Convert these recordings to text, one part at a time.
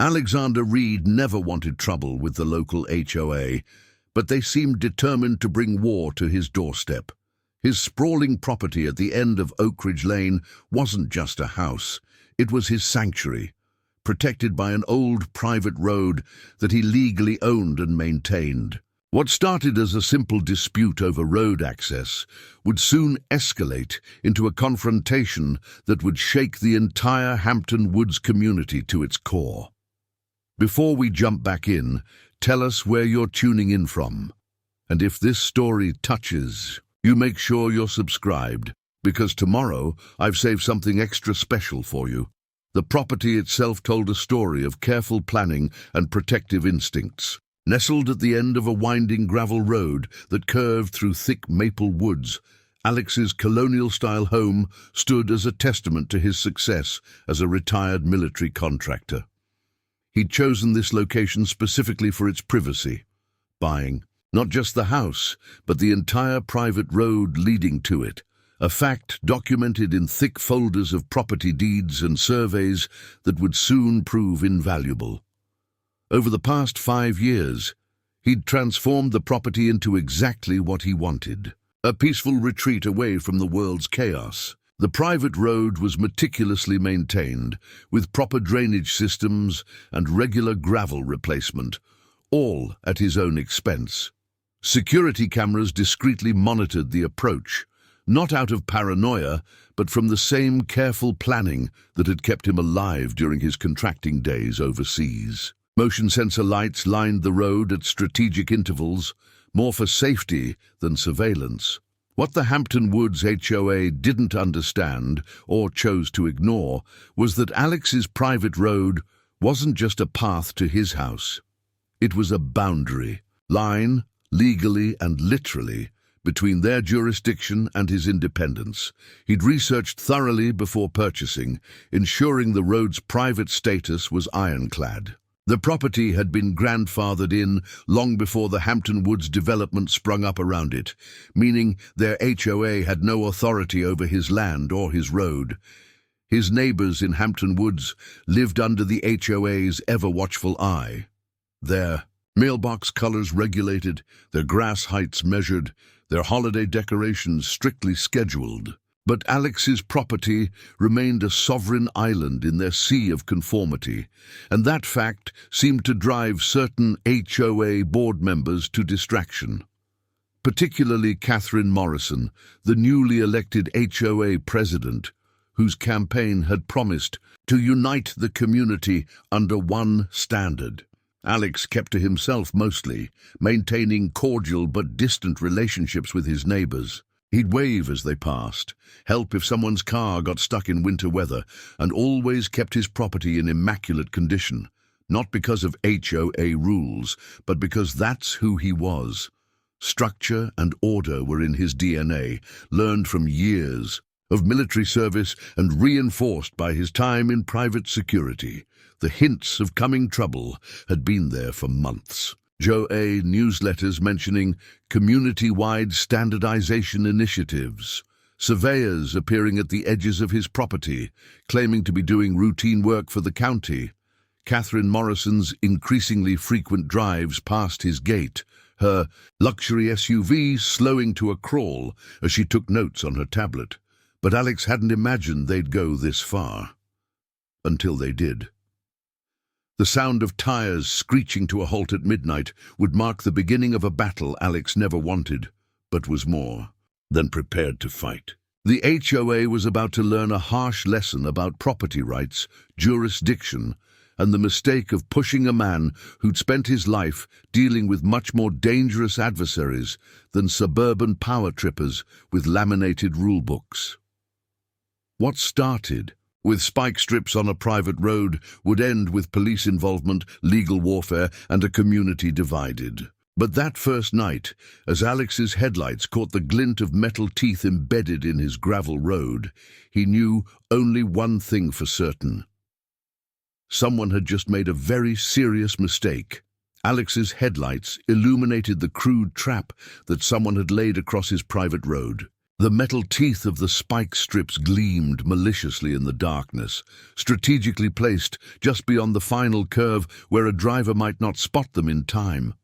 Alexander Reid never wanted trouble with the local HOA, but they seemed determined to bring war to his doorstep. His sprawling property at the end of Oakridge Lane wasn't just a house, it was his sanctuary, protected by an old private road that he legally owned and maintained. What started as a simple dispute over road access would soon escalate into a confrontation that would shake the entire Hampton Woods community to its core. Before we jump back in, tell us where you're tuning in from. And if this story touches you, make sure you're subscribed, because tomorrow I've saved something extra special for you. The property itself told a story of careful planning and protective instincts. Nestled at the end of a winding gravel road that curved through thick maple woods, Alex's colonial-style home stood as a testament to his success as a retired military contractor. He'd chosen this location specifically for its privacy, buying not just the house, but the entire private road leading to it, a fact documented in thick folders of property deeds and surveys that would soon prove invaluable. Over the past 5 years, he'd transformed the property into exactly what he wanted, a peaceful retreat away from the world's chaos. The private road was meticulously maintained, with proper drainage systems and regular gravel replacement, all at his own expense. Security cameras discreetly monitored the approach, not out of paranoia, but from the same careful planning that had kept him alive during his contracting days overseas. Motion sensor lights lined the road at strategic intervals, more for safety than surveillance. What the Hampton Woods HOA didn't understand, or chose to ignore, was that Alex's private road wasn't just a path to his house. It was a boundary line, legally and literally, between their jurisdiction and his independence. He'd researched thoroughly before purchasing, ensuring the road's private status was ironclad. The property had been grandfathered in long before the Hampton Woods development sprung up around it, meaning their HOA had no authority over his land or his road. His neighbors in Hampton Woods lived under the HOA's ever-watchful eye. Their mailbox colors regulated, their grass heights measured, their holiday decorations strictly scheduled. But Alex's property remained a sovereign island in their sea of conformity, and that fact seemed to drive certain HOA board members to distraction. Particularly Catherine Morrison, the newly elected HOA president, whose campaign had promised to unite the community under one standard. Alex kept to himself mostly, maintaining cordial but distant relationships with his neighbors. He'd wave as they passed, help if someone's car got stuck in winter weather, and always kept his property in immaculate condition, not because of HOA rules, but because that's who he was. Structure and order were in his DNA, learned from years of military service and reinforced by his time in private security. The hints of coming trouble had been there for months. HOA newsletters mentioning community-wide standardization initiatives, surveyors appearing at the edges of his property, claiming to be doing routine work for the county, Catherine Morrison's increasingly frequent drives past his gate, her luxury SUV slowing to a crawl as she took notes on her tablet. But Alex hadn't imagined they'd go this far. Until they did. The sound of tires screeching to a halt at midnight would mark the beginning of a battle Alex never wanted, but was more than prepared to fight. The HOA was about to learn a harsh lesson about property rights, jurisdiction, and the mistake of pushing a man who'd spent his life dealing with much more dangerous adversaries than suburban power trippers with laminated rulebooks. What started with spike strips on a private road would end with police involvement, legal warfare, and a community divided. But that first night, as Alex's headlights caught the glint of metal teeth embedded in his gravel road, he knew only one thing for certain. Someone had just made a very serious mistake. Alex's headlights illuminated the crude trap that someone had laid across his private road. The metal teeth of the spike strips gleamed maliciously in the darkness, strategically placed just beyond the final curve where a driver might not spot them in time.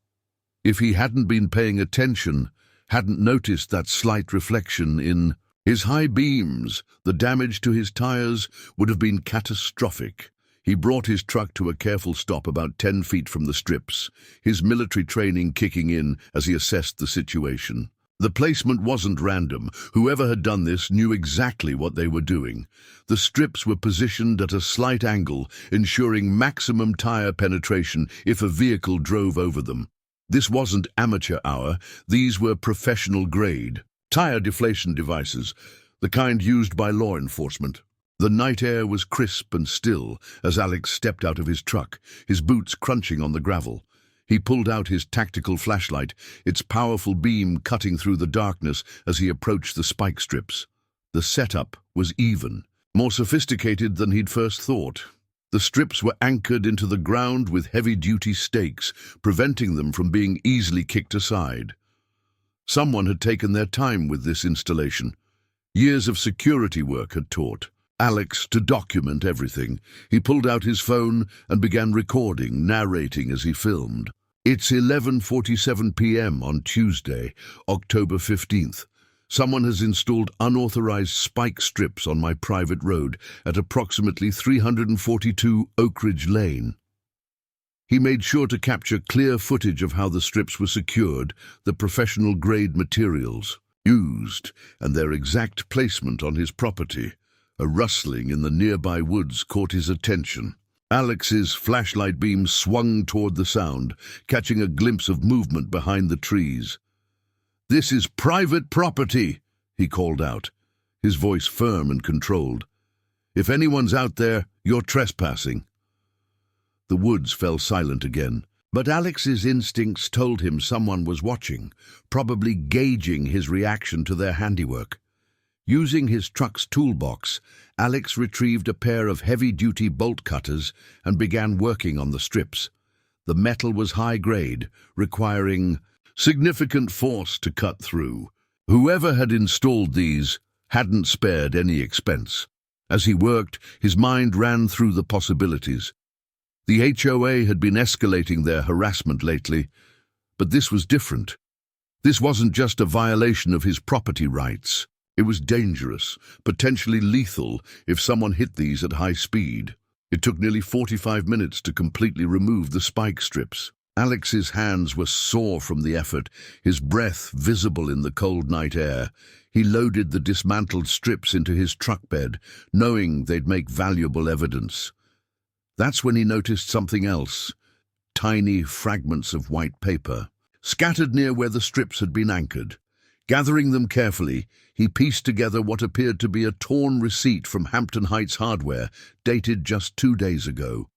If he hadn't been paying attention, hadn't noticed that slight reflection in his high beams, the damage to his tires would have been catastrophic. He brought his truck to a careful stop about 10 feet from the strips, his military training kicking in as he assessed the situation. The placement wasn't random. Whoever had done this knew exactly what they were doing. The strips were positioned at a slight angle, ensuring maximum tire penetration if a vehicle drove over them. This wasn't amateur hour, these were professional grade. Tire deflation devices, the kind used by law enforcement. The night air was crisp and still as Alex stepped out of his truck, his boots crunching on the gravel. He pulled out his tactical flashlight, its powerful beam cutting through the darkness as he approached the spike strips. The setup was even, more sophisticated than he'd first thought. The strips were anchored into the ground with heavy-duty stakes, preventing them from being easily kicked aside. Someone had taken their time with this installation. Years of security work had taught Alex to document everything. He pulled out his phone and began recording, narrating as he filmed. It's 11:47 p.m. on Tuesday, October 15th. Someone has installed unauthorized spike strips on my private road at approximately 342 Oakridge Lane. He made sure to capture clear footage of how the strips were secured, the professional-grade materials used, and their exact placement on his property. A rustling in the nearby woods caught his attention. Alex's flashlight beam swung toward the sound, catching a glimpse of movement behind the trees. "This is private property," he called out, his voice firm and controlled. "If anyone's out there, you're trespassing." The woods fell silent again, but Alex's instincts told him someone was watching, probably gauging his reaction to their handiwork. Using his truck's toolbox, Alex retrieved a pair of heavy-duty bolt cutters and began working on the strips. The metal was high-grade, requiring significant force to cut through. Whoever had installed these hadn't spared any expense. As he worked, his mind ran through the possibilities. The HOA had been escalating their harassment lately, but this was different. This wasn't just a violation of his property rights. It was dangerous, potentially lethal if someone hit these at high speed. It took nearly 45 minutes to completely remove the spike strips. Alex's hands were sore from the effort, his breath visible in the cold night air. He loaded the dismantled strips into his truck bed, knowing they'd make valuable evidence. That's when he noticed something else. Tiny fragments of white paper, scattered near where the strips had been anchored. Gathering them carefully, he pieced together what appeared to be a torn receipt from Hampton Heights Hardware, dated just 2 days ago.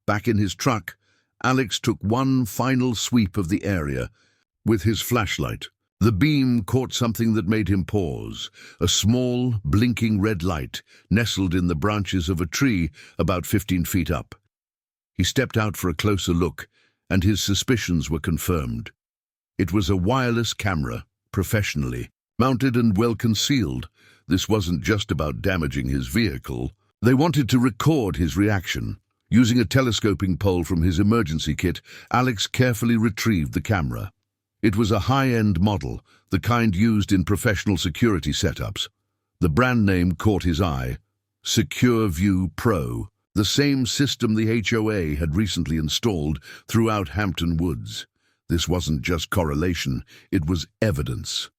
Back in his truck, Alex took one final sweep of the area with his flashlight. The beam caught something that made him pause, a small, blinking red light nestled in the branches of a tree about 15 feet up. He stepped out for a closer look, and his suspicions were confirmed. It was a wireless camera, professionally mounted and well concealed. This wasn't just about damaging his vehicle. They wanted to record his reaction. Using a telescoping pole from his emergency kit, Alex carefully retrieved the camera. It was a high-end model, the kind used in professional security setups. The brand name caught his eye, SecureView Pro, the same system the HOA had recently installed throughout Hampton Woods. This wasn't just correlation, it was evidence.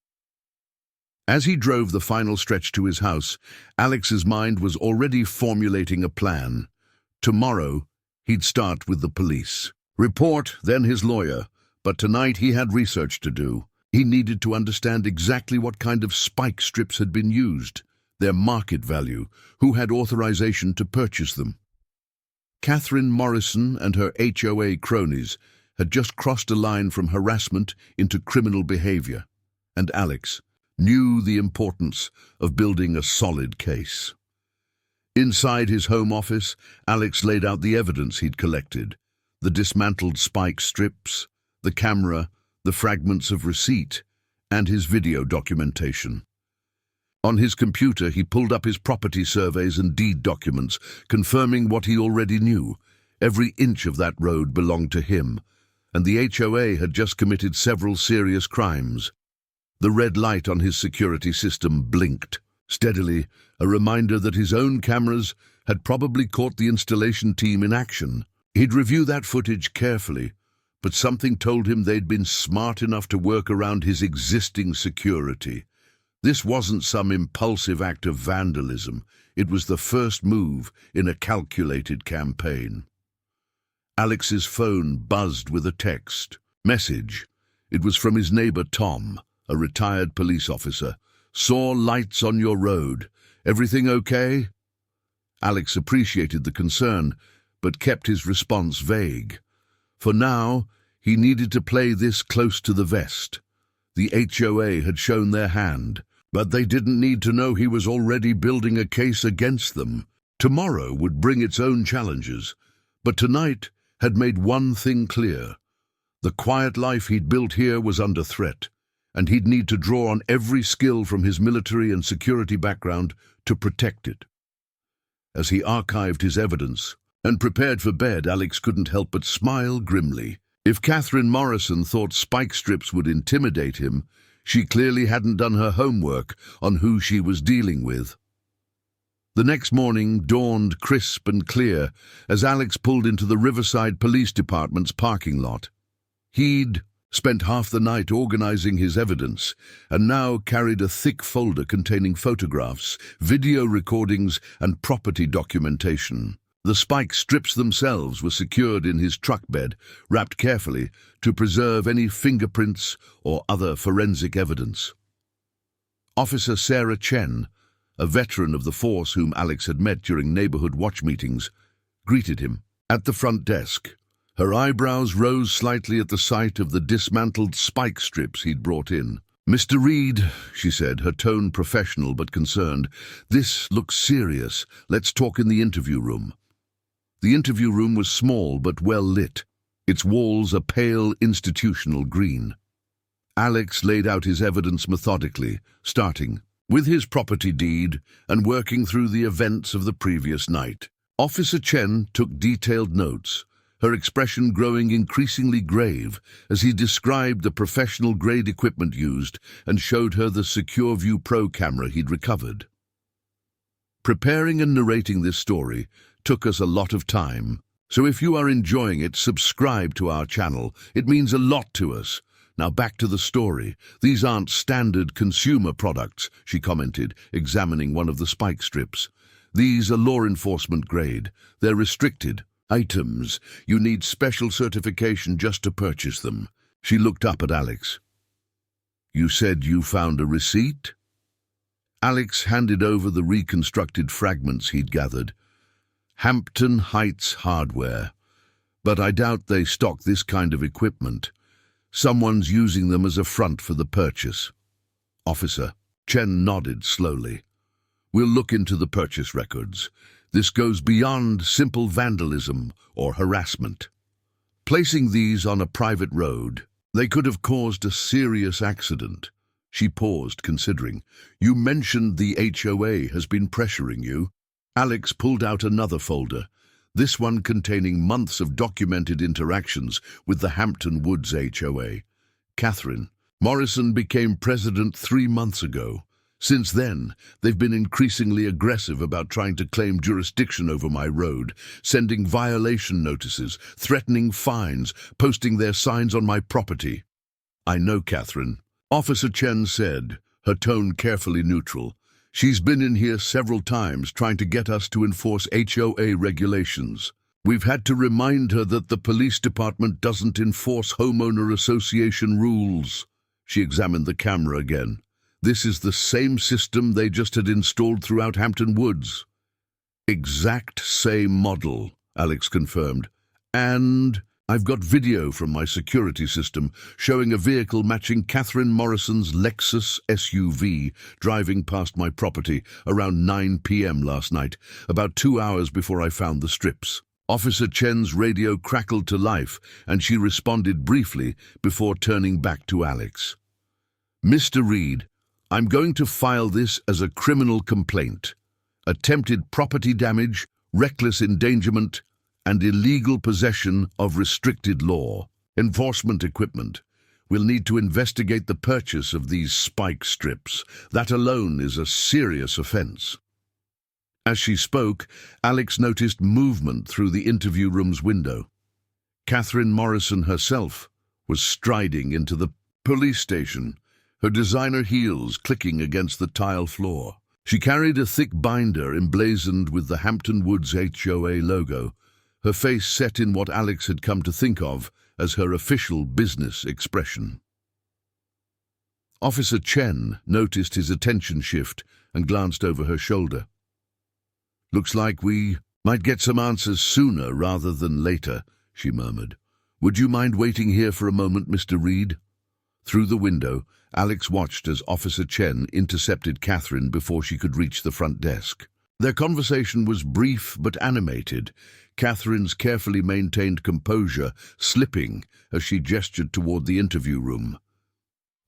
As he drove the final stretch to his house, Alex's mind was already formulating a plan. Tomorrow, he'd start with the police. Report, then his lawyer. But tonight he had research to do. He needed to understand exactly what kind of spike strips had been used, their market value, who had authorization to purchase them. Catherine Morrison and her HOA cronies had just crossed a line from harassment into criminal behavior, and Alex knew the importance of building a solid case. Inside his home office, Alex laid out the evidence he'd collected, the dismantled spike strips, the camera, the fragments of receipt, and his video documentation. On his computer, he pulled up his property surveys and deed documents, confirming what he already knew. Every inch of that road belonged to him, and the HOA had just committed several serious crimes. The red light on his security system blinked steadily, a reminder that his own cameras had probably caught the installation team in action. He'd review that footage carefully, but something told him they'd been smart enough to work around his existing security. This wasn't some impulsive act of vandalism. It was the first move in a calculated campaign. Alex's phone buzzed with a text message. It was from his neighbor Tom, a retired police officer. "Saw lights on your road. Everything okay?" Alex appreciated the concern, but kept his response vague. For now, he needed to play this close to the vest. The HOA had shown their hand, but they didn't need to know he was already building a case against them. Tomorrow would bring its own challenges, but tonight had made one thing clear. The quiet life he'd built here was under threat, and he'd need to draw on every skill from his military and security background to protect it. As he archived his evidence and prepared for bed, Alex couldn't help but smile grimly. If Catherine Morrison thought spike strips would intimidate him, she clearly hadn't done her homework on who she was dealing with. The next morning dawned crisp and clear as Alex pulled into the Riverside Police Department's parking lot. He'd spent half the night organizing his evidence, and now carried a thick folder containing photographs, video recordings, and property documentation. The spike strips themselves were secured in his truck bed, wrapped carefully to preserve any fingerprints or other forensic evidence. Officer Sarah Chen, a veteran of the force whom Alex had met during neighborhood watch meetings, greeted him. At the front desk, her eyebrows rose slightly at the sight of the dismantled spike strips he'd brought in. "Mr. Reid," she said, her tone professional but concerned, "this looks serious. Let's talk in the interview room." The interview room was small but well lit, its walls a pale institutional green. Alex laid out his evidence methodically, starting with his property deed and working through the events of the previous night. Officer Chen took detailed notes, her expression growing increasingly grave as he described the professional-grade equipment used and showed her the SecureView Pro camera he'd recovered. Preparing and narrating this story took us a lot of time, so if you are enjoying it, subscribe to our channel. It means a lot to us. Now back to the story. "These aren't standard consumer products," she commented, examining one of the spike strips. "These are law enforcement grade. They're restricted items. You need special certification just to purchase them." She looked up at Alex. "You said you found a receipt?" Alex handed over the reconstructed fragments he'd gathered. "Hampton Heights Hardware. But I doubt they stock this kind of equipment. Someone's using them as a front for the purchase." "Officer," Chen nodded slowly, "we'll look into the purchase records. This goes beyond simple vandalism or harassment. Placing these on a private road, they could have caused a serious accident." She paused, considering. "You mentioned the HOA has been pressuring you." Alex pulled out another folder, this one containing months of documented interactions with the Hampton Woods HOA. "Catherine Morrison became president 3 months ago. Since then, they've been increasingly aggressive about trying to claim jurisdiction over my road, sending violation notices, threatening fines, posting their signs on my property." "I know Catherine," Officer Chen said, her tone carefully neutral. "She's been in here several times trying to get us to enforce HOA regulations. We've had to remind her that the police department doesn't enforce homeowner association rules." She examined the camera again. "This is the same system they just had installed throughout Hampton Woods." "Exact same model," Alex confirmed. "And I've got video from my security system showing a vehicle matching Catherine Morrison's Lexus SUV driving past my property around 9 p.m. last night, about 2 hours before I found the strips." Officer Chen's radio crackled to life, and she responded briefly before turning back to Alex. "Mr. Reid, I'm going to file this as a criminal complaint. Attempted property damage, reckless endangerment, and illegal possession of restricted law. Enforcement equipment. We'll need to investigate the purchase of these spike strips. That alone is a serious offense." As she spoke, Alex noticed movement through the interview room's window. Catherine Morrison herself was striding into the police station, her designer heels clicking against the tile floor. She carried a thick binder emblazoned with the Hampton Woods HOA logo, her face set in what Alex had come to think of as her official business expression. Officer Chen noticed his attention shift and glanced over her shoulder. "Looks like we might get some answers sooner rather than later," she murmured. "Would you mind waiting here for a moment, Mr. Reid?" Through the window, Alex watched as Officer Chen intercepted Catherine before she could reach the front desk. Their conversation was brief but animated, Catherine's carefully maintained composure slipping as she gestured toward the interview room.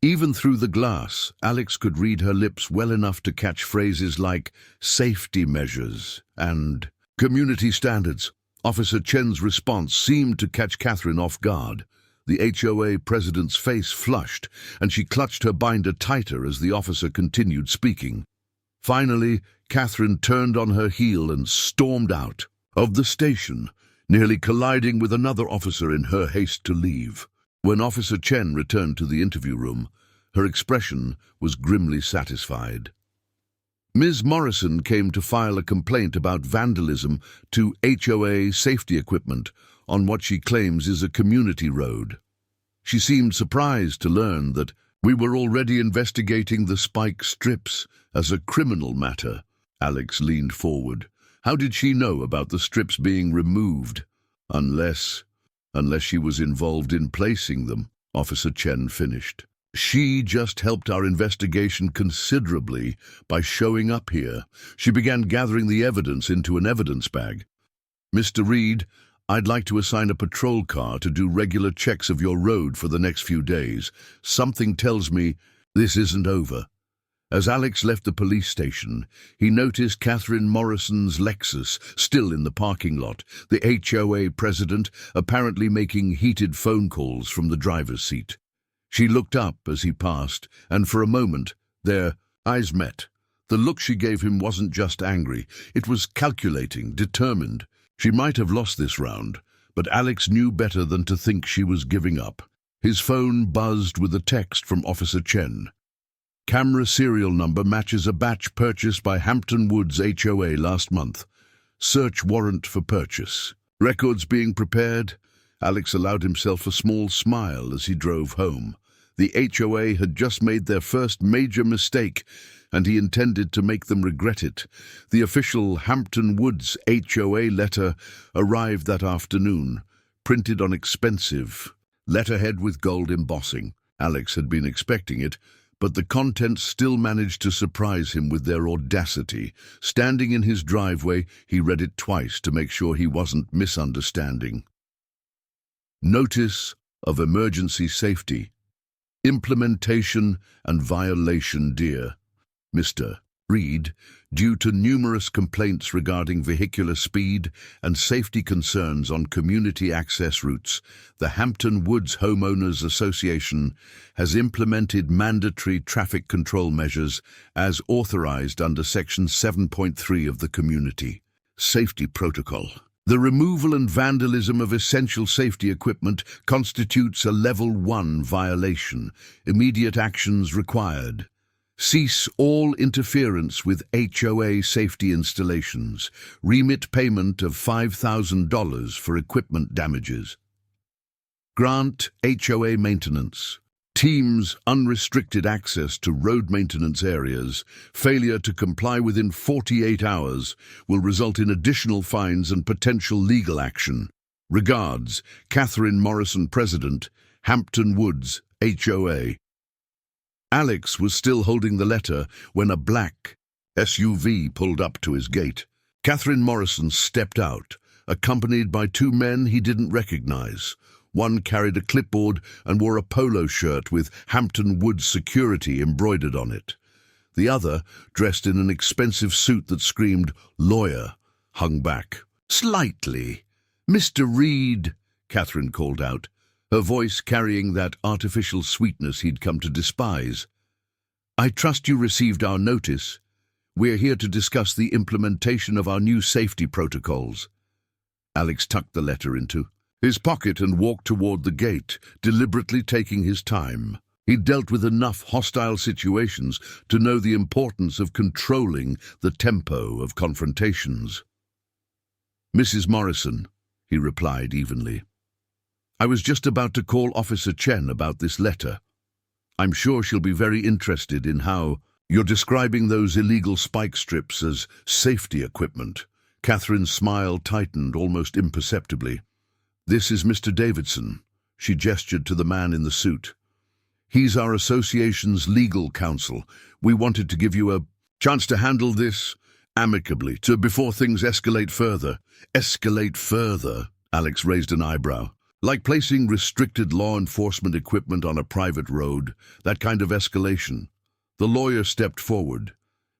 Even through the glass, Alex could read her lips well enough to catch phrases like safety measures and community standards. Officer Chen's response seemed to catch Catherine off guard. The HOA president's face flushed, and she clutched her binder tighter as the officer continued speaking. Finally, Catherine turned on her heel and stormed out of the station, nearly colliding with another officer in her haste to leave. When Officer Chen returned to the interview room, her expression was grimly satisfied. Ms. Morrison came to file a complaint about vandalism to HOA safety equipment on what she claims is a community road. She seemed surprised to learn that we were already investigating the spike strips as a criminal matter. Alex leaned forward. How did she know about the strips being removed? Unless she was involved in placing them, Officer Chen finished. She just helped our investigation considerably by showing up here. She began gathering the evidence into an evidence bag. "Mr. Reid, I'd like to assign a patrol car to do regular checks of your road for the next few days. Something tells me this isn't over." As Alex left the police station, he noticed Catherine Morrison's Lexus still in the parking lot, the HOA president apparently making heated phone calls from the driver's seat. She looked up as he passed, and for a moment, their eyes met. The look she gave him wasn't just angry, it was calculating, determined. She might have lost this round, but Alex knew better than to think she was giving up. His phone buzzed with a text from Officer Chen. "Camera serial number matches a batch purchased by Hampton Woods HOA last month. Search warrant for purchase. Records being prepared." Alex allowed himself a small smile as he drove home. The HOA had just made their first major mistake, and he intended to make them regret it. The official Hampton Woods HOA letter arrived that afternoon, printed on expensive letterhead with gold embossing. Alex had been expecting it, but the contents still managed to surprise him with their audacity. Standing in his driveway, he read it twice to make sure he wasn't misunderstanding. Notice of emergency safety. Implementation and violation, dear Mr. Reid, due to numerous complaints regarding vehicular speed and safety concerns on community access routes, the Hampton Woods Homeowners Association has implemented mandatory traffic control measures as authorized under Section 7.3 of the Community Safety Protocol. The removal and vandalism of essential safety equipment constitutes a Level 1 violation. Immediate actions required. Cease all interference with HOA safety installations. Remit payment of $5,000 for equipment damages. Grant HOA maintenance. Teams unrestricted access to road maintenance areas. Failure to comply within 48 hours will result in additional fines and potential legal action. Regards, Catherine Morrison, President, Hampton Woods, HOA. Alex was still holding the letter when a black SUV pulled up to his gate. Catherine Morrison stepped out, accompanied by two men he didn't recognize. One carried a clipboard and wore a polo shirt with Hampton Woods Security embroidered on it. The other, dressed in an expensive suit that screamed "lawyer," hung back. "Slightly. Mr. Reid," Catherine called out, her voice carrying that artificial sweetness he'd come to despise. "I trust you received our notice. We're here to discuss the implementation of our new safety protocols." Alex tucked the letter into his pocket and walked toward the gate, deliberately taking his time. He'd dealt with enough hostile situations to know the importance of controlling the tempo of confrontations. "Mrs. Morrison," he replied evenly. "I was just about to call Officer Chen about this letter. I'm sure she'll be very interested in how you're describing those illegal spike strips as safety equipment." Catherine's smile tightened almost imperceptibly. "This is Mr. Davidson," she gestured to the man in the suit. "He's our association's legal counsel. We wanted to give you a chance to handle this amicably, before things escalate further." "Escalate further?" Alex raised an eyebrow. "Like placing restricted law enforcement equipment on a private road, that kind of escalation." The lawyer stepped forward.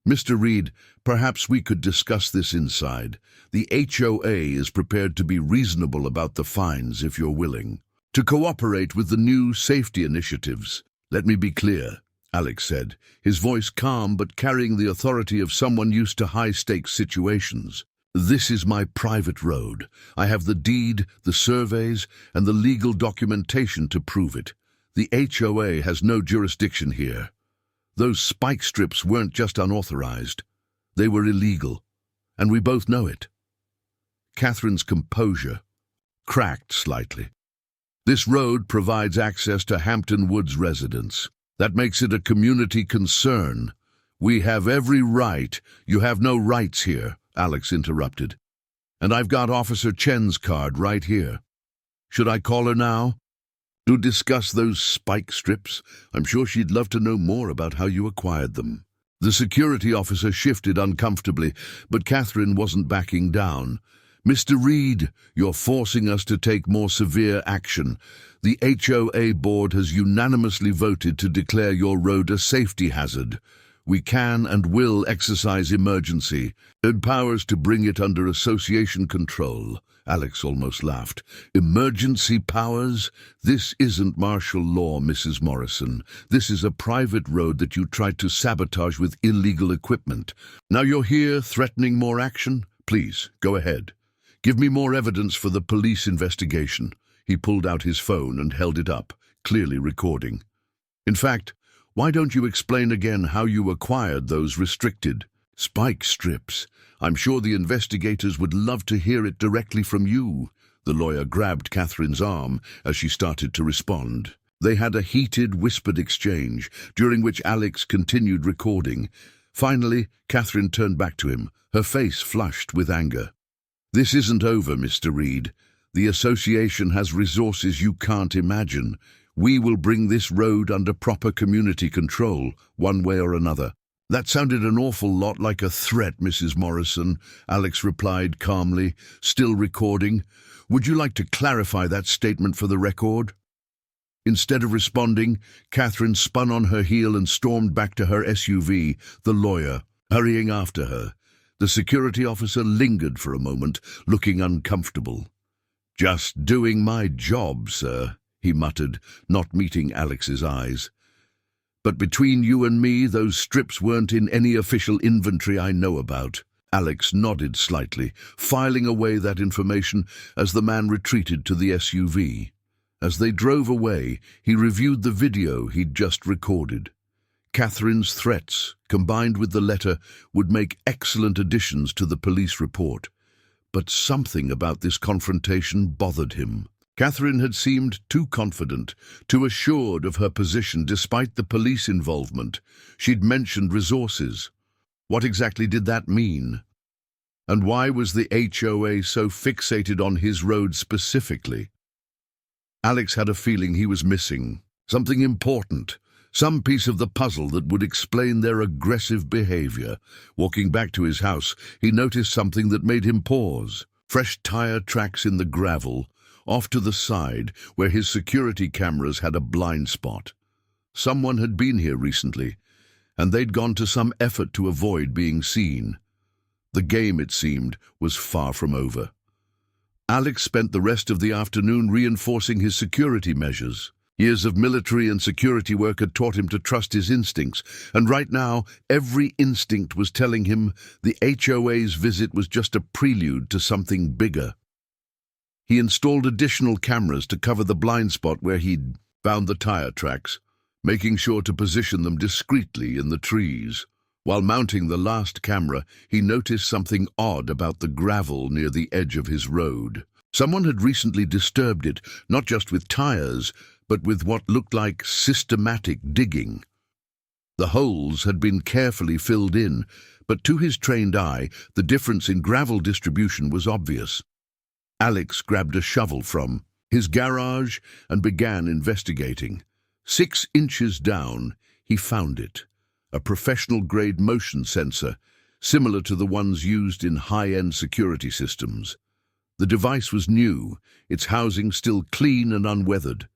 "Mr. Reid, perhaps we could discuss this inside. The HOA is prepared to be reasonable about the fines if you're willing to cooperate with the new safety initiatives." "Let me be clear," Alex said, his voice calm but carrying the authority of someone used to high-stakes situations. "This is my private road. I have the deed, the surveys, and the legal documentation to prove it. The HOA has no jurisdiction here. Those spike strips weren't just unauthorized. They were illegal, and we both know it." Catherine's composure cracked slightly. "This road provides access to Hampton Woods residents. That makes it a community concern. We have every right." "You have no rights here," Alex interrupted. "And I've got Officer Chen's card right here. Should I call her now to discuss those spike strips? I'm sure she'd love to know more about how you acquired them." The security officer shifted uncomfortably, but Catherine wasn't backing down. "Mr. Reid, you're forcing us to take more severe action. The HOA board has unanimously voted to declare your road a safety hazard. We can and will exercise emergency powers to bring it under association control." Alex almost laughed. "Emergency powers? This isn't martial law, Mrs. Morrison. This is a private road that you tried to sabotage with illegal equipment. Now you're here threatening more action? Please, go ahead. Give me more evidence for the police investigation." He pulled out his phone and held it up, clearly recording. "In fact, why don't you explain again how you acquired those restricted spike strips? I'm sure the investigators would love to hear it directly from you." The lawyer grabbed Catherine's arm as she started to respond. They had a heated, whispered exchange, during which Alex continued recording. Finally, Catherine turned back to him, her face flushed with anger. "This isn't over, Mr. Reid. The association has resources you can't imagine. We will bring this road under proper community control, one way or another." "That sounded an awful lot like a threat, Mrs. Morrison," Alex replied calmly, still recording. "Would you like to clarify that statement for the record?" Instead of responding, Catherine spun on her heel and stormed back to her SUV, the lawyer hurrying after her. The security officer lingered for a moment, looking uncomfortable. "Just doing my job, sir," he muttered, not meeting Alex's eyes. "But between you and me, those strips weren't in any official inventory I know about." Alex nodded slightly, filing away that information as the man retreated to the SUV. As they drove away, he reviewed the video he'd just recorded. Catherine's threats, combined with the letter, would make excellent additions to the police report. But something about this confrontation bothered him. Catherine had seemed too confident, too assured of her position despite the police involvement. She'd mentioned resources. What exactly did that mean? And why was the HOA so fixated on his road specifically? Alex had a feeling he was missing something important, some piece of the puzzle that would explain their aggressive behavior. Walking back to his house, he noticed something that made him pause. Fresh tire tracks in the gravel, off to the side, where his security cameras had a blind spot. Someone had been here recently, and they'd gone to some effort to avoid being seen. The game, it seemed, was far from over. Alex spent the rest of the afternoon reinforcing his security measures. Years of military and security work had taught him to trust his instincts, and right now, every instinct was telling him the HOA's visit was just a prelude to something bigger. He installed additional cameras to cover the blind spot where he'd found the tire tracks, making sure to position them discreetly in the trees. While mounting the last camera, he noticed something odd about the gravel near the edge of his road. Someone had recently disturbed it, not just with tires, but with what looked like systematic digging. The holes had been carefully filled in, but to his trained eye, the difference in gravel distribution was obvious. Alex grabbed a shovel from his garage and began investigating. 6 inches down, he found it, a professional-grade motion sensor, similar to the ones used in high-end security systems. The device was new, its housing still clean and unweathered.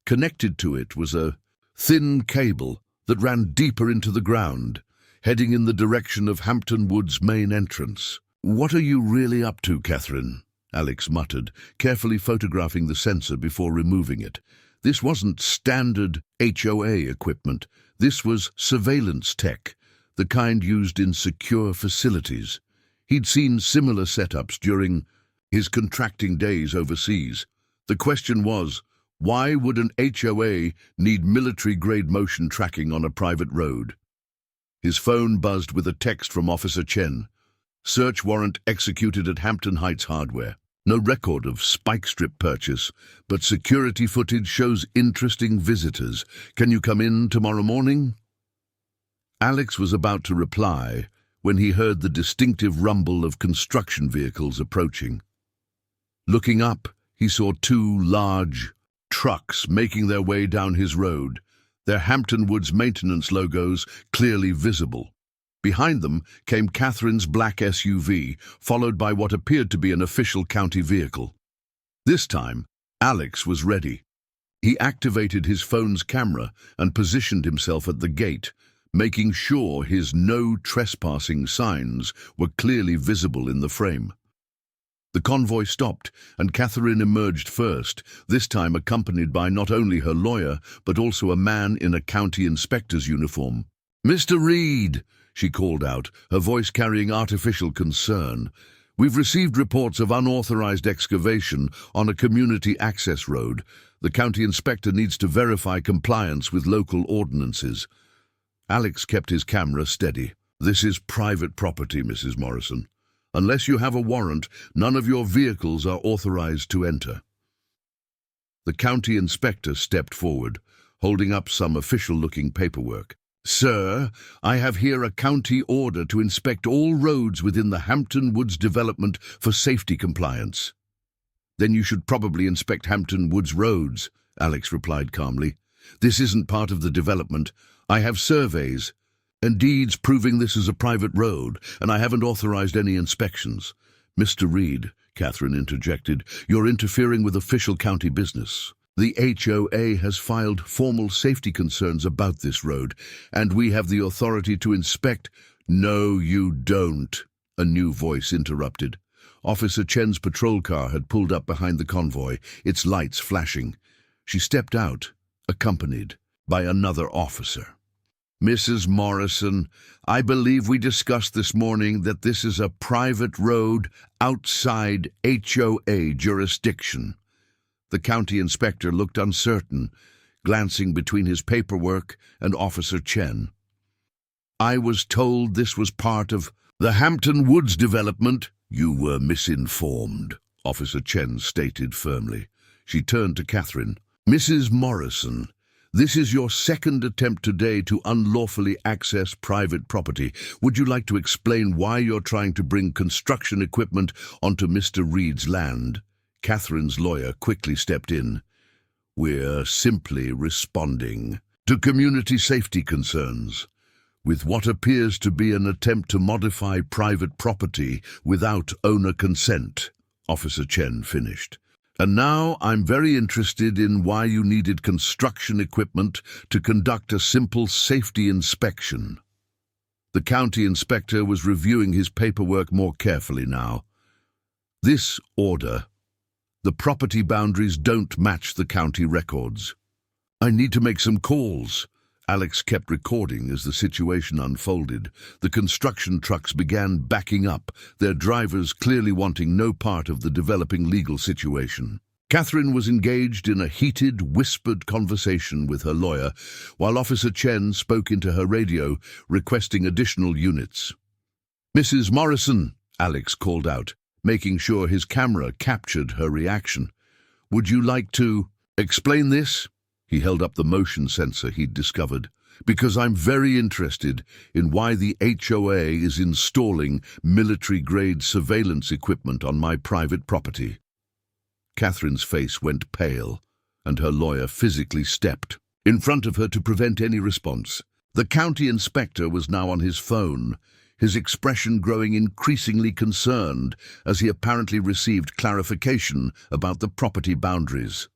Connected to it was a thin cable that ran deeper into the ground, heading in the direction of Hampton Woods' main entrance. "What are you really up to, Catherine?" Alex muttered, carefully photographing the sensor before removing it. This wasn't standard HOA equipment. This was surveillance tech, the kind used in secure facilities. He'd seen similar setups during his contracting days overseas. The question was, why would an HOA need military-grade motion tracking on a private road? His phone buzzed with a text from Officer Chen. Search warrant executed at Hampton Heights Hardware. No record of spike strip purchase, but security footage shows interesting visitors. Can you come in tomorrow morning? Alex was about to reply when he heard the distinctive rumble of construction vehicles approaching. Looking up, he saw 2 large trucks making their way down his road, their Hampton Woods maintenance logos clearly visible. Behind them came Catherine's black SUV, followed by what appeared to be an official county vehicle. This time, Alex was ready. He activated his phone's camera and positioned himself at the gate, making sure his no trespassing signs were clearly visible in the frame. The convoy stopped, and Catherine emerged first, this time accompanied by not only her lawyer, but also a man in a county inspector's uniform. "Mr. Reid," she called out, her voice carrying artificial concern. "We've received reports of unauthorized excavation on a community access road. The county inspector needs to verify compliance with local ordinances." Alex kept his camera steady. "This is private property, Mrs. Morrison. Unless you have a warrant, none of your vehicles are authorized to enter." The county inspector stepped forward, holding up some official-looking paperwork. "Sir, I have here a county order to inspect all roads within the Hampton Woods development for safety compliance." "Then you should probably inspect Hampton Woods roads," Alex replied calmly. "This isn't part of the development. I have surveys and deeds proving this is a private road, and I haven't authorized any inspections." "Mr. Reid," Catherine interjected, "you're interfering with official county business. The HOA has filed formal safety concerns about this road, and we have the authority to inspect—" "No, you don't," a new voice interrupted. Officer Chen's patrol car had pulled up behind the convoy, its lights flashing. She stepped out, accompanied by another officer. "Mrs. Morrison, I believe we discussed this morning that this is a private road outside HOA jurisdiction." The county inspector looked uncertain, glancing between his paperwork and Officer Chen. "I was told this was part of the Hampton Woods development." "You were misinformed," Officer Chen stated firmly. She turned to Catherine. "Mrs. Morrison, this is your second attempt today to unlawfully access private property. Would you like to explain why you're trying to bring construction equipment onto Mr. Reid's land?" Catherine's lawyer quickly stepped in. "We're simply responding to community safety concerns, with what appears to be an attempt to modify private property without owner consent," Officer Chen finished. "And now I'm very interested in why you needed construction equipment to conduct a simple safety inspection." The county inspector was reviewing his paperwork more carefully now. This order. The property boundaries don't match the county records. I need to make some calls. Alex kept recording as the situation unfolded. The construction trucks began backing up, their drivers clearly wanting no part of the developing legal situation. Catherine was engaged in a heated, whispered conversation with her lawyer, while Officer Chen spoke into her radio, requesting additional units. "Mrs. Morrison," Alex called out, making sure his camera captured her reaction. "Would you like to explain this?" He held up the motion sensor he'd discovered. "Because I'm very interested in why the HOA is installing military-grade surveillance equipment on my private property." Catherine's face went pale, and her lawyer physically stepped in front of her to prevent any response. The county inspector was now on his phone, his expression growing increasingly concerned as he apparently received clarification about the property boundaries.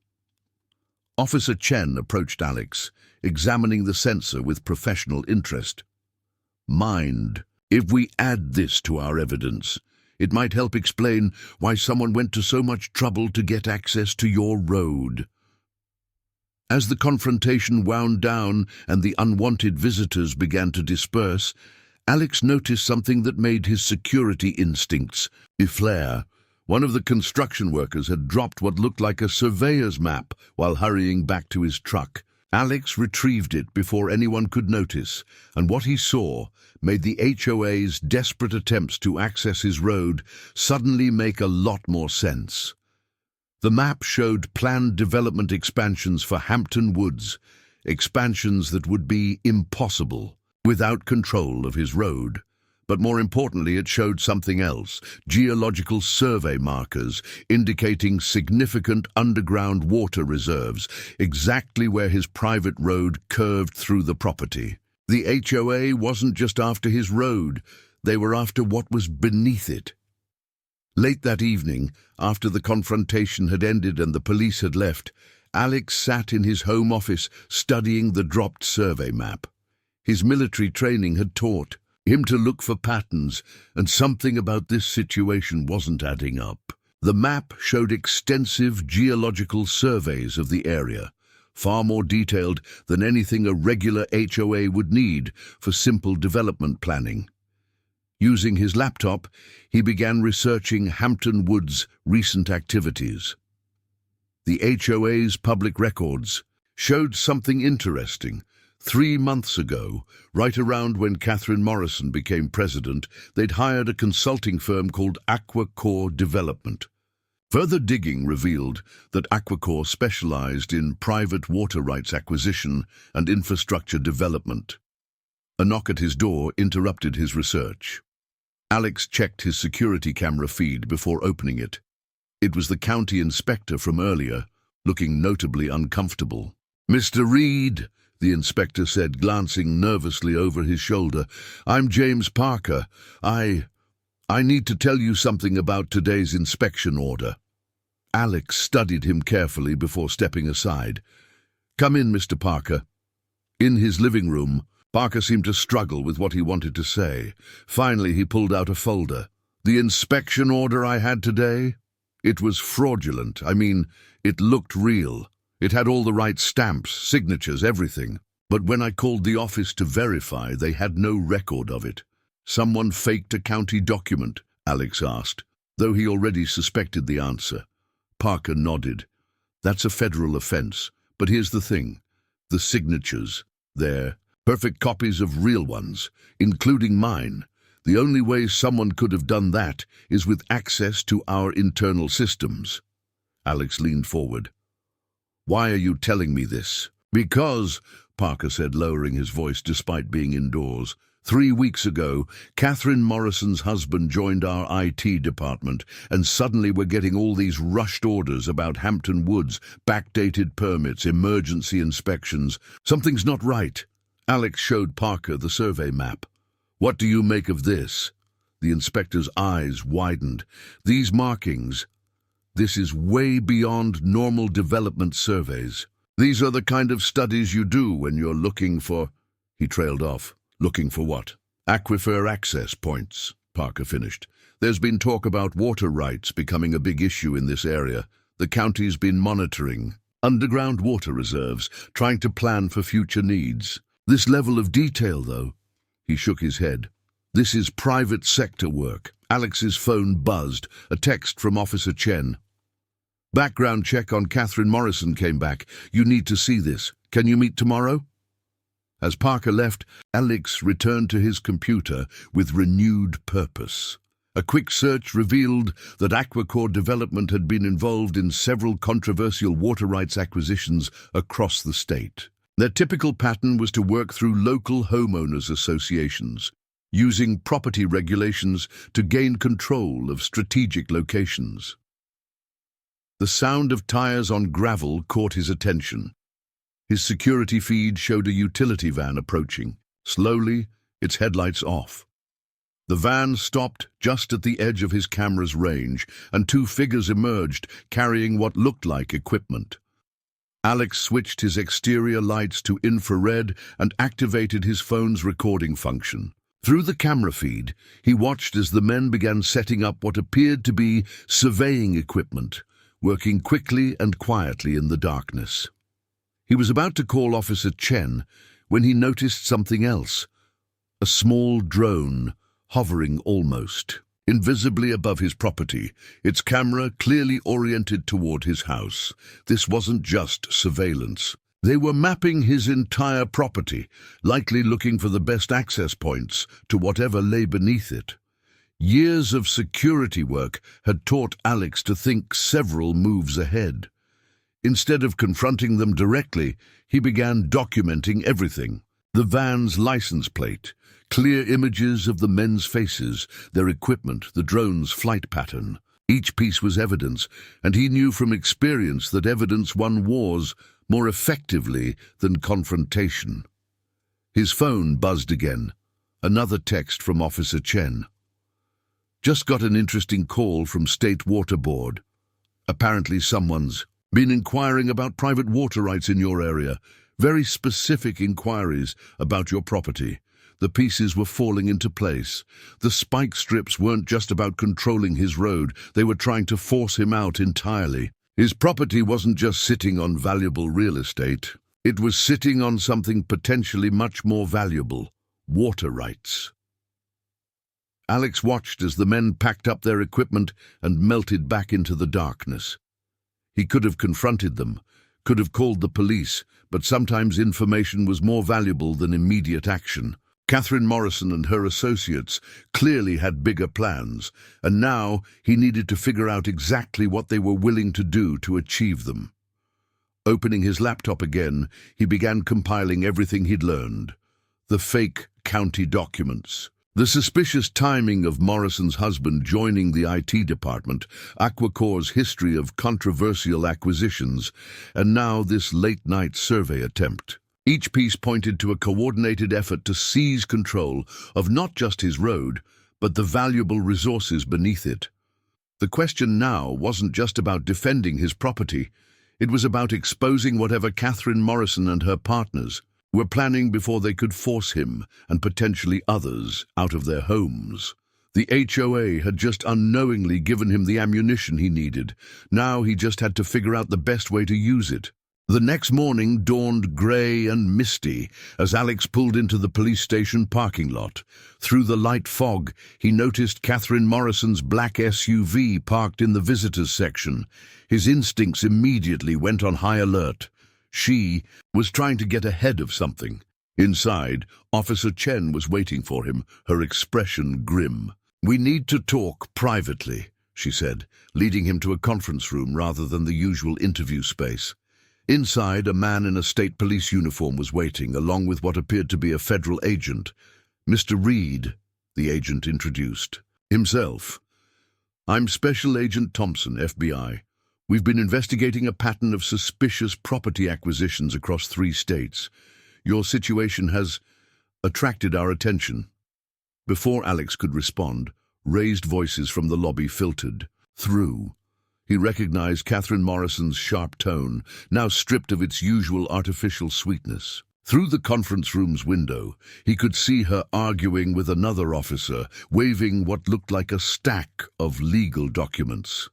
Officer Chen approached Alex, examining the sensor with professional interest. "Mind, if we add this to our evidence, it might help explain why someone went to so much trouble to get access to your road." As the confrontation wound down and the unwanted visitors began to disperse, Alex noticed something that made his security instincts flare. One of the construction workers had dropped what looked like a surveyor's map while hurrying back to his truck. Alex retrieved it before anyone could notice, and what he saw made the HOA's desperate attempts to access his road suddenly make a lot more sense. The map showed planned development expansions for Hampton Woods, expansions that would be impossible without control of his road. But more importantly, it showed something else, geological survey markers indicating significant underground water reserves, exactly where his private road curved through the property. The HOA wasn't just after his road, they were after what was beneath it. Late that evening, after the confrontation had ended and the police had left, Alex sat in his home office studying the dropped survey map. His military training had taught him to look for patterns, and something about this situation wasn't adding up. The map showed extensive geological surveys of the area, far more detailed than anything a regular HOA would need for simple development planning. Using his laptop, he began researching Hampton Woods' recent activities. The HOA's public records showed something interesting. 3 months ago, right around when Catherine Morrison became president, they'd hired a consulting firm called Aquacore Development. Further digging revealed that Aquacore specialized in private water rights acquisition and infrastructure development. A knock at his door interrupted his research. Alex checked his security camera feed before opening it. It was the county inspector from earlier, looking notably uncomfortable. "Mr. Reid," the inspector said, glancing nervously over his shoulder, "I'm James Parker. I need to tell you something about today's inspection order." Alex studied him carefully before stepping aside. "Come in, Mr. Parker." In his living room, Parker seemed to struggle with what he wanted to say. Finally, he pulled out a folder. "The inspection order I had today? It was fraudulent. I mean, it looked real. It had all the right stamps, signatures, everything. But when I called the office to verify, they had no record of it." "Someone faked a county document?" Alex asked, though he already suspected the answer. Parker nodded. "That's a federal offense. But here's the thing. The signatures. They're perfect copies of real ones, including mine. The only way someone could have done that is with access to our internal systems." Alex leaned forward. "Why are you telling me this?" "Because," Parker said, lowering his voice despite being indoors, 3 weeks ago, Catherine Morrison's husband joined our IT department, and suddenly we're getting all these rushed orders about Hampton Woods, backdated permits, emergency inspections. Something's not right." Alex showed Parker the survey map. "What do you make of this?" The inspector's eyes widened. "These markings. This is way beyond normal development surveys. These are the kind of studies you do when you're looking for—" He trailed off. "Looking for what?" Aquifer access points, Parker finished. There's been talk about water rights becoming a big issue in this area. The county's been monitoring underground water reserves, trying to plan for future needs. This level of detail, though, he shook his head. This is private sector work. Alex's phone buzzed, a text from Officer Chen. Background check on Catherine Morrison came back. You need to see this. Can you meet tomorrow? As Parker left, Alex returned to his computer with renewed purpose. A quick search revealed that Aquacore Development had been involved in several controversial water rights acquisitions across the state. Their typical pattern was to work through local homeowners associations, using property regulations to gain control of strategic locations. The sound of tires on gravel caught his attention. His security feed showed a utility van approaching, slowly, its headlights off. The van stopped just at the edge of his camera's range, and two figures emerged, carrying what looked like equipment. Alex switched his exterior lights to infrared and activated his phone's recording function. Through the camera feed, he watched as the men began setting up what appeared to be surveying equipment, working quickly and quietly in the darkness. He was about to call Officer Chen when he noticed something else. A small drone, hovering almost invisibly above his property, its camera clearly oriented toward his house. This wasn't just surveillance. They were mapping his entire property, likely looking for the best access points to whatever lay beneath it. Years of security work had taught Alex to think several moves ahead. Instead of confronting them directly, he began documenting everything. The van's license plate, clear images of the men's faces, their equipment, the drone's flight pattern. Each piece was evidence, and he knew from experience that evidence won wars more effectively than confrontation. His phone buzzed again. Another text from Officer Chen. Just got an interesting call from State Water Board. Apparently someone's been inquiring about private water rights in your area. Very specific inquiries about your property. The pieces were falling into place. The spike strips weren't just about controlling his road, they were trying to force him out entirely. His property wasn't just sitting on valuable real estate, it was sitting on something potentially much more valuable: water rights. Alex watched as the men packed up their equipment and melted back into the darkness. He could have confronted them, could have called the police, but sometimes information was more valuable than immediate action. Catherine Morrison and her associates clearly had bigger plans, and now he needed to figure out exactly what they were willing to do to achieve them. Opening his laptop again, he began compiling everything he'd learned. The fake county documents, the suspicious timing of Morrison's husband joining the IT department, Aquacore's history of controversial acquisitions, and now this late-night survey attempt. Each piece pointed to a coordinated effort to seize control of not just his road, but the valuable resources beneath it. The question now wasn't just about defending his property, it was about exposing whatever Catherine Morrison and her partners were planning before they could force him, and potentially others, out of their homes. The HOA had just unknowingly given him the ammunition he needed. Now he just had to figure out the best way to use it. The next morning dawned grey and misty as Alex pulled into the police station parking lot. Through the light fog, he noticed Catherine Morrison's black SUV parked in the visitors section. His instincts immediately went on high alert. She was trying to get ahead of something. Inside, Officer Chen was waiting for him, her expression grim. "We need to talk privately," she said, leading him to a conference room rather than the usual interview space. Inside, a man in a state police uniform was waiting, along with what appeared to be a federal agent. "Mr. Reid," the agent introduced himself. "I'm Special Agent Thompson, FBI. We've been investigating a pattern of suspicious property acquisitions across 3 states. Your situation has attracted our attention." Before Alex could respond, raised voices from the lobby filtered through. He recognized Catherine Morrison's sharp tone, now stripped of its usual artificial sweetness. Through the conference room's window, he could see her arguing with another officer, waving what looked like a stack of legal documents.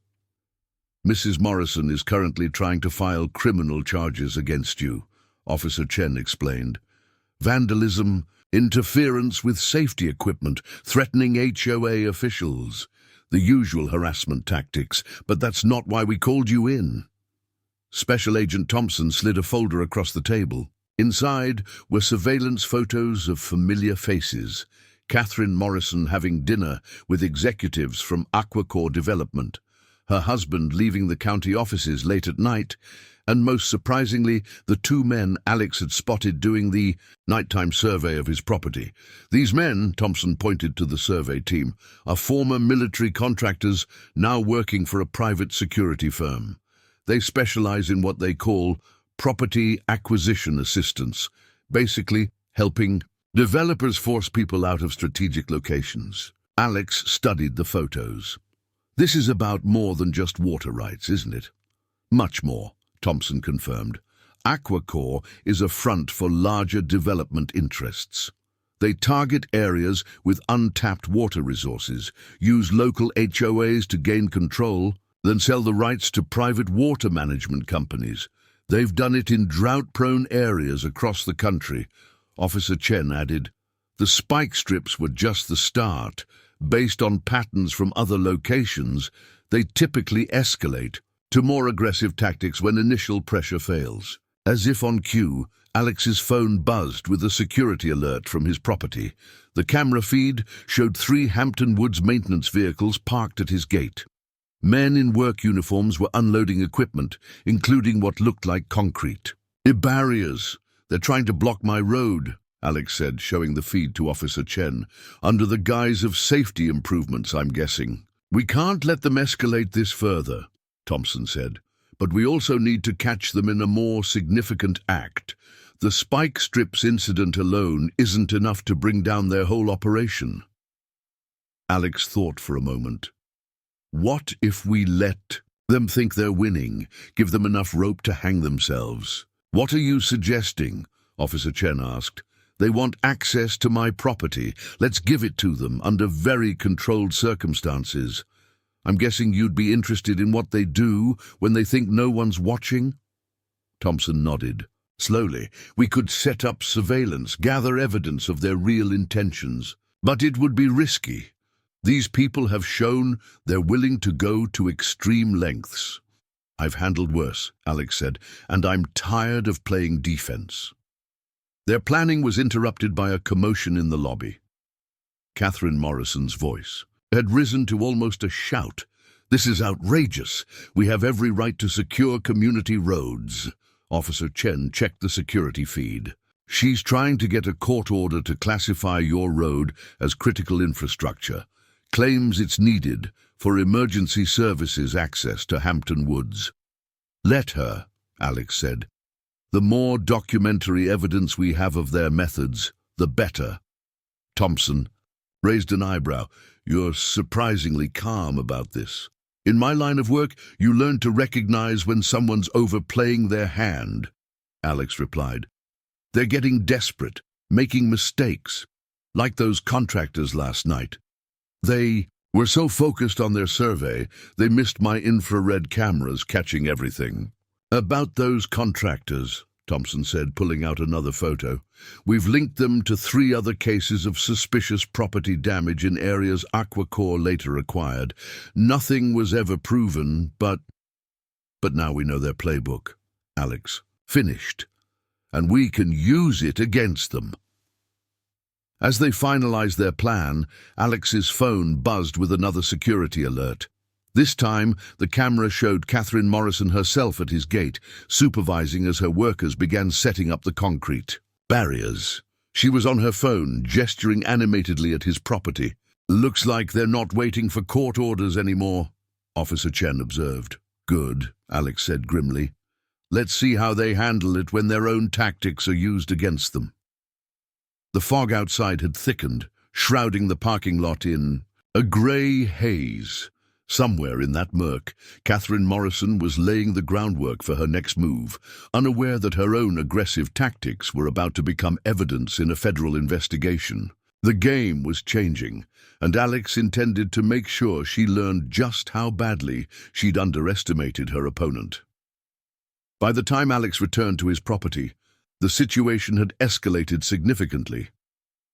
"Mrs. Morrison is currently trying to file criminal charges against you," Officer Chen explained. "Vandalism, interference with safety equipment, threatening HOA officials. The usual harassment tactics, but that's not why we called you in." Special Agent Thompson slid a folder across the table. Inside were surveillance photos of familiar faces. Catherine Morrison having dinner with executives from Aquacore Development, her husband leaving the county offices late at night, and most surprisingly, the two men Alex had spotted doing the nighttime survey of his property. These men, Thompson pointed to the survey team, are former military contractors now working for a private security firm. They specialize in what they call property acquisition assistance, basically helping developers force people out of strategic locations. Alex studied the photos. "This is about more than just water rights, isn't it?" "Much more," Thompson confirmed. "Aquacore is a front for larger development interests. They target areas with untapped water resources, use local HOAs to gain control, then sell the rights to private water management companies. They've done it in drought-prone areas across the country," Officer Chen added. "The spike strips were just the start. Based on patterns from other locations, they typically escalate to more aggressive tactics when initial pressure fails." As if on cue, Alex's phone buzzed with a security alert from his property. The camera feed showed 3 Hampton Woods maintenance vehicles parked at his gate. Men in work uniforms were unloading equipment, including what looked like concrete. "Barriers. They're trying to block my road," Alex said, showing the feed to Officer Chen. "Under the guise of safety improvements, I'm guessing." "We can't let them escalate this further," Thompson said. "But we also need to catch them in a more significant act. The spike strips incident alone isn't enough to bring down their whole operation." Alex thought for a moment. What if we let them think they're winning, give them enough rope to hang themselves? "What are you suggesting?" Officer Chen asked. "They want access to my property. Let's give it to them under very controlled circumstances. I'm guessing you'd be interested in what they do when they think no one's watching?" Thompson nodded. "Slowly, we could set up surveillance, gather evidence of their real intentions. But it would be risky. These people have shown they're willing to go to extreme lengths." "I've handled worse," Alex said, "and I'm tired of playing defense." Their planning was interrupted by a commotion in the lobby. Catherine Morrison's voice had risen to almost a shout. "This is outrageous. We have every right to secure community roads." Officer Chen checked the security feed. "She's trying to get a court order to classify your road as critical infrastructure. Claims it's needed for emergency services access to Hampton Woods." "Let her," Alex said. "The more documentary evidence we have of their methods, the better." Thompson raised an eyebrow. "You're surprisingly calm about this. In my line of work, you learn to recognize when someone's overplaying their hand," Alex replied. "They're getting desperate, making mistakes, like those contractors last night. They were so focused on their survey, they missed my infrared cameras catching everything." "About those contractors," Thompson said, pulling out another photo. "We've linked them to 3 other cases of suspicious property damage in areas Aquacore later acquired. Nothing was ever proven, but now we know their playbook." Alex finished. "And we can use it against them." As they finalized their plan, Alex's phone buzzed with another security alert. This time, the camera showed Catherine Morrison herself at his gate, supervising as her workers began setting up the concrete barriers. She was on her phone, gesturing animatedly at his property. "Looks like they're not waiting for court orders anymore," Officer Chen observed. "Good," Alex said grimly. "Let's see how they handle it when their own tactics are used against them." The fog outside had thickened, shrouding the parking lot in a grey haze. Somewhere in that murk, Catherine Morrison was laying the groundwork for her next move, unaware that her own aggressive tactics were about to become evidence in a federal investigation. The game was changing, and Alex intended to make sure she learned just how badly she'd underestimated her opponent. By the time Alex returned to his property, the situation had escalated significantly.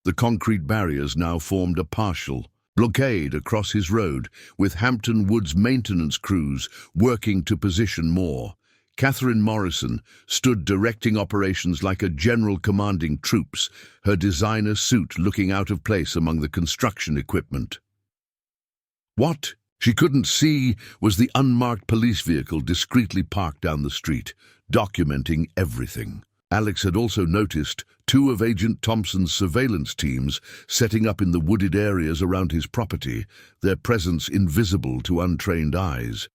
The concrete barriers now formed a partial blockade across his road, with Hampton Woods maintenance crews working to position more. Catherine Morrison stood directing operations like a general commanding troops, her designer suit looking out of place among the construction equipment. What she couldn't see was the unmarked police vehicle discreetly parked down the street, documenting everything. Alex had also noticed two of Agent Thompson's surveillance teams setting up in the wooded areas around his property, their presence invisible to untrained eyes.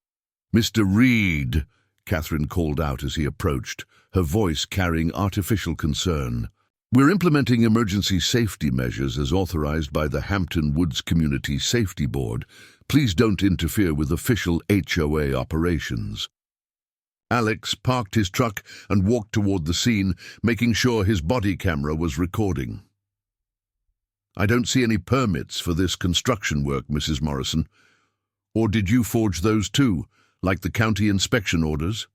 "Mr. Reid," Catherine called out as he approached, her voice carrying artificial concern. "We're implementing emergency safety measures as authorized by the Hampton Woods Community Safety Board. Please don't interfere with official HOA operations." Alex parked his truck and walked toward the scene, making sure his body camera was recording. "I don't see any permits for this construction work, Mrs. Morrison. Or did you forge those too, like the county inspection orders?"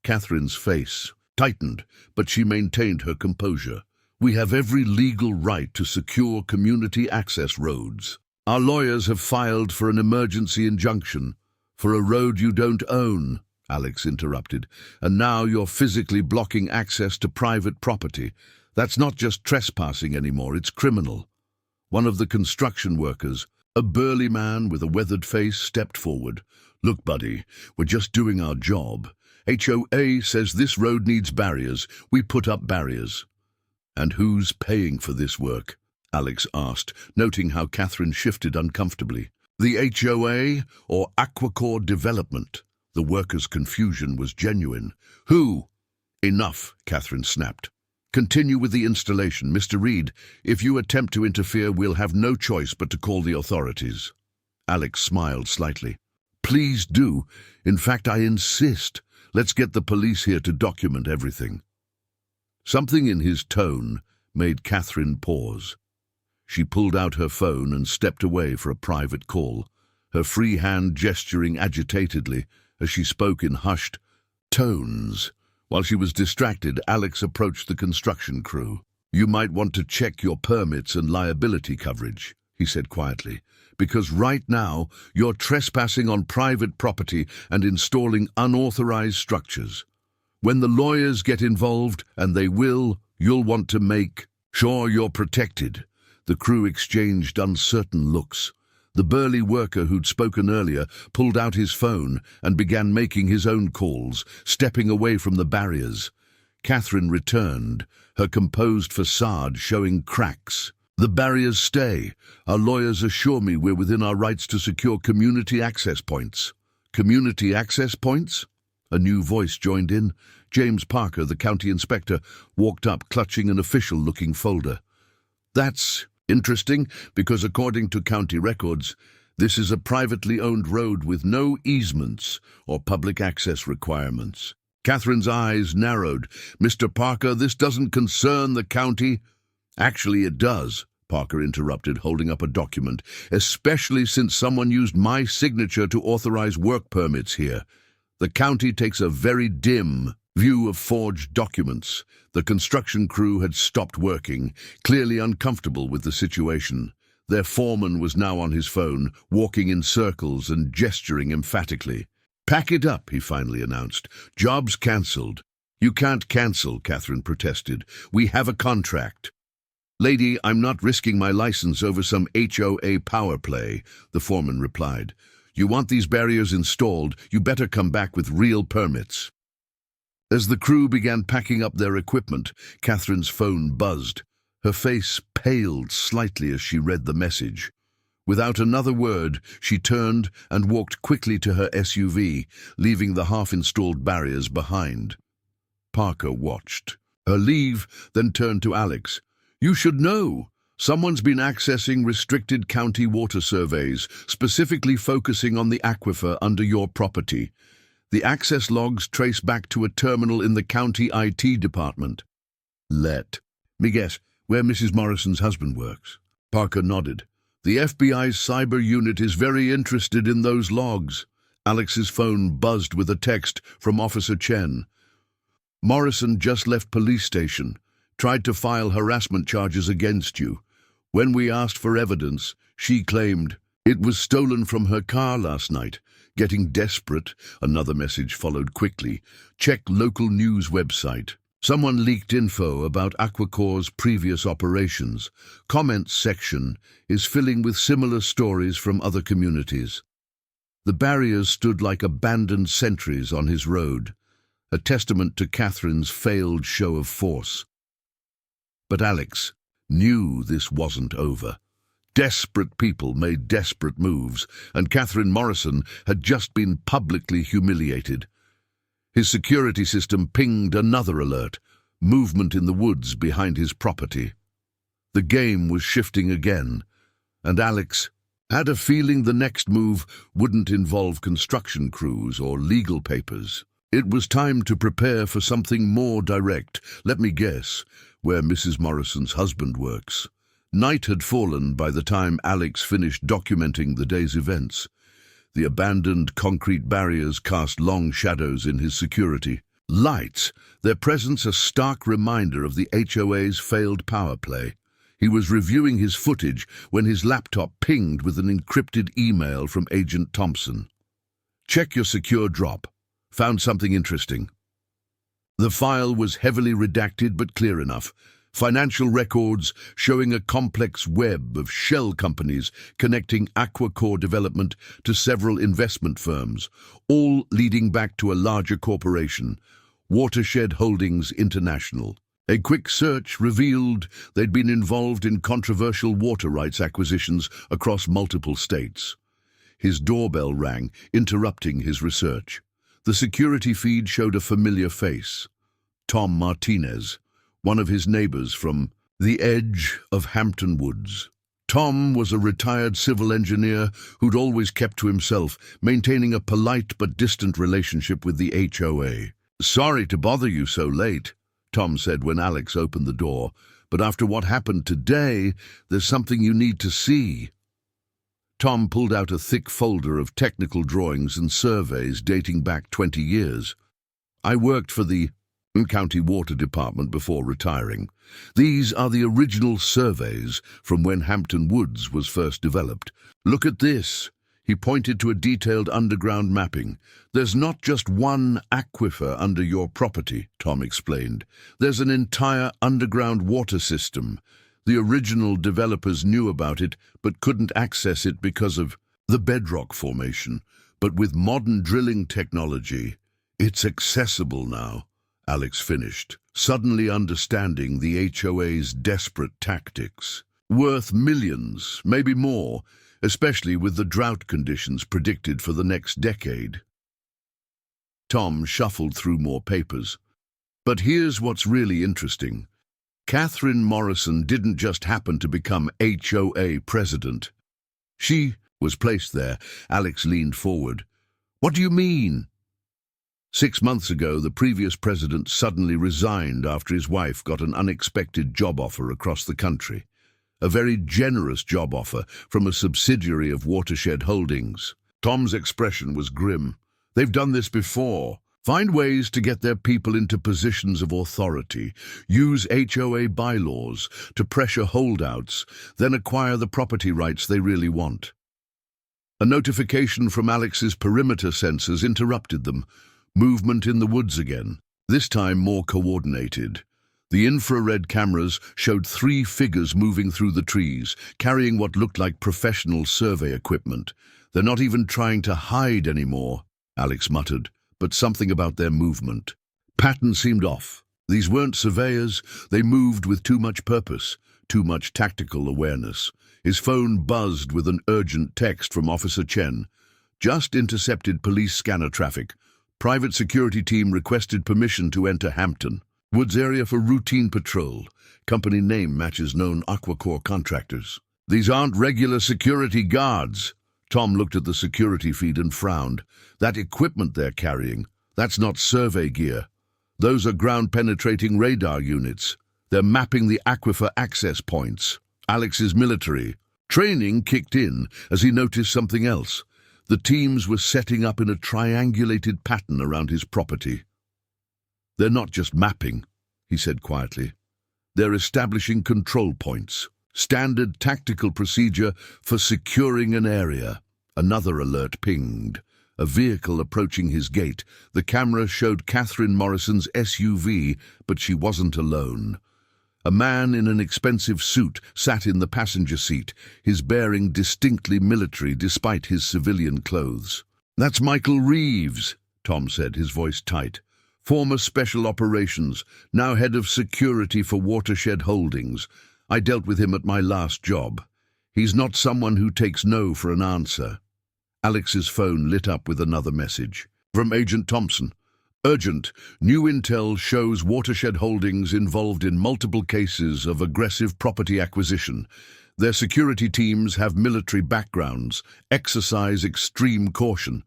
Catherine's face tightened, but she maintained her composure. "We have every legal right to secure community access roads. Our lawyers have filed for an emergency injunction for a road you don't own," Alex interrupted, "and now you're physically blocking access to private property. That's not just trespassing anymore, it's criminal." One of the construction workers, a burly man with a weathered face, stepped forward. "Look, buddy, we're just doing our job. HOA says this road needs barriers. We put up barriers." "And who's paying for this work?" Alex asked, noting how Catherine shifted uncomfortably. "The HOA or Aquacore Development?" The worker's confusion was genuine. "Who?" "Enough," Catherine snapped. "Continue with the installation. Mr. Reid, if you attempt to interfere, we'll have no choice but to call the authorities." Alex smiled slightly. "Please do. In fact, I insist. Let's get the police here to document everything." Something in his tone made Catherine pause. She pulled out her phone and stepped away for a private call, her free hand gesturing agitatedly as she spoke in hushed tones. While she was distracted, Alex approached the construction crew. "You might want to check your permits and liability coverage," he said quietly, "because right now you're trespassing on private property and installing unauthorized structures. When the lawyers get involved, and they will, you'll want to make sure you're protected." The crew exchanged uncertain looks. The burly worker who'd spoken earlier pulled out his phone and began making his own calls, stepping away from the barriers. Catherine returned, her composed facade showing cracks. "The barriers stay. Our lawyers assure me we're within our rights to secure community access points." "Community access points?" A new voice joined in. James Parker, the county inspector, walked up clutching an official-looking folder. "That's interesting, because according to county records, this is a privately owned road with no easements or public access requirements." Catherine's eyes narrowed. "Mr. Parker, this doesn't concern the county." "Actually, it does," Parker interrupted, holding up a document, "especially since someone used my signature to authorize work permits here. The county takes a very dim view of forged documents." The construction crew had stopped working, clearly uncomfortable with the situation. Their foreman was now on his phone, walking in circles and gesturing emphatically. "Pack it up," he finally announced. "Job's cancelled." "You can't cancel," Catherine protested. "We have a contract." "Lady, I'm not risking my license over some HOA power play," the foreman replied. "You want these barriers installed, you better come back with real permits." As the crew began packing up their equipment, Catherine's phone buzzed. Her face paled slightly as she read the message. Without another word, she turned and walked quickly to her SUV, leaving the half-installed barriers behind. Parker watched her leave, then turned to Alex. "You should know. Someone's been accessing restricted county water surveys, specifically focusing on the aquifer under your property. The access logs trace back to a terminal in the county IT department. Let me guess, where Mrs. Morrison's husband works. Parker nodded. The FBI's cyber unit is very interested in those logs. Alex's phone buzzed with a text from Officer Chen. Morrison just left police station. Tried to file harassment charges against you. When we asked for evidence, she claimed it was stolen from her car last night. Getting desperate, another message followed quickly. Check local news website. Someone leaked info about Aquacor's previous operations. Comments section is filling with similar stories from other communities. The barriers stood like abandoned sentries on his road, a testament to Catherine's failed show of force. But Alex knew this wasn't over. Desperate people made desperate moves, and Catherine Morrison had just been publicly humiliated. His security system pinged another alert, movement in the woods behind his property. The game was shifting again, and Alex had a feeling the next move wouldn't involve construction crews or legal papers. It was time to prepare for something more direct. Let me guess, where Mrs. Morrison's husband works. Night had fallen by the time Alex finished documenting the day's events. The abandoned concrete barriers cast long shadows in his security. Lights, their presence a stark reminder of the HOA's failed power play. He was reviewing his footage when his laptop pinged with an encrypted email from Agent Thompson. Check your secure drop. Found something interesting. The file was heavily redacted but clear enough. Financial records showing a complex web of shell companies connecting Aquacor development to several investment firms, all leading back to a larger corporation, Watershed Holdings International. A quick search revealed they'd been involved in controversial water rights acquisitions across multiple states. His doorbell rang, interrupting his research. The security feed showed a familiar face. Tom Martinez, one of his neighbors from the edge of Hampton Woods. Tom was a retired civil engineer who'd always kept to himself, maintaining a polite but distant relationship with the HOA. "Sorry to bother you so late," Tom said when Alex opened the door, "but after what happened today, there's something you need to see." Tom pulled out a thick folder of technical drawings and surveys dating back 20 years. "I worked for the County Water Department before retiring. These are the original surveys from when Hampton Woods was first developed. Look at this." He pointed to a detailed underground mapping. "There's not just one aquifer under your property," Tom explained. "There's an entire underground water system. The original developers knew about it, but couldn't access it because of the bedrock formation. But with modern drilling technology, it's accessible now," Alex finished, suddenly understanding the HOA's desperate tactics. Worth millions, maybe more, especially with the drought conditions predicted for the next decade. Tom shuffled through more papers. But here's what's really interesting. Catherine Morrison didn't just happen to become HOA president. She was placed there. Alex leaned forward. "What do you mean?" 6 months ago, the previous president suddenly resigned after his wife got an unexpected job offer across the country. A very generous job offer from a subsidiary of Watershed Holdings. Tom's expression was grim. "They've done this before. Find ways to get their people into positions of authority, use HOA bylaws to pressure holdouts, then acquire the property rights they really want." A notification from Alex's perimeter sensors interrupted them. Movement in the woods again, this time more coordinated. The infrared cameras showed 3 figures moving through the trees, carrying what looked like professional survey equipment. "They're not even trying to hide anymore," Alex muttered, but something about their movement. Pattern seemed off. These weren't surveyors, they moved with too much purpose, too much tactical awareness. His phone buzzed with an urgent text from Officer Chen. "Just intercepted police scanner traffic. Private security team requested permission to enter Hampton." Woods area for routine patrol. Company name matches known aquacore contractors. These aren't regular security guards. Tom looked at the security feed and frowned. That equipment they're carrying, that's not survey gear. Those are ground-penetrating radar units. They're mapping the aquifer access points. Alex's military. Training kicked in as he noticed something else. The teams were setting up in a triangulated pattern around his property. They're not just mapping, he said quietly. They're establishing control points. Standard tactical procedure for securing an area. Another alert pinged. A vehicle approaching his gate. The camera showed Catherine Morrison's SUV, but she wasn't alone. A man in an expensive suit sat in the passenger seat, his bearing distinctly military despite his civilian clothes. "That's Michael Reeves," Tom said, his voice tight. "Former Special Operations, now head of security for Watershed Holdings. I dealt with him at my last job. He's not someone who takes no for an answer." Alex's phone lit up with another message. From Agent Thompson. "Urgent. New intel shows Watershed Holdings involved in multiple cases of aggressive property acquisition. Their security teams have military backgrounds. Exercise extreme caution."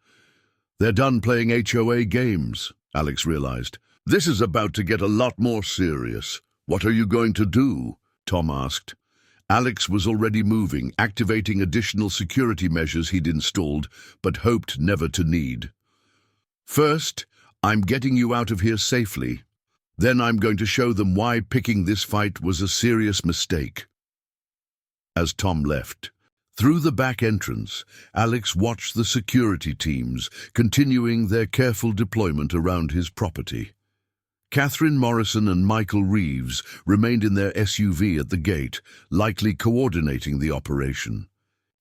"They're done playing HOA games," Alex realized. "This is about to get a lot more serious. What are you going to do?" Tom asked. Alex was already moving, activating additional security measures he'd installed, but hoped never to need. "First, I'm getting you out of here safely. Then I'm going to show them why picking this fight was a serious mistake." As Tom left, through the back entrance, Alex watched the security teams continuing their careful deployment around his property. Catherine Morrison and Michael Reeves remained in their SUV at the gate, likely coordinating the operation.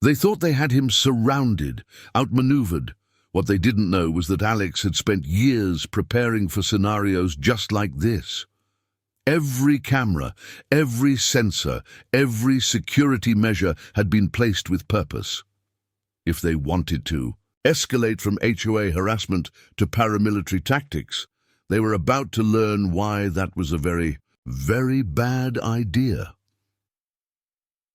They thought they had him surrounded, outmaneuvered. What they didn't know was that Alex had spent years preparing for scenarios just like this. Every camera, every sensor, every security measure had been placed with purpose. If they wanted to escalate from HOA harassment to paramilitary tactics, they were about to learn why that was a very, very bad idea.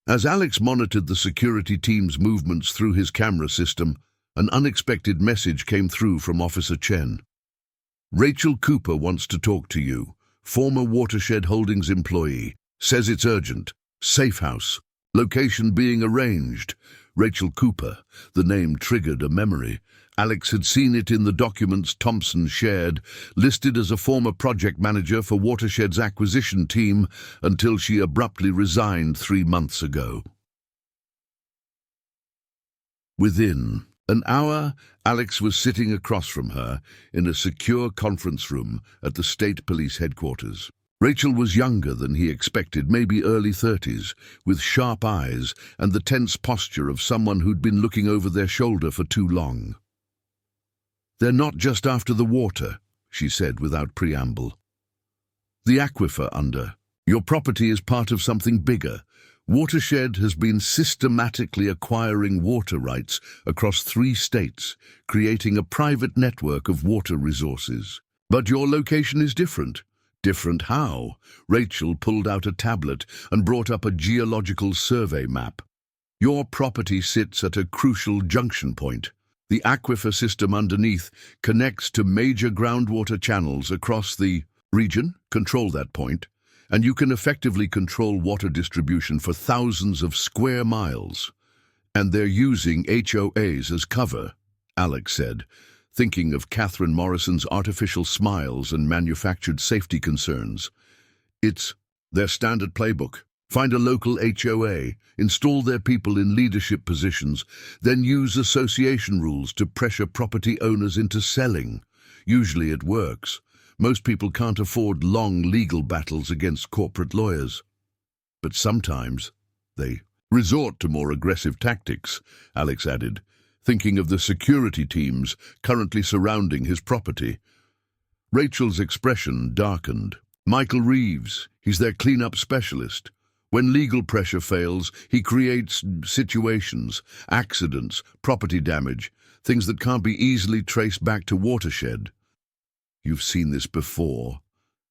As Alex monitored the security team's movements through his camera system, an unexpected message came through from Officer Chen. "Rachel Cooper wants to talk to you. Former Watershed Holdings employee. Says it's urgent. Safe house. Location being arranged." Rachel Cooper. The name triggered a memory. Alex had seen it in the documents Thompson shared, listed as a former project manager for Watershed's acquisition team until she abruptly resigned 3 months ago. Within an hour, Alex was sitting across from her in a secure conference room at the state police headquarters. Rachel was younger than he expected, maybe early 30s, with sharp eyes and the tense posture of someone who'd been looking over their shoulder for too long. "They're not just after the water," she said without preamble. "The aquifer under. Your property is part of something bigger. Watershed has been systematically acquiring water rights across 3 states, creating a private network of water resources. But your location is different." "Different how?" Rachel pulled out a tablet and brought up a geological survey map. "Your property sits at a crucial junction point. The aquifer system underneath connects to major groundwater channels across the region. Control that point, and you can effectively control water distribution for thousands of square miles. And they're using HOAs as cover," Alex said, thinking of Catherine Morrison's artificial smiles and manufactured safety concerns. "It's their standard playbook. Find a local HOA, install their people in leadership positions, then use association rules to pressure property owners into selling. Usually it works. Most people can't afford long legal battles against corporate lawyers. But sometimes they resort to more aggressive tactics," Alex added, thinking of the security teams currently surrounding his property. Rachel's expression darkened. "Michael Reeves, he's their cleanup specialist. When legal pressure fails, he creates situations, accidents, property damage, things that can't be easily traced back to Watershed." "You've seen this before."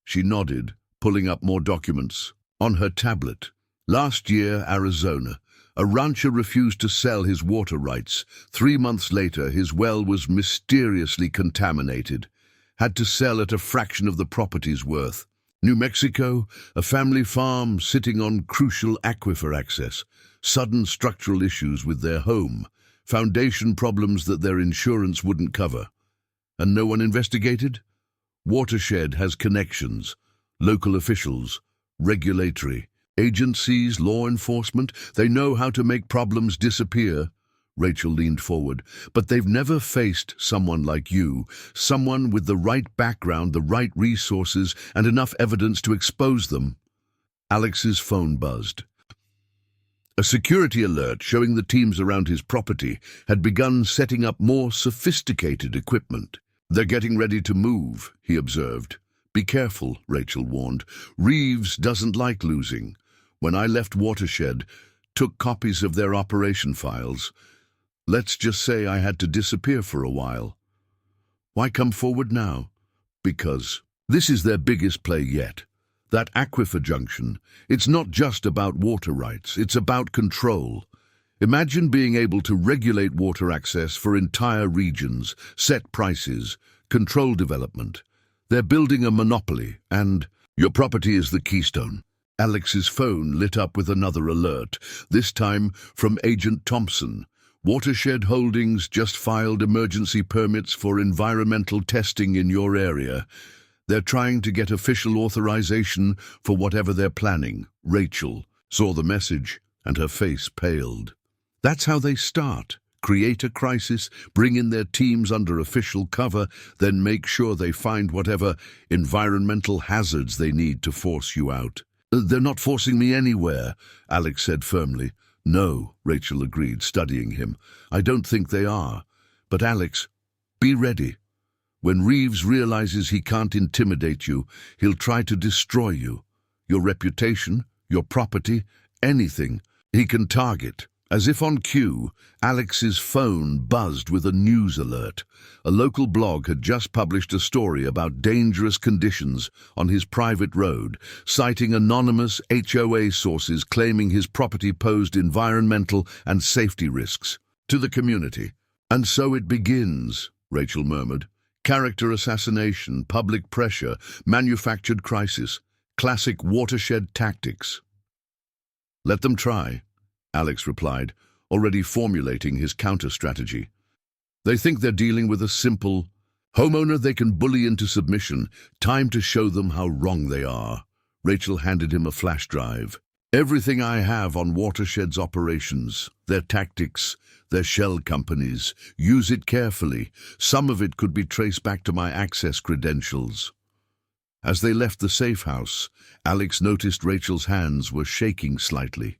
She nodded, pulling up more documents. On her tablet. Last year, Arizona. A rancher refused to sell his water rights. 3 months later, his well was mysteriously contaminated. Had to sell at a fraction of the property's worth. New Mexico, a family farm sitting on crucial aquifer access. Sudden structural issues with their home. Foundation problems that their insurance wouldn't cover. And no one investigated? Watershed has connections. Local officials, regulatory agencies, law enforcement, they know how to make problems disappear. Rachel leaned forward. But they've never faced someone like you, someone with the right background, the right resources, and enough evidence to expose them. Alex's phone buzzed. A security alert showing the teams around his property had begun setting up more sophisticated equipment. They're getting ready to move, he observed. Be careful, Rachel warned. Reeves doesn't like losing. When I left Watershed, took copies of their operation files. Let's just say I had to disappear for a while. Why come forward now? Because this is their biggest play yet. That aquifer junction, it's not just about water rights, it's about control. Imagine being able to regulate water access for entire regions, set prices, control development. They're building a monopoly, and your property is the keystone. Alex's phone lit up with another alert, this time from Agent Thompson. Watershed Holdings just filed emergency permits for environmental testing in your area. They're trying to get official authorization for whatever they're planning. Rachel saw the message, and her face paled. That's how they start. Create a crisis, bring in their teams under official cover, then make sure they find whatever environmental hazards they need to force you out. They're not forcing me anywhere, Alex said firmly. No, Rachel agreed, studying him. I don't think they are. But Alex, be ready. When Reeves realizes he can't intimidate you, he'll try to destroy you. Your reputation, your property, anything. He can target. As if on cue, Alex's phone buzzed with a news alert. A local blog had just published a story about dangerous conditions on his private road, citing anonymous HOA sources claiming his property posed environmental and safety risks to the community. And so it begins, Rachel murmured. Character assassination, public pressure, manufactured crisis, classic watershed tactics. Let them try, Alex replied, already formulating his counter-strategy. They think they're dealing with a simple homeowner they can bully into submission. Time to show them how wrong they are. Rachel handed him a flash drive. Everything I have on Watershed's operations, their tactics, their shell companies. Use it carefully. Some of it could be traced back to my access credentials. As they left the safe house, Alex noticed Rachel's hands were shaking slightly.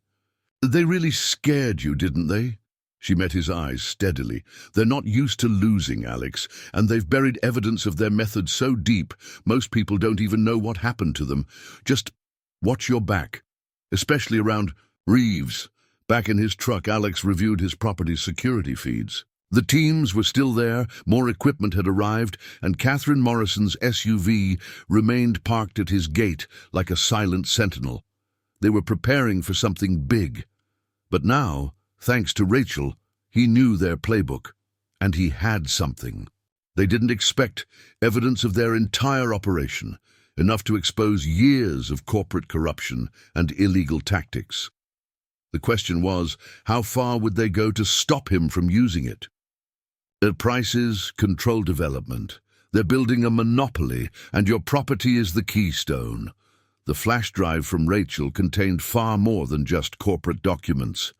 They really scared you, didn't they? She met his eyes steadily. They're not used to losing, Alex, and they've buried evidence of their methods so deep, most people don't even know what happened to them. Just watch your back, especially around Reeves. Back in his truck, Alex reviewed his property's security feeds. The teams were still there, more equipment had arrived, and Catherine Morrison's SUV remained parked at his gate like a silent sentinel. They were preparing for something big. But now, thanks to Rachel, he knew their playbook, and he had something. They didn't expect evidence of their entire operation, enough to expose years of corporate corruption and illegal tactics. The question was, how far would they go to stop him from using it? At prices, control development. They're building a monopoly, and your property is the keystone. The flash drive from Rachel contained far more than just corporate documents.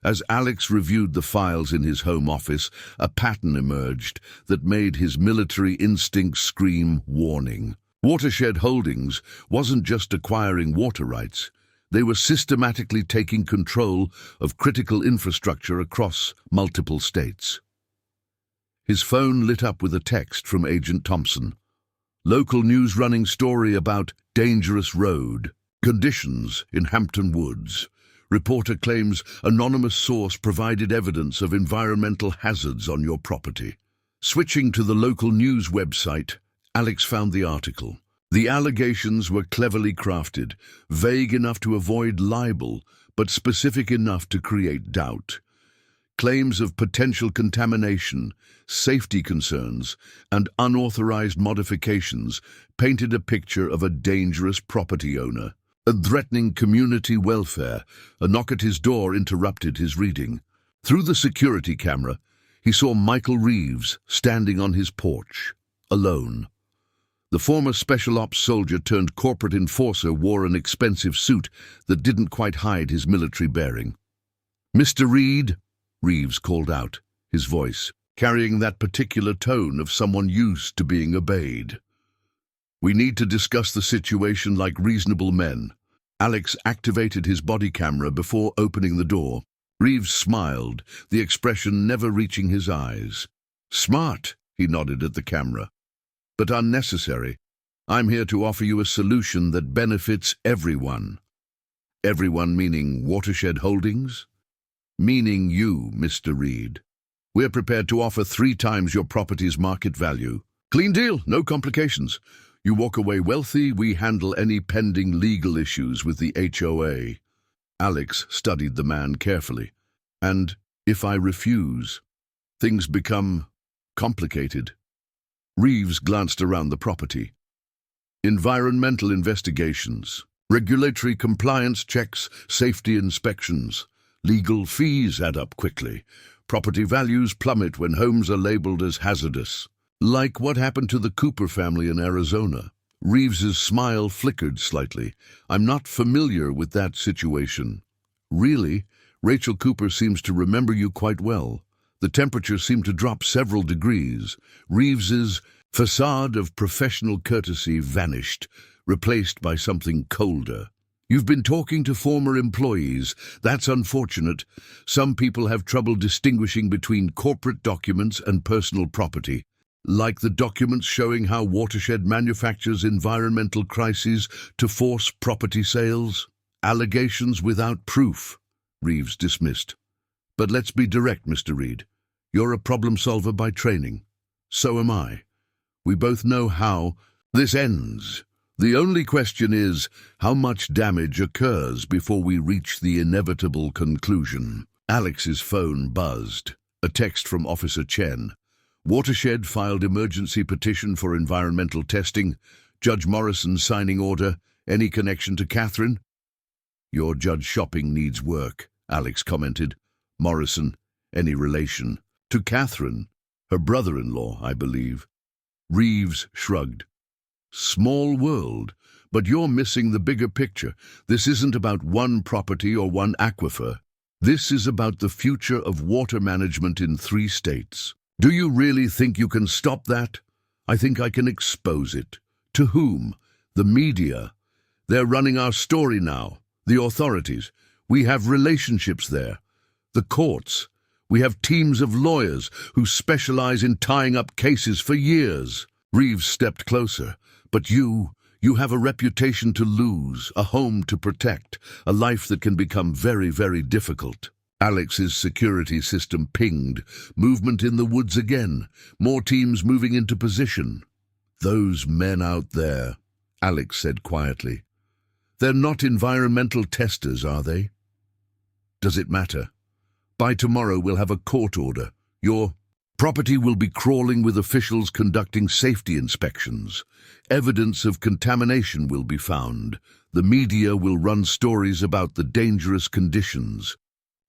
As Alex reviewed the files in his home office, a pattern emerged that made his military instincts scream warning. Watershed Holdings wasn't just acquiring water rights. They were systematically taking control of critical infrastructure across multiple states. His phone lit up with a text from Agent Thompson. Local news running story about dangerous road conditions in Hampton Woods. Reporter claims anonymous source provided evidence of environmental hazards on your property. Switching to the local news website, Alex found the article. The allegations were cleverly crafted, vague enough to avoid libel, but specific enough to create doubt. Claims of potential contamination, safety concerns, and unauthorized modifications painted a picture of a dangerous property owner, threatening community welfare. A knock at his door interrupted his reading. Through the security camera, he saw Michael Reeves standing on his porch, alone. The former special ops soldier turned corporate enforcer wore an expensive suit that didn't quite hide his military bearing. "Mr. Reid," Reeves called out, his voice carrying that particular tone of someone used to being obeyed. "We need to discuss the situation like reasonable men." Alex activated his body camera before opening the door. Reeves smiled, the expression never reaching his eyes. "Smart," he nodded at the camera, "but unnecessary. I'm here to offer you a solution that benefits everyone." "Everyone" meaning Watershed Holdings? "Meaning you, Mr. Reid. We're prepared to offer 3 times your property's market value. Clean deal, no complications. You walk away wealthy, we handle any pending legal issues with the HOA. Alex studied the man carefully. "And if I refuse, things become complicated." Reeves glanced around the property. "Environmental investigations, regulatory compliance checks, safety inspections. Legal fees add up quickly. Property values plummet when homes are labeled as hazardous. Like what happened to the Cooper family in Arizona." Reeves's smile flickered slightly. "I'm not familiar with that situation." "Really? Rachel Cooper seems to remember you quite well." The temperature seemed to drop several degrees. Reeves's facade of professional courtesy vanished, replaced by something colder. "You've been talking to former employees. That's unfortunate. Some people have trouble distinguishing between corporate documents and personal property. Like the documents showing how Watershed manufactures environmental crises to force property sales. Allegations without proof," Reeves dismissed. "But let's be direct, Mr. Reid. You're a problem solver by training. So am I. We both know how this ends. The only question is how much damage occurs before we reach the inevitable conclusion." Alex's phone buzzed. A text from Officer Chen. "Watershed filed emergency petition for environmental testing. Judge Morrison signing order. Any connection to Catherine?" "Your judge shopping needs work," Alex commented. "Morrison, any relation?" "To Catherine. Her brother-in-law, I believe." Reeves shrugged. "Small world, but you're missing the bigger picture. This isn't about one property or one aquifer. This is about the future of water management in 3 states. Do you really think you can stop that? I think I can expose it." "To whom?" "The media. They're running our story now. The authorities. We have relationships there. The courts. We have teams of lawyers who specialize in tying up cases for years." Reeves stepped closer. "But you have a reputation to lose, a home to protect, a life that can become very, very difficult." Alex's security system pinged. Movement in the woods again. More teams moving into position. "Those men out there," Alex said quietly. "They're not environmental testers, are they?" "Does it matter? By tomorrow we'll have a court order. Your property will be crawling with officials conducting safety inspections. Evidence of contamination will be found. The media will run stories about the dangerous conditions.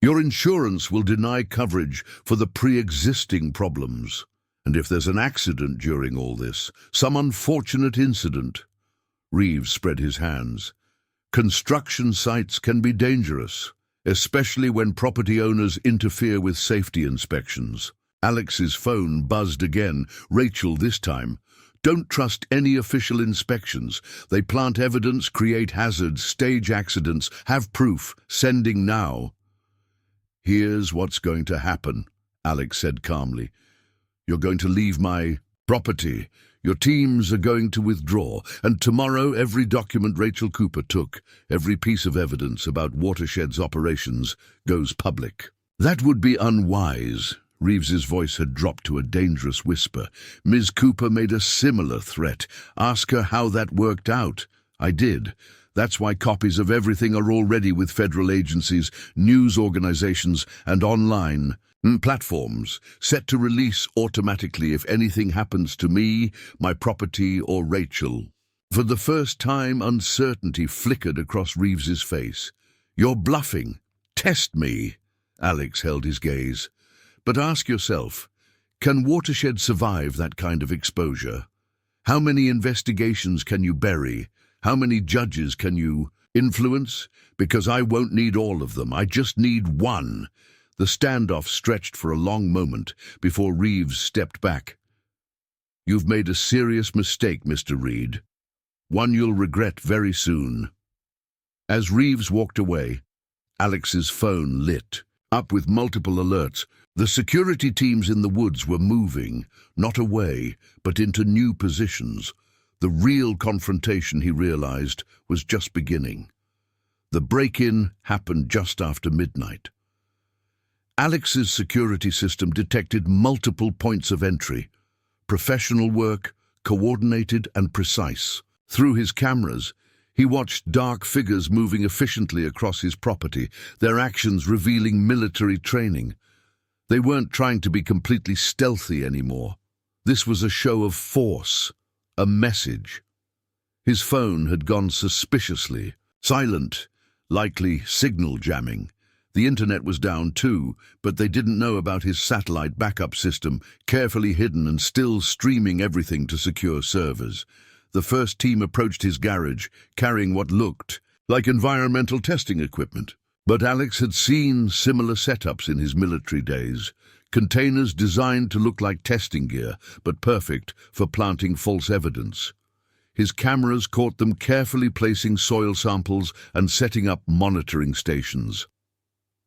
Your insurance will deny coverage for the pre-existing problems. And if there's an accident during all this, some unfortunate incident..." Reeves spread his hands. "Construction sites can be dangerous, especially when property owners interfere with safety inspections." Alex's phone buzzed again. Rachel this time. "Don't trust any official inspections. They plant evidence, create hazards, stage accidents. Have proof. Sending now." "Here's what's going to happen," Alex said calmly. "You're going to leave my property. Your teams are going to withdraw. And tomorrow every document Rachel Cooper took, every piece of evidence about Watershed's operations, goes public." "That would be unwise," Reeves's voice had dropped to a dangerous whisper. Ms. Cooper made a similar threat. Ask her how that worked out. I did. That's why copies of everything are already with federal agencies, news organizations, and online platforms, set to release automatically if anything happens to me, my property, or Rachel. For the first time, uncertainty flickered across Reeves's face. You're bluffing. Test me. Alex held his gaze. But ask yourself, can Watershed survive that kind of exposure? How many investigations can you bury? How many judges can you influence? Because I won't need all of them. I just need one. The standoff stretched for a long moment before Reeves stepped back. You've made a serious mistake, Mr. Reid. One you'll regret very soon. As Reeves walked away, Alex's phone lit up with multiple alerts. The security teams in the woods were moving, not away, but into new positions. The real confrontation, he realized, was just beginning. The break-in happened just after midnight. Alex's security system detected multiple points of entry. Professional work, coordinated and precise. Through his cameras, he watched dark figures moving efficiently across his property, their actions revealing military training. They weren't trying to be completely stealthy anymore. This was a show of force, a message. His phone had gone suspiciously silent, likely signal jamming. The internet was down too, but they didn't know about his satellite backup system, carefully hidden and still streaming everything to secure servers. The first team approached his garage, carrying what looked like environmental testing equipment. But Alex had seen similar setups in his military days. Containers designed to look like testing gear, but perfect for planting false evidence. His cameras caught them carefully placing soil samples and setting up monitoring stations.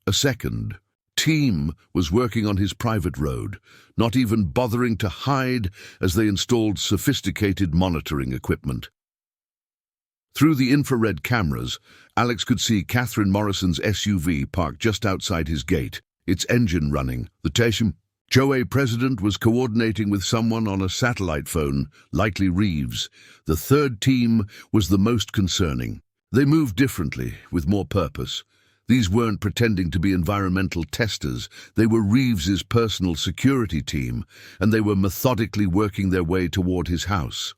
A second team was working on his private road, not even bothering to hide as they installed sophisticated monitoring equipment. Through the infrared cameras, Alex could see Catherine Morrison's SUV parked just outside his gate, its engine running. The HOA president was coordinating with someone on a satellite phone, likely Reeves. The third team was the most concerning. They moved differently, with more purpose. These weren't pretending to be environmental testers. They were Reeves's personal security team, and they were methodically working their way toward his house.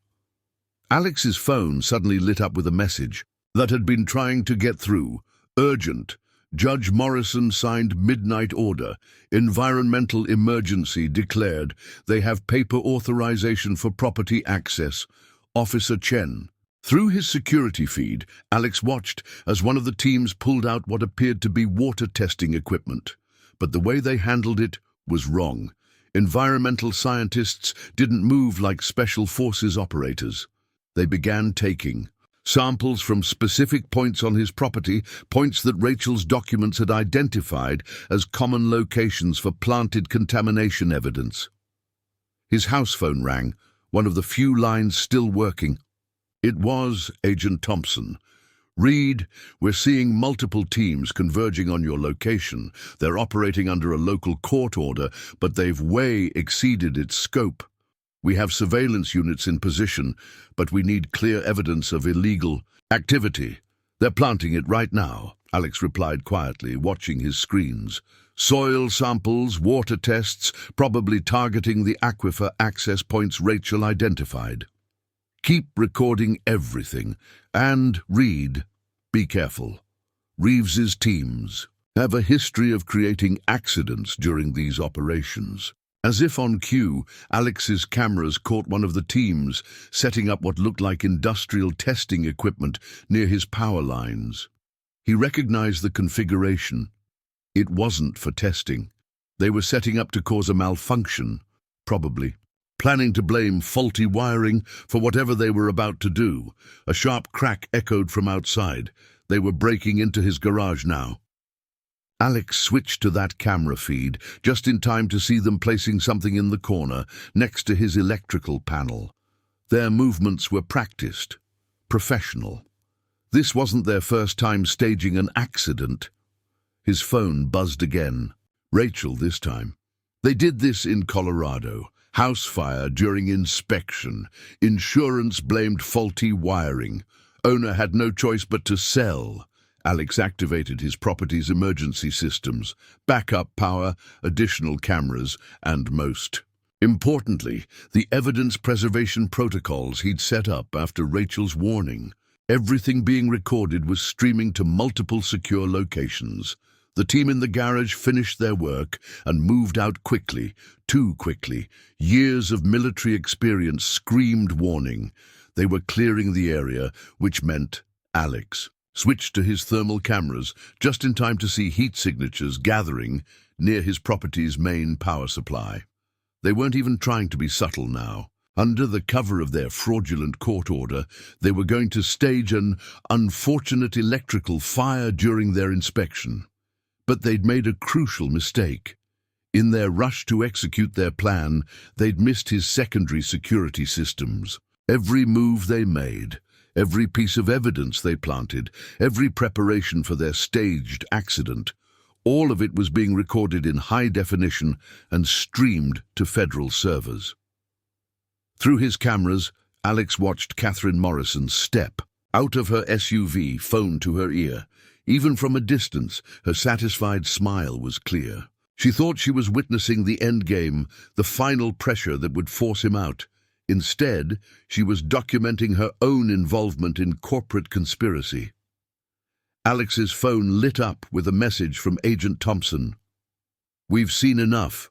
Alex's phone suddenly lit up with a message that had been trying to get through. Urgent. Judge Morrison signed midnight order. Environmental emergency declared. They have paper authorization for property access. Officer Chen. Through his security feed, Alex watched as one of the teams pulled out what appeared to be water testing equipment. But the way they handled it was wrong. Environmental scientists didn't move like special forces operators. They began taking samples from specific points on his property, points that Rachel's documents had identified as common locations for planted contamination evidence. His house phone rang, one of the few lines still working. It was Agent Thompson. Reid, we're seeing multiple teams converging on your location. They're operating under a local court order, but they've way exceeded its scope. We have surveillance units in position, but we need clear evidence of illegal activity. They're planting it right now, Alex replied quietly, watching his screens. Soil samples, water tests, probably targeting the aquifer access points Rachel identified. Keep recording everything. And, Reid, be careful. Reeves's teams have a history of creating accidents during these operations. As if on cue, Alex's cameras caught one of the teams setting up what looked like industrial testing equipment near his power lines. He recognized the configuration. It wasn't for testing. They were setting up to cause a malfunction, probably. Planning to blame faulty wiring for whatever they were about to do. A sharp crack echoed from outside. They were breaking into his garage now. Alex switched to that camera feed, just in time to see them placing something in the corner, next to his electrical panel. Their movements were practiced, professional. This wasn't their first time staging an accident. His phone buzzed again. Rachel this time. They did this in Colorado. House fire during inspection. Insurance blamed faulty wiring. Owner had no choice but to sell. Alex activated his property's emergency systems, backup power, additional cameras, and most importantly, the evidence preservation protocols he'd set up after Rachel's warning. Everything being recorded was streaming to multiple secure locations. The team in the garage finished their work and moved out quickly, too quickly. Years of military experience screamed warning. They were clearing the area, which meant Alex switched to his thermal cameras just in time to see heat signatures gathering near his property's main power supply. They weren't even trying to be subtle now. Under the cover of their fraudulent court order, they were going to stage an unfortunate electrical fire during their inspection. But they'd made a crucial mistake. In their rush to execute their plan, they'd missed his secondary security systems. Every move they made, every piece of evidence they planted, every preparation for their staged accident, all of it was being recorded in high definition and streamed to federal servers. Through his cameras, Alex watched Catherine Morrison step out of her SUV, phone to her ear. Even from a distance, her satisfied smile was clear. She thought she was witnessing the end game, the final pressure that would force him out. Instead, she was documenting her own involvement in corporate conspiracy. Alex's phone lit up with a message from Agent Thompson. "We've seen enough.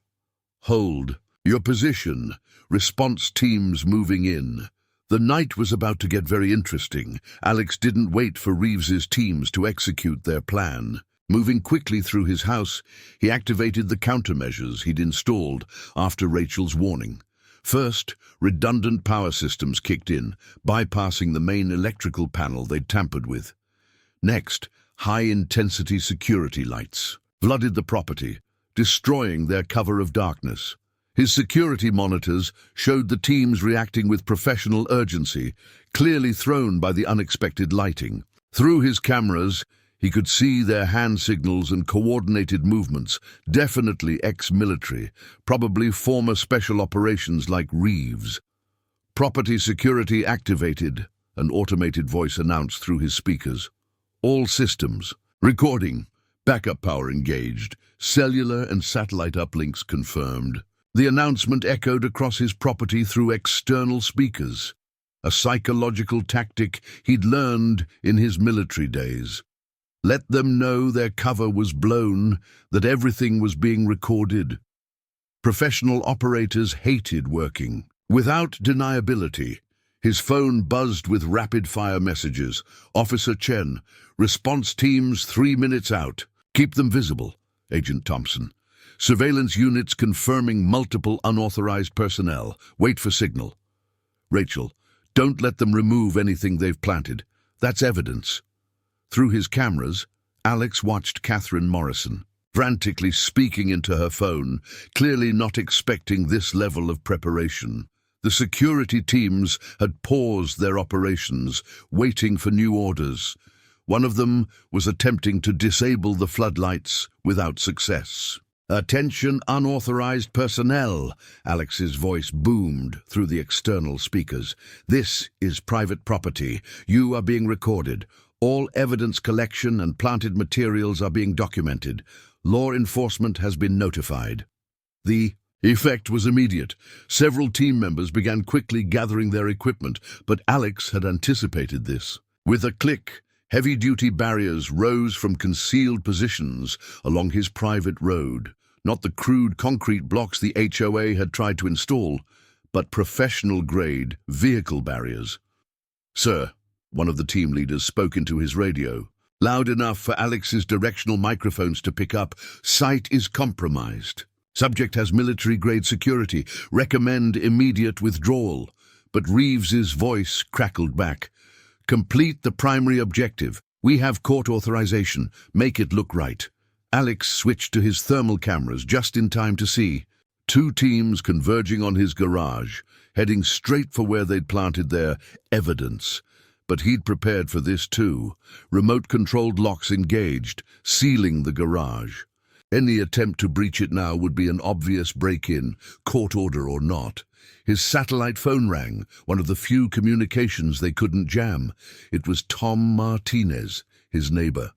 Hold your position. Response teams moving in." The night was about to get very interesting. Alex didn't wait for Reeves's teams to execute their plan. Moving quickly through his house, he activated the countermeasures he'd installed after Rachel's warning. First, redundant power systems kicked in, bypassing the main electrical panel they'd tampered with. Next, high-intensity security lights flooded the property, destroying their cover of darkness. His security monitors showed the teams reacting with professional urgency, clearly thrown by the unexpected lighting. Through his cameras, he could see their hand signals and coordinated movements, definitely ex-military, probably former special operations like Reeves. "Property security activated," an automated voice announced through his speakers. "All systems. Recording. Backup power engaged. Cellular and satellite uplinks confirmed." The announcement echoed across his property through external speakers, a psychological tactic he'd learned in his military days. Let them know their cover was blown, that everything was being recorded. Professional operators hated working. Without deniability, his phone buzzed with rapid-fire messages. "Officer Chen, response teams 3 minutes out. Keep them visible." Agent Thompson. "Surveillance units confirming multiple unauthorized personnel. Wait for signal." Rachel, "Don't let them remove anything they've planted. That's evidence." Through his cameras, Alex watched Catherine Morrison, frantically speaking into her phone, clearly not expecting this level of preparation. The security teams had paused their operations, waiting for new orders. One of them was attempting to disable the floodlights without success. "Attention unauthorized personnel," Alex's voice boomed through the external speakers. "This is private property. You are being recorded. All evidence collection and planted materials are being documented. Law enforcement has been notified." The effect was immediate. Several team members began quickly gathering their equipment, but Alex had anticipated this. With a click, heavy-duty barriers rose from concealed positions along his private road. Not the crude concrete blocks the HOA had tried to install, but professional-grade vehicle barriers. "Sir," one of the team leaders spoke into his radio, loud enough for Alex's directional microphones to pick up, "Site is compromised. Subject has military-grade security. Recommend immediate withdrawal." But Reeves's voice crackled back. "Complete the primary objective. We have court authorization. Make it look right." Alex switched to his thermal cameras just in time to see 2 teams converging on his garage, heading straight for where they'd planted their evidence. But he'd prepared for this too. Remote-controlled locks engaged, sealing the garage. Any attempt to breach it now would be an obvious break-in, court order or not. His satellite phone rang, one of the few communications they couldn't jam. It was Tom Martinez, his neighbor.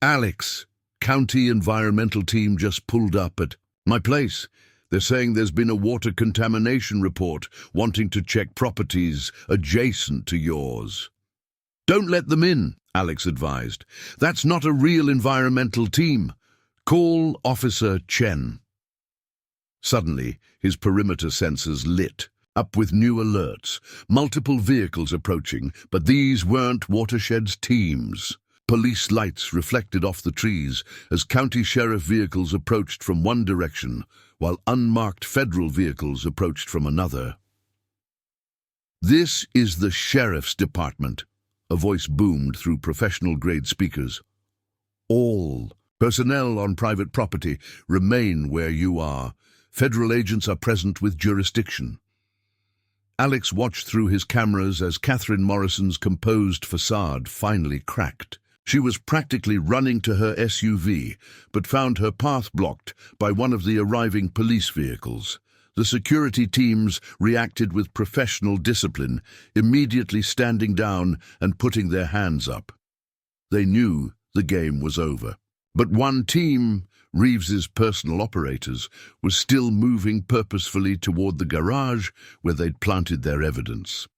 "Alex, county environmental team just pulled up at my place. They're saying there's been a water contamination report, wanting to check properties adjacent to yours." "Don't let them in," Alex advised. "That's not a real environmental team. Call Officer Chen." Suddenly, his perimeter sensors lit up with new alerts. Multiple vehicles approaching, but these weren't Watershed's teams. Police lights reflected off the trees as county sheriff vehicles approached from one direction, while unmarked federal vehicles approached from another. "This is the sheriff's department," a voice boomed through professional-grade speakers. "All personnel on private property, remain where you are. Federal agents are present with jurisdiction." Alex watched through his cameras as Catherine Morrison's composed facade finally cracked. She was practically running to her SUV, but found her path blocked by one of the arriving police vehicles. The security teams reacted with professional discipline, immediately standing down and putting their hands up. They knew the game was over. But one team, Reeves's personal operators, was still moving purposefully toward the garage where they'd planted their evidence.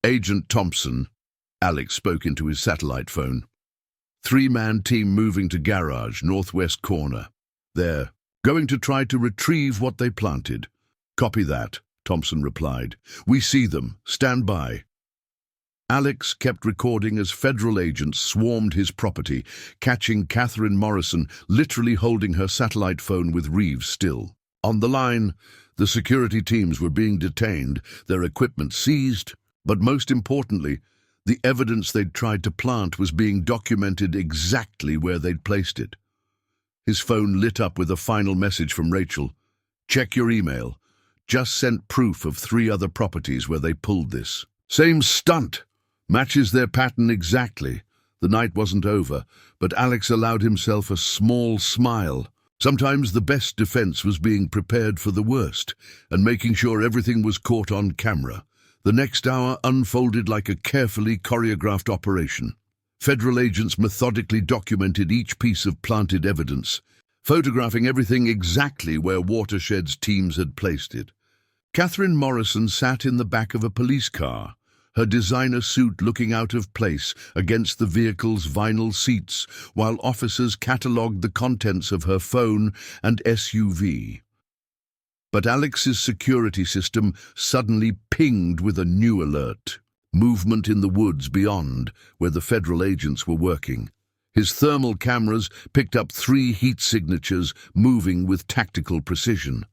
"Agent Thompson," Alex spoke into his satellite phone. "Three-man team moving to garage, northwest corner. They're going to try to retrieve what they planted." "Copy that," Thompson replied. "We see them. Stand by." Alex kept recording as federal agents swarmed his property, catching Catherine Morrison literally holding her satellite phone with Reeves still. On the line, the security teams were being detained, their equipment seized, but most importantly, the evidence they'd tried to plant was being documented exactly where they'd placed it. His phone lit up with a final message from Rachel. "Check your email. Just sent proof of 3 other properties where they pulled this. Same stunt. Matches their pattern exactly." The night wasn't over, but Alex allowed himself a small smile. Sometimes the best defense was being prepared for the worst, and making sure everything was caught on camera. The next hour unfolded like a carefully choreographed operation. Federal agents methodically documented each piece of planted evidence, photographing everything exactly where Watershed's teams had placed it. Catherine Morrison sat in the back of a police car, her designer suit looking out of place against the vehicle's vinyl seats, while officers catalogued the contents of her phone and SUV. But Alex's security system suddenly pinged with a new alert. Movement in the woods beyond, where the federal agents were working. His thermal cameras picked up 3 heat signatures moving with tactical precision.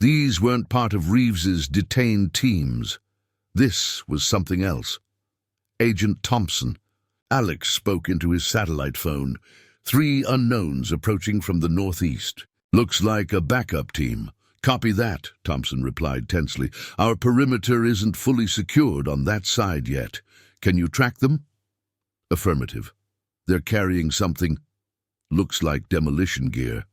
These weren't part of Reeves's detained teams. This was something else. "Agent Thompson." Alex spoke into his satellite phone. 3 unknowns approaching from the northeast. "Looks like a backup team." "Copy that," Thompson replied tensely. "Our perimeter isn't fully secured on that side yet. Can you track them?" "Affirmative. They're carrying something. Looks like demolition gear."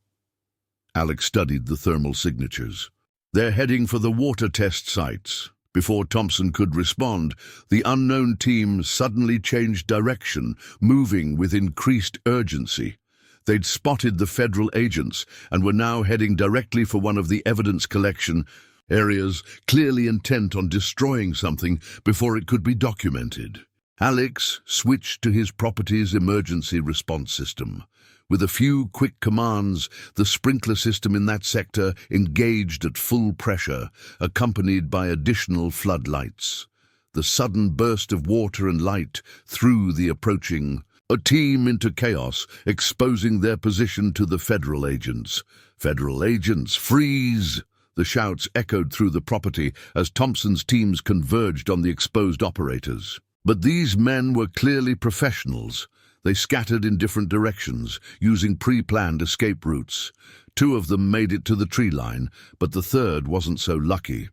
Alex studied the thermal signatures. "They're heading for the water test sites." Before Thompson could respond, the unknown team suddenly changed direction, moving with increased urgency. They'd spotted the federal agents and were now heading directly for one of the evidence collection areas, clearly intent on destroying something before it could be documented. Alex switched to his property's emergency response system. With a few quick commands, the sprinkler system in that sector engaged at full pressure, accompanied by additional floodlights. The sudden burst of water and light threw the approaching team into chaos, exposing their position to the federal agents. "Federal agents, freeze!" The shouts echoed through the property as Thompson's teams converged on the exposed operators. But these men were clearly professionals. They scattered in different directions, using pre-planned escape routes. 2 of them made it to the tree line, but the third wasn't so lucky.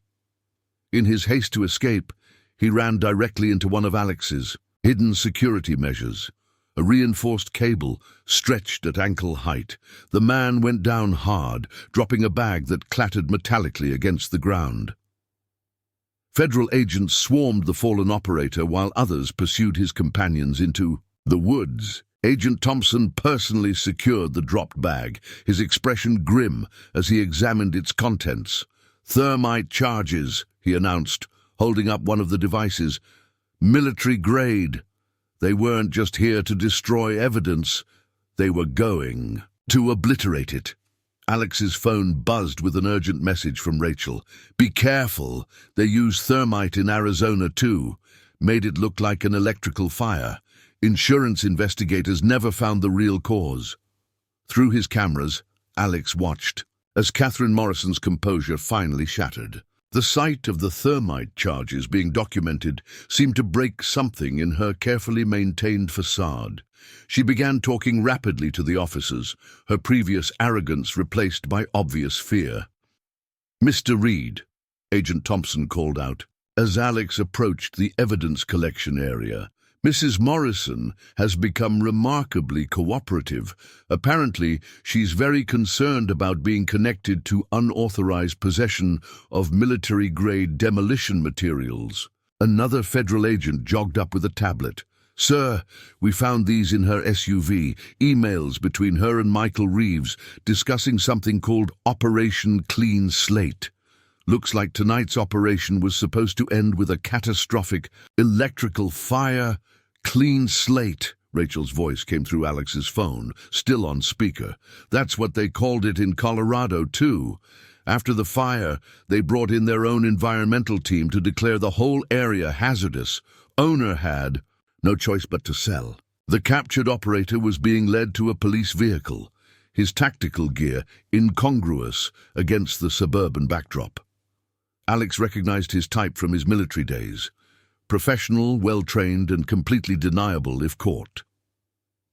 In his haste to escape, he ran directly into one of Alex's hidden security measures, a reinforced cable stretched at ankle height. The man went down hard, dropping a bag that clattered metallically against the ground. Federal agents swarmed the fallen operator while others pursued his companions into the woods. Agent Thompson personally secured the dropped bag, his expression grim as he examined its contents. "Thermite charges," he announced, holding up one of the devices. "Military grade. They weren't just here to destroy evidence, they were going to obliterate it." Alex's phone buzzed with an urgent message from Rachel. "Be careful, they use thermite in Arizona too. Made it look like an electrical fire. Insurance investigators never found the real cause." Through his cameras, Alex watched as Catherine Morrison's composure finally shattered. The sight of the thermite charges being documented seemed to break something in her carefully maintained facade. She began talking rapidly to the officers, her previous arrogance replaced by obvious fear. "Mr. Reid," Agent Thompson called out, as Alex approached the evidence collection area. "Mrs. Morrison has become remarkably cooperative. Apparently, she's very concerned about being connected to unauthorized possession of military-grade demolition materials." Another federal agent jogged up with a tablet. "Sir, we found these in her SUV, emails between her and Michael Reeves discussing something called Operation Clean Slate. Looks like tonight's operation was supposed to end with a catastrophic electrical fire. Clean slate." Rachel's voice came through Alex's phone, still on speaker. "That's what they called it in Colorado, too. After the fire, they brought in their own environmental team to declare the whole area hazardous. Owner had no choice but to sell." The captured operator was being led to a police vehicle, his tactical gear incongruous against the suburban backdrop. Alex recognized his type from his military days. Professional, well-trained, and completely deniable if caught.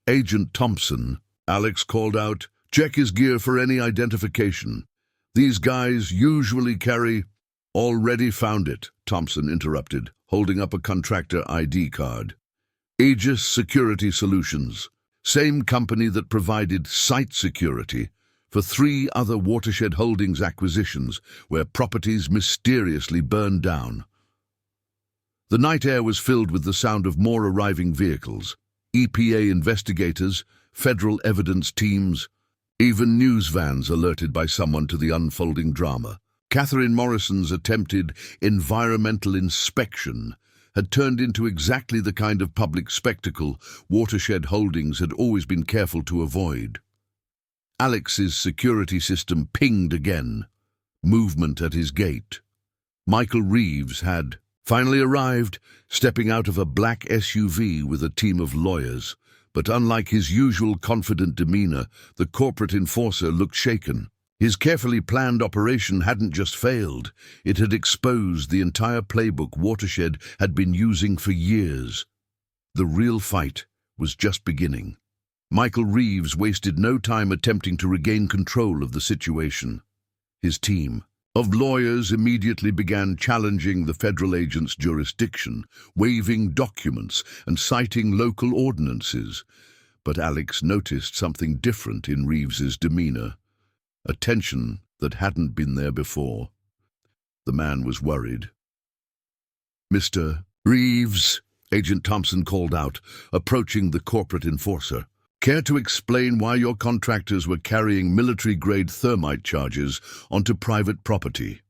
"Agent Thompson," Alex called out, "check his gear for any identification. These guys usually carry—" "Already found it," Thompson interrupted, holding up a contractor ID card. "Aegis Security Solutions, same company that provided site security for 3 other Watershed Holdings acquisitions where properties mysteriously burned down." The night air was filled with the sound of more arriving vehicles, EPA investigators, federal evidence teams, even news vans alerted by someone to the unfolding drama. Catherine Morrison's attempted environmental inspection had turned into exactly the kind of public spectacle Watershed Holdings had always been careful to avoid. Alex's security system pinged again, movement at his gate. Michael Reeves had finally arrived, stepping out of a black SUV with a team of lawyers. But unlike his usual confident demeanor, the corporate enforcer looked shaken. His carefully planned operation hadn't just failed, it had exposed the entire playbook Watershed had been using for years. The real fight was just beginning. Michael Reeves wasted no time attempting to regain control of the situation. His team of lawyers immediately began challenging the federal agent's jurisdiction, waiving documents and citing local ordinances. But Alex noticed something different in Reeves's demeanor, a tension that hadn't been there before. The man was worried. "Mr. Reeves," Agent Thompson called out, approaching the corporate enforcer. "Care to explain why your contractors were carrying military-grade thermite charges onto private property?"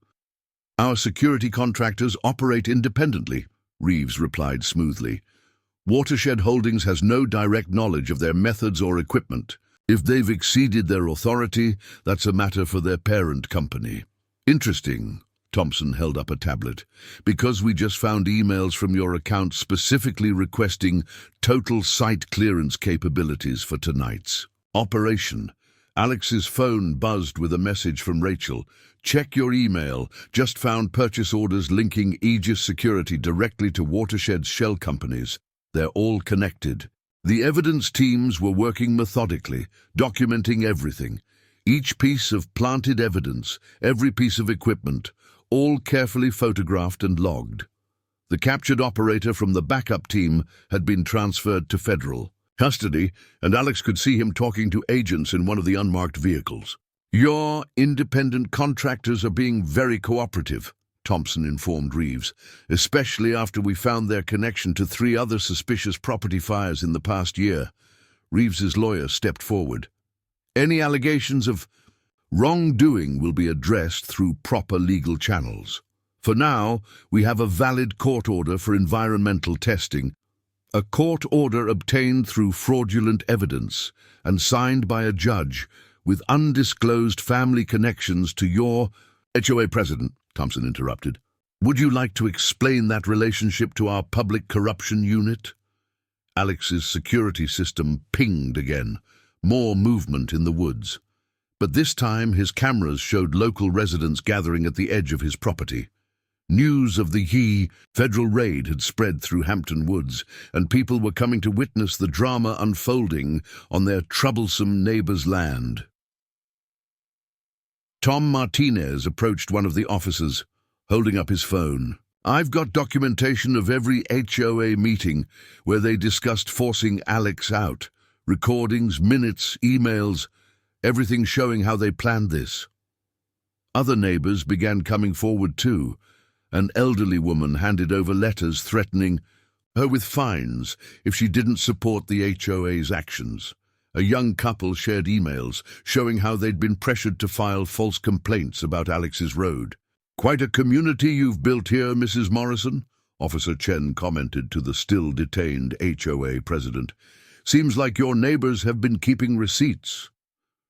"Our security contractors operate independently," Reeves replied smoothly. "Watershed Holdings has no direct knowledge of their methods or equipment. If they've exceeded their authority, that's a matter for their parent company." "Interesting." Thompson held up a tablet. "Because we just found emails from your account specifically requesting total site clearance capabilities for tonight's operation." Alex's phone buzzed with a message from Rachel. "Check your email. Just found purchase orders linking Aegis Security directly to Watershed's shell companies. They're all connected." The evidence teams were working methodically, documenting everything. Each piece of planted evidence, every piece of equipment, all carefully photographed and logged. The captured operator from the backup team had been transferred to federal. custody, and Alex could see him talking to agents in one of the unmarked vehicles. "Your independent contractors are being very cooperative," Thompson informed Reeves, "especially after we found their connection to 3 other suspicious property fires in the past year." Reeves's lawyer stepped forward. "Any allegations of wrongdoing will be addressed through proper legal channels. For now, we have a valid court order for environmental testing, a court order obtained through fraudulent evidence and signed by a judge with undisclosed family connections to your—" "HOA president," Thompson interrupted. "Would you like to explain that relationship to our public corruption unit?" Alex's security system pinged again. More movement in the woods. But this time his cameras showed local residents gathering at the edge of his property. News of the federal raid had spread through Hampton Woods, and people were coming to witness the drama unfolding on their troublesome neighbor's land. Tom Martinez approached one of the officers, holding up his phone. "I've got documentation of every HOA meeting where they discussed forcing Alex out. Recordings, minutes, emails, everything showing how they planned this." Other neighbors began coming forward too. An elderly woman handed over letters threatening her with fines if she didn't support the HOA's actions. A young couple shared emails showing how they'd been pressured to file false complaints about Alex's road. "Quite a community you've built here, Mrs. Morrison," Officer Chen commented to the still-detained HOA president. "Seems like your neighbors have been keeping receipts."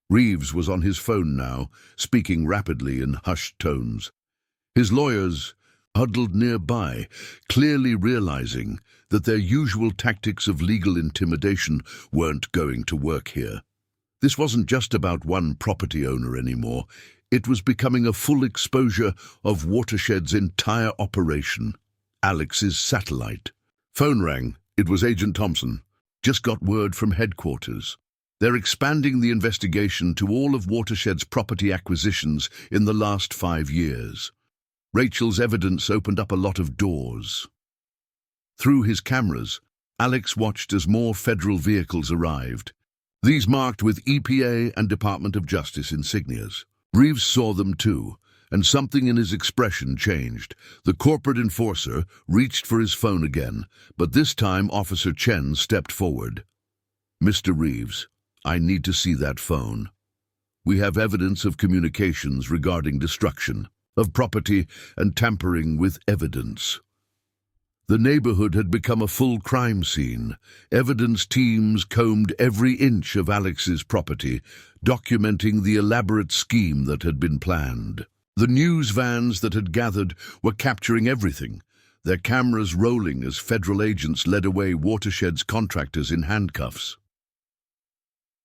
Reeves was on his phone now, speaking rapidly in hushed tones. His lawyers huddled nearby, clearly realizing that their usual tactics of legal intimidation weren't going to work here. This wasn't just about one property owner anymore. It was becoming a full exposure of Watershed's entire operation. Alex's satellite. Phone rang. It was Agent Thompson. "Just got word from headquarters. They're expanding the investigation to all of Watershed's property acquisitions in the last 5 years. Rachel's evidence opened up a lot of doors." Through his cameras, Alex watched as more federal vehicles arrived, these marked with EPA and Department of Justice insignias. Reeves saw them too, and something in his expression changed. The corporate enforcer reached for his phone again, but this time Officer Chen stepped forward. "Mr. Reeves, I need to see that phone. We have evidence of communications regarding destruction of property and tampering with evidence." The neighborhood had become a full crime scene. Evidence teams combed every inch of Alex's property, documenting the elaborate scheme that had been planned. The news vans that had gathered were capturing everything, their cameras rolling as federal agents led away Watershed's contractors in handcuffs.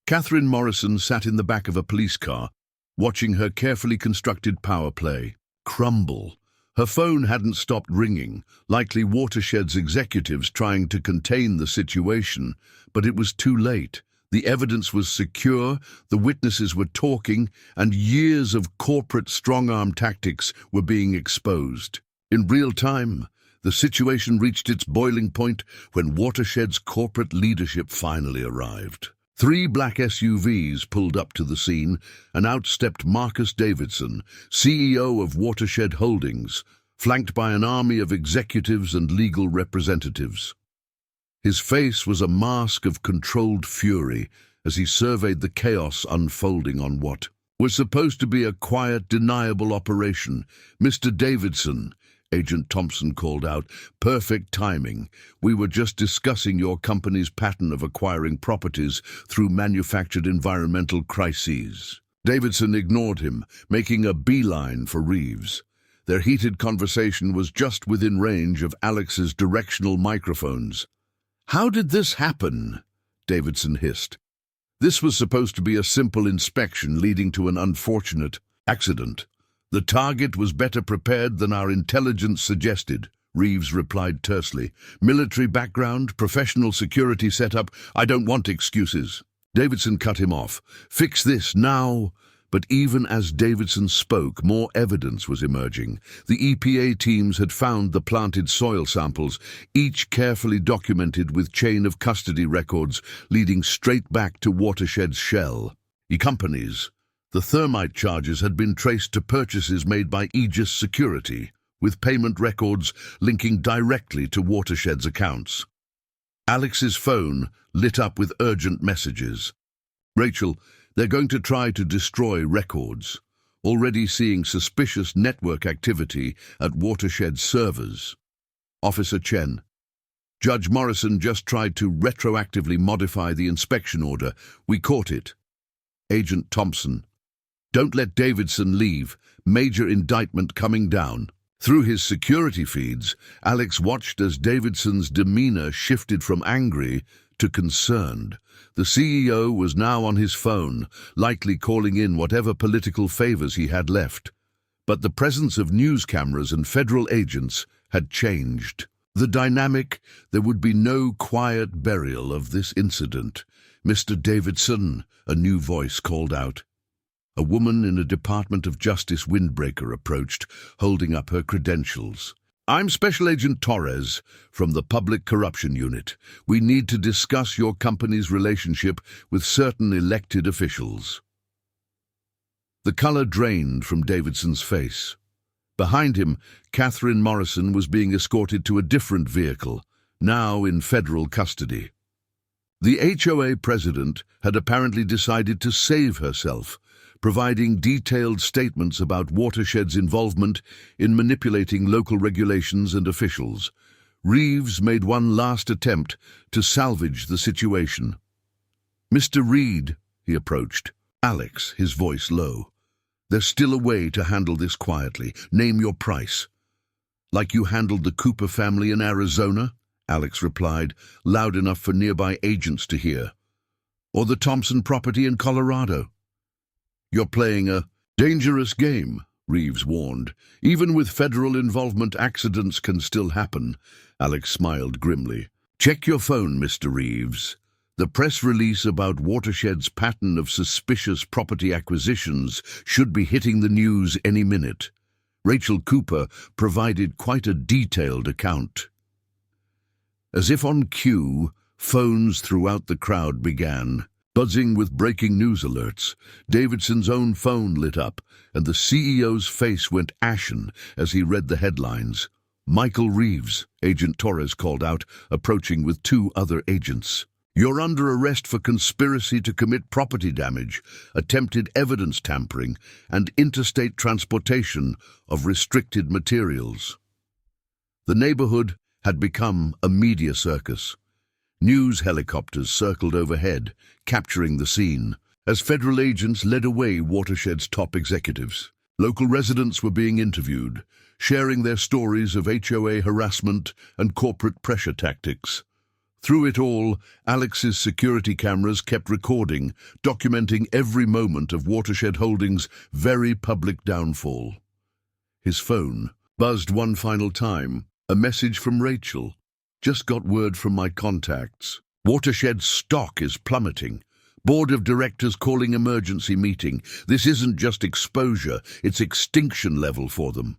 Catherine Morrison sat in the back of a police car, watching her carefully constructed power play crumble. Her phone hadn't stopped ringing, likely Watershed's executives trying to contain the situation, but it was too late. The evidence was secure, the witnesses were talking, and years of corporate strong-arm tactics were being exposed. In real time, the situation reached its boiling point when Watershed's corporate leadership finally arrived. 3 black SUVs pulled up to the scene, and out stepped Marcus Davidson, CEO of Watershed Holdings, flanked by an army of executives and legal representatives. His face was a mask of controlled fury as he surveyed the chaos unfolding on what was supposed to be a quiet, deniable operation. "Mr. Davidson," Agent Thompson called out, "perfect timing. We were just discussing your company's pattern of acquiring properties through manufactured environmental crises." Davidson ignored him, making a beeline for Reeves. Their heated conversation was just within range of Alex's directional microphones. "How did this happen?" Davidson hissed. "This was supposed to be a simple inspection leading to an unfortunate accident. The target was better prepared than our intelligence suggested," Reeves replied tersely. "Military background, professional security setup. I don't want excuses." Davidson cut him off. "Fix this now." But even as Davidson spoke, more evidence was emerging. The EPA teams had found the planted soil samples, each carefully documented with chain of custody records leading straight back to Watershed's shell. Companies. The thermite charges had been traced to purchases made by Aegis Security, with payment records linking directly to Watershed's accounts. Alex's phone lit up with urgent messages. "Rachel, they're going to try to destroy records. Already seeing suspicious network activity at Watershed's servers. Officer Chen. Judge Morrison just tried to retroactively modify the inspection order. We caught it. Agent Thompson. Don't let Davidson leave. Major indictment coming down." Through his security feeds, Alex watched as Davidson's demeanor shifted from angry to concerned. The CEO was now on his phone, likely calling in whatever political favors he had left. But the presence of news cameras and federal agents had changed. The dynamic, there would be no quiet burial of this incident. "Mr. Davidson," a new voice called out. A woman in a Department of Justice windbreaker approached, holding up her credentials. "I'm Special Agent Torres from the Public Corruption Unit. We need to discuss your company's relationship with certain elected officials." The color drained from Davidson's face. Behind him, Catherine Morrison was being escorted to a different vehicle, now in federal custody. The HOA president had apparently decided to save herself, providing detailed statements about Watershed's involvement in manipulating local regulations and officials. Reeves made one last attempt to salvage the situation. "Mr. Reid," he approached. "Alex," his voice low. "There's still a way to handle this quietly. Name your price." "Like you handled the Cooper family in Arizona?" Alex replied, loud enough for nearby agents to hear. "Or the Thompson property in Colorado?" "You're playing a dangerous game," Reeves warned. "Even with federal involvement, accidents can still happen." Alex smiled grimly. "Check your phone, Mr. Reeves. The press release about Watershed's pattern of suspicious property acquisitions should be hitting the news any minute." Rachel Cooper provided quite a detailed account. As if on cue, phones throughout the crowd began buzzing with breaking news alerts. Davidson's own phone lit up, and the CEO's face went ashen as he read the headlines. "Michael Reeves," Agent Torres called out, approaching with two other agents. "You're under arrest for conspiracy to commit property damage, attempted evidence tampering, and interstate transportation of restricted materials." The neighborhood had become a media circus. News helicopters circled overhead, capturing the scene, as federal agents led away Watershed's top executives. Local residents were being interviewed, sharing their stories of HOA harassment and corporate pressure tactics. Through it all, Alex's security cameras kept recording, documenting every moment of Watershed Holdings' very public downfall. His phone buzzed one final time, a message from Rachel. "Just got word from my contacts. Watershed's stock is plummeting. Board of directors calling emergency meeting. This isn't just exposure, it's extinction level for them."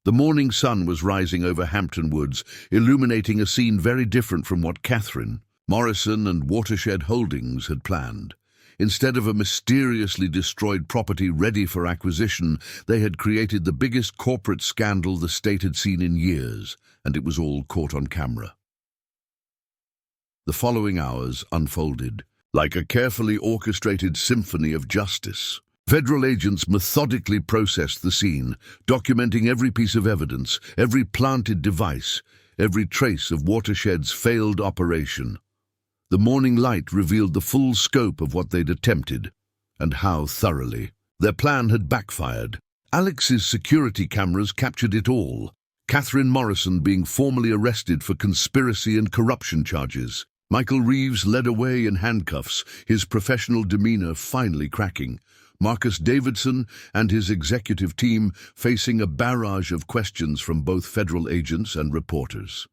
The morning sun was rising over Hampton Woods, illuminating a scene very different from what Catherine, Morrison and Watershed Holdings had planned. Instead of a mysteriously destroyed property ready for acquisition, they had created the biggest corporate scandal the state had seen in years, and it was all caught on camera. The following hours unfolded like a carefully orchestrated symphony of justice. Federal agents methodically processed the scene, documenting every piece of evidence, every planted device, every trace of Watershed's failed operation. The morning light revealed the full scope of what they'd attempted, and how thoroughly. Their plan had backfired. Alex's security cameras captured it all, Catherine Morrison being formally arrested for conspiracy and corruption charges. Michael Reeves led away in handcuffs, his professional demeanor finally cracking. Marcus Davidson and his executive team facing a barrage of questions from both federal agents and reporters.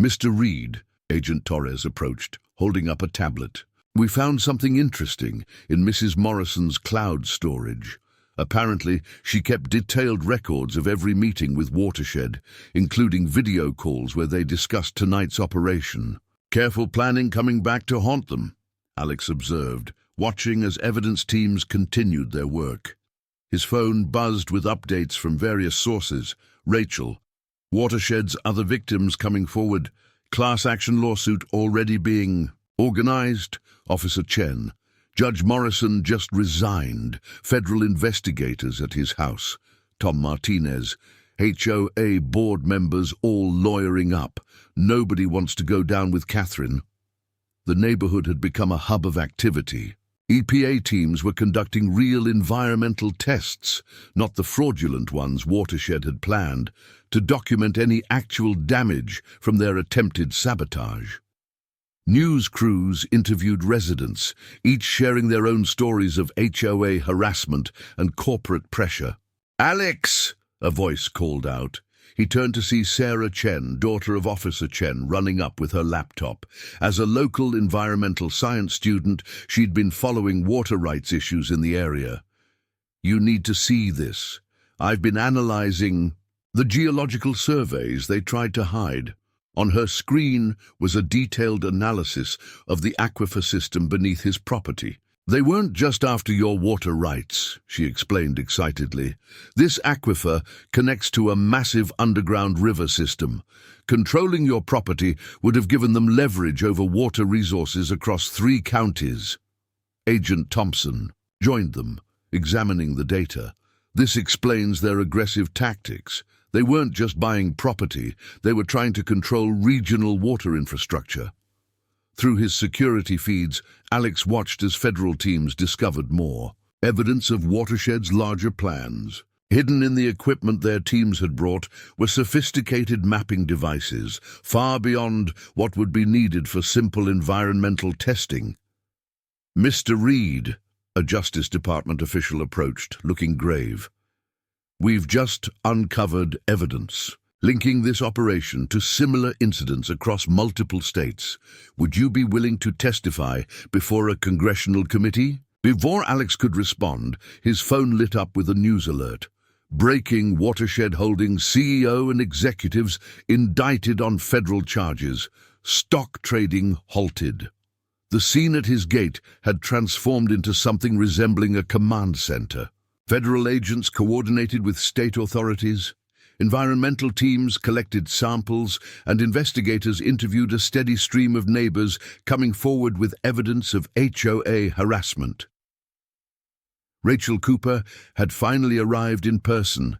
"Mr. Reid," Agent Torres approached, holding up a tablet. We found something interesting in Mrs. Morrison's cloud storage. Apparently, she kept detailed records of every meeting with Watershed, including video calls where they discussed tonight's operation. Careful planning coming back to haunt them, Alex observed, watching as evidence teams continued their work. His phone buzzed with updates from various sources. Rachel, Watershed's other victims coming forward, class action lawsuit already being organized, Officer Chen. Judge Morrison just resigned, federal investigators at his house, Tom Martinez, HOA board members all lawyering up. Nobody wants to go down with Catherine. The neighborhood had become a hub of activity. EPA teams were conducting real environmental tests, not the fraudulent ones Watershed had planned, to document any actual damage from their attempted sabotage. News crews interviewed residents, each sharing their own stories of HOA harassment and corporate pressure. "Alex!" a voice called out. He turned to see Sarah Chen, daughter of Officer Chen, running up with her laptop. As a local environmental science student, she'd been following water rights issues in the area. "You need to see this. I've been analyzing the geological surveys they tried to hide." On her screen was a detailed analysis of the aquifer system beneath his property. "They weren't just after your water rights," she explained excitedly. "This aquifer connects to a massive underground river system. Controlling your property would have given them leverage over water resources across 3 counties. Agent Thompson joined them, examining the data. "This explains their aggressive tactics. They weren't just buying property, they were trying to control regional water infrastructure." Through his security feeds, Alex watched as federal teams discovered more evidence of Watershed's larger plans. Hidden in the equipment their teams had brought were sophisticated mapping devices, far beyond what would be needed for simple environmental testing. "Mr. Reid," a Justice Department official approached, looking grave. "We've just uncovered evidence linking this operation to similar incidents across multiple states. Would you be willing to testify before a congressional committee?" Before Alex could respond, his phone lit up with a news alert. "Breaking: Watershed Holdings CEO and executives indicted on federal charges. Stock trading halted." The scene at his gate had transformed into something resembling a command center. Federal agents coordinated with state authorities. Environmental teams collected samples, and investigators interviewed a steady stream of neighbors coming forward with evidence of HOA harassment. Rachel Cooper had finally arrived in person,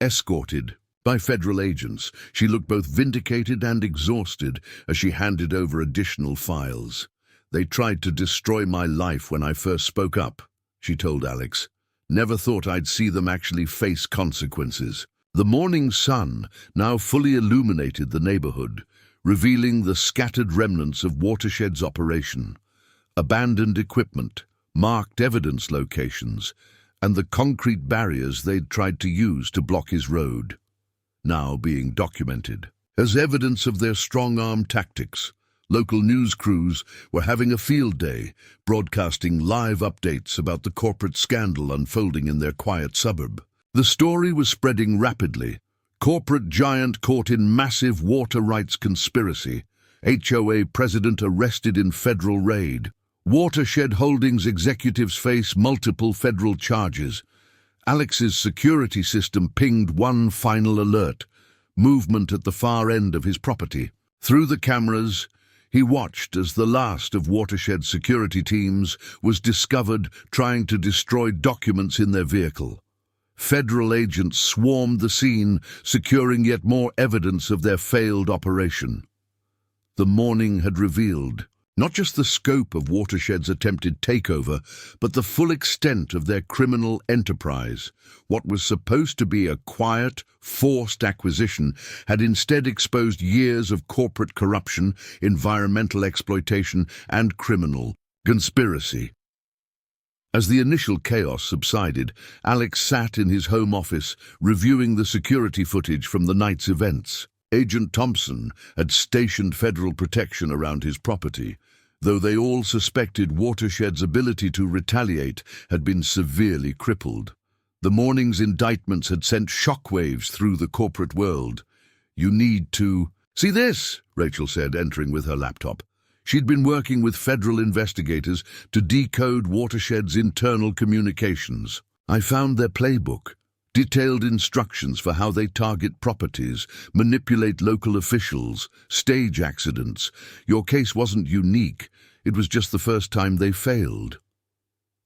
escorted by federal agents. She looked both vindicated and exhausted as she handed over additional files. "They tried to destroy my life when I first spoke up," she told Alex. "Never thought I'd see them actually face consequences." The morning sun now fully illuminated the neighborhood, revealing the scattered remnants of Watershed's operation. Abandoned equipment, marked evidence locations, and the concrete barriers they'd tried to use to block his road, now being documented. As evidence of their strong-arm tactics, local news crews were having a field day, broadcasting live updates about the corporate scandal unfolding in their quiet suburb. The story was spreading rapidly. Corporate giant caught in massive water rights conspiracy. HOA president arrested in federal raid. Watershed Holdings executives face multiple federal charges. Alex's security system pinged one final alert: movement at the far end of his property. Through the cameras, he watched as the last of Watershed's security teams was discovered trying to destroy documents in their vehicle. Federal agents swarmed the scene, securing yet more evidence of their failed operation. The morning had revealed not just the scope of Watershed's attempted takeover, but the full extent of their criminal enterprise. What was supposed to be a quiet, forced acquisition had instead exposed years of corporate corruption, environmental exploitation, and criminal conspiracy. As the initial chaos subsided, Alex sat in his home office, reviewing the security footage from the night's events. Agent Thompson had stationed federal protection around his property, though they all suspected Watershed's ability to retaliate had been severely crippled. The morning's indictments had sent shockwaves through the corporate world. "You need to—" "See this," Rachel said, entering with her laptop. She'd been working with federal investigators to decode Watershed's internal communications. "I found their playbook. Detailed instructions for how they target properties, manipulate local officials, stage accidents. Your case wasn't unique. It was just the first time they failed."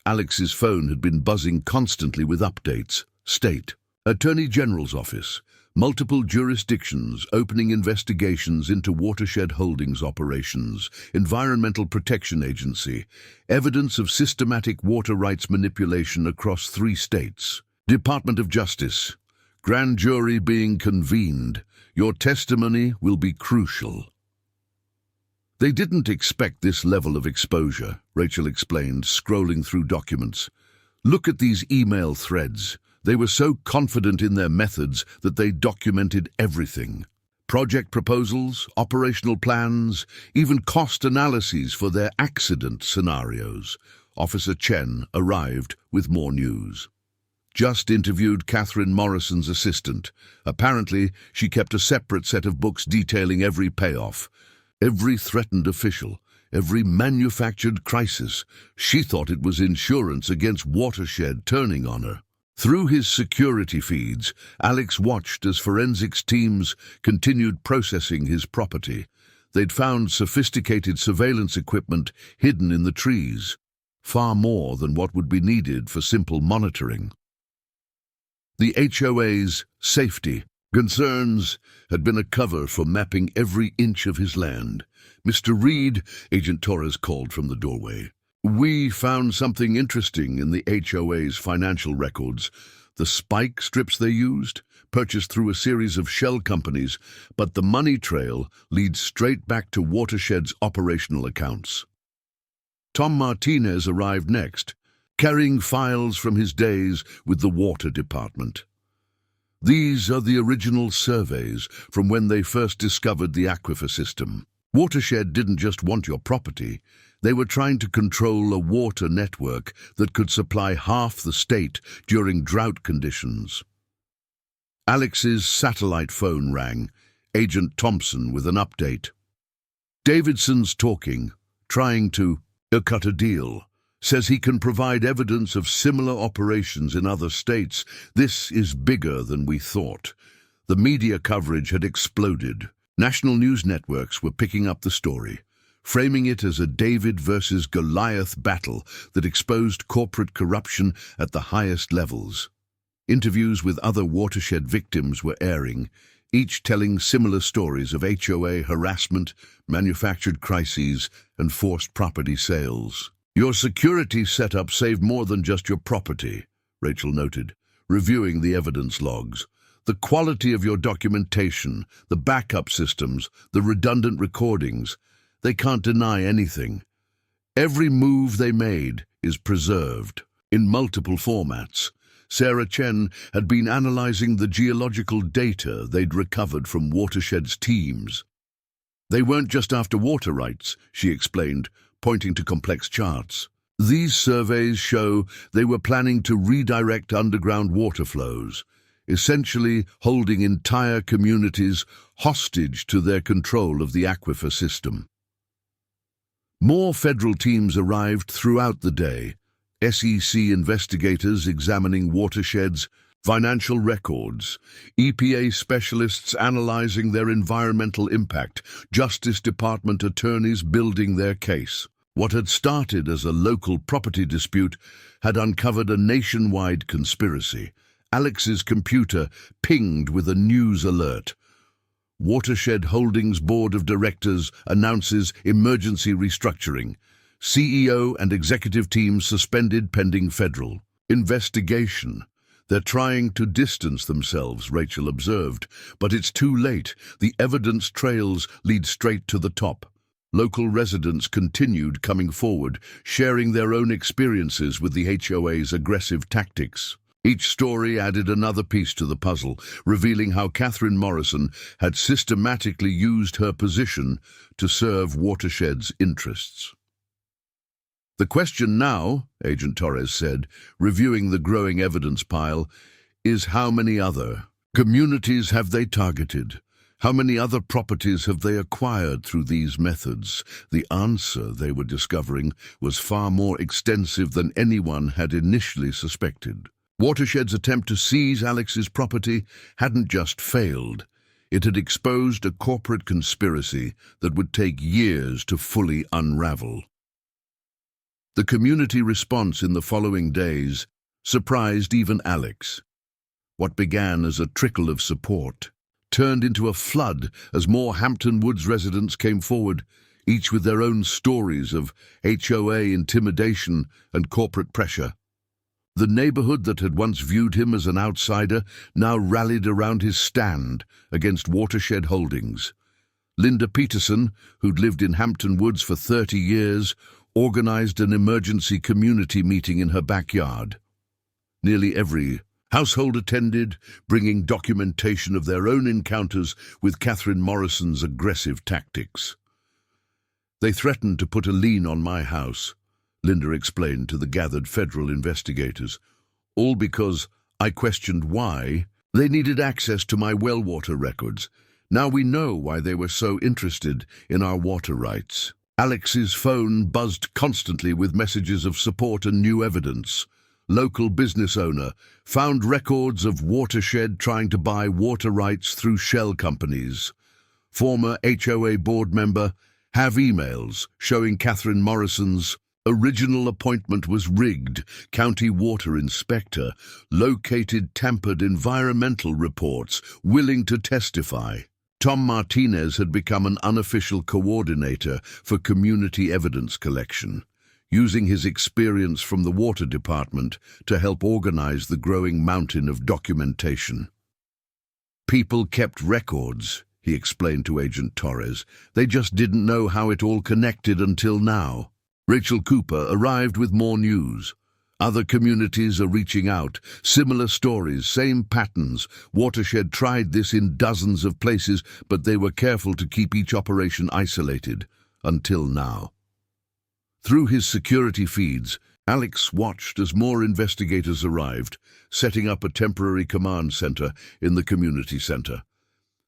Alex's phone had been buzzing constantly with updates. State, Attorney General's office, multiple jurisdictions opening investigations into Watershed Holdings operations, Environmental Protection Agency, evidence of systematic water rights manipulation across 3 states. Department of Justice, grand jury being convened. Your testimony will be crucial. They didn't expect this level of exposure, Rachel explained, scrolling through documents. "Look at these email threads. They were so confident in their methods that they documented everything. Project proposals, operational plans, even cost analyses for their accident scenarios." Officer Chen arrived with more news. "Just interviewed Catherine Morrison's assistant. Apparently, she kept a separate set of books detailing every payoff. Every threatened official, every manufactured crisis. She thought it was insurance against Watershed turning on her." Through his security feeds, Alex watched as forensics teams continued processing his property. They'd found sophisticated surveillance equipment hidden in the trees, far more than what would be needed for simple monitoring. The HOA's safety concerns had been a cover for mapping every inch of his land. "Mr. Reid," Agent Torres called from the doorway, "we found something interesting in the HOA's financial records. The spike strips they used, purchased through a series of shell companies, but the money trail leads straight back to Watershed's operational accounts." Tom Martinez arrived next, carrying files from his days with the water department. "These are the original surveys from when they first discovered the aquifer system. Watershed didn't just want your property. They were trying to control a water network that could supply half the state during drought conditions." Alex's satellite phone rang, Agent Thompson with an update. "Davidson's talking, trying to cut a deal. Says he can provide evidence of similar operations in other states. This is bigger than we thought." The media coverage had exploded. National news networks were picking up the story, framing it as a David versus Goliath battle that exposed corporate corruption at the highest levels. Interviews with other Watershed victims were airing, each telling similar stories of HOA harassment, manufactured crises, and forced property sales. "Your security setup saved more than just your property," Rachel noted, reviewing the evidence logs. "The quality of your documentation, the backup systems, the redundant recordings, they can't deny anything. Every move they made is preserved in multiple formats." Sarah Chen had been analyzing the geological data they'd recovered from Watershed's teams. "They weren't just after water rights," she explained, pointing to complex charts. "These surveys show they were planning to redirect underground water flows, essentially holding entire communities hostage to their control of the aquifer system." More federal teams arrived throughout the day, SEC investigators examining Watershed's financial records, EPA specialists analyzing their environmental impact, Justice Department attorneys building their case. What had started as a local property dispute had uncovered a nationwide conspiracy. Alex's computer pinged with a news alert. Watershed Holdings Board of Directors announces emergency restructuring. CEO and executive teams suspended pending federal investigation. "They're trying to distance themselves," Rachel observed, "but it's too late. The evidence trails lead straight to the top." Local residents continued coming forward, sharing their own experiences with the HOA's aggressive tactics. Each story added another piece to the puzzle, revealing how Catherine Morrison had systematically used her position to serve Watershed's interests. The question now, Agent Torres said, reviewing the growing evidence pile, is how many other communities have they targeted? How many other properties have they acquired through these methods? The answer, they were discovering, was far more extensive than anyone had initially suspected. Watershed's attempt to seize Alex's property hadn't just failed. It had exposed a corporate conspiracy that would take years to fully unravel. The community response in the following days surprised even Alex. What began as a trickle of support turned into a flood as more Hampton Woods residents came forward, each with their own stories of HOA intimidation and corporate pressure. The neighborhood that had once viewed him as an outsider now rallied around his stand against Watershed Holdings. Linda Peterson, who'd lived in Hampton Woods for 30 years, organized an emergency community meeting in her backyard. Nearly every household attended, bringing documentation of their own encounters with Catherine Morrison's aggressive tactics. "They threatened to put a lien on my house," Linda explained to the gathered federal investigators, "all because I questioned why they needed access to my well water records. Now we know why they were so interested in our water rights." Alex's phone buzzed constantly with messages of support and new evidence. Local business owner found records of Watershed trying to buy water rights through shell companies. Former HOA board member have emails showing Catherine Morrison's original appointment was rigged. County water inspector located tampered environmental reports, willing to testify. Tom Martinez had become an unofficial coordinator for community evidence collection, using his experience from the water department to help organize the growing mountain of documentation. "People kept records," he explained to Agent Torres. "They just didn't know how it all connected until now." Rachel Cooper arrived with more news. Other communities are reaching out. Similar stories, same patterns. Watershed tried this in dozens of places, but they were careful to keep each operation isolated. Until now. Through his security feeds, Alex watched as more investigators arrived, setting up a temporary command center in the community center.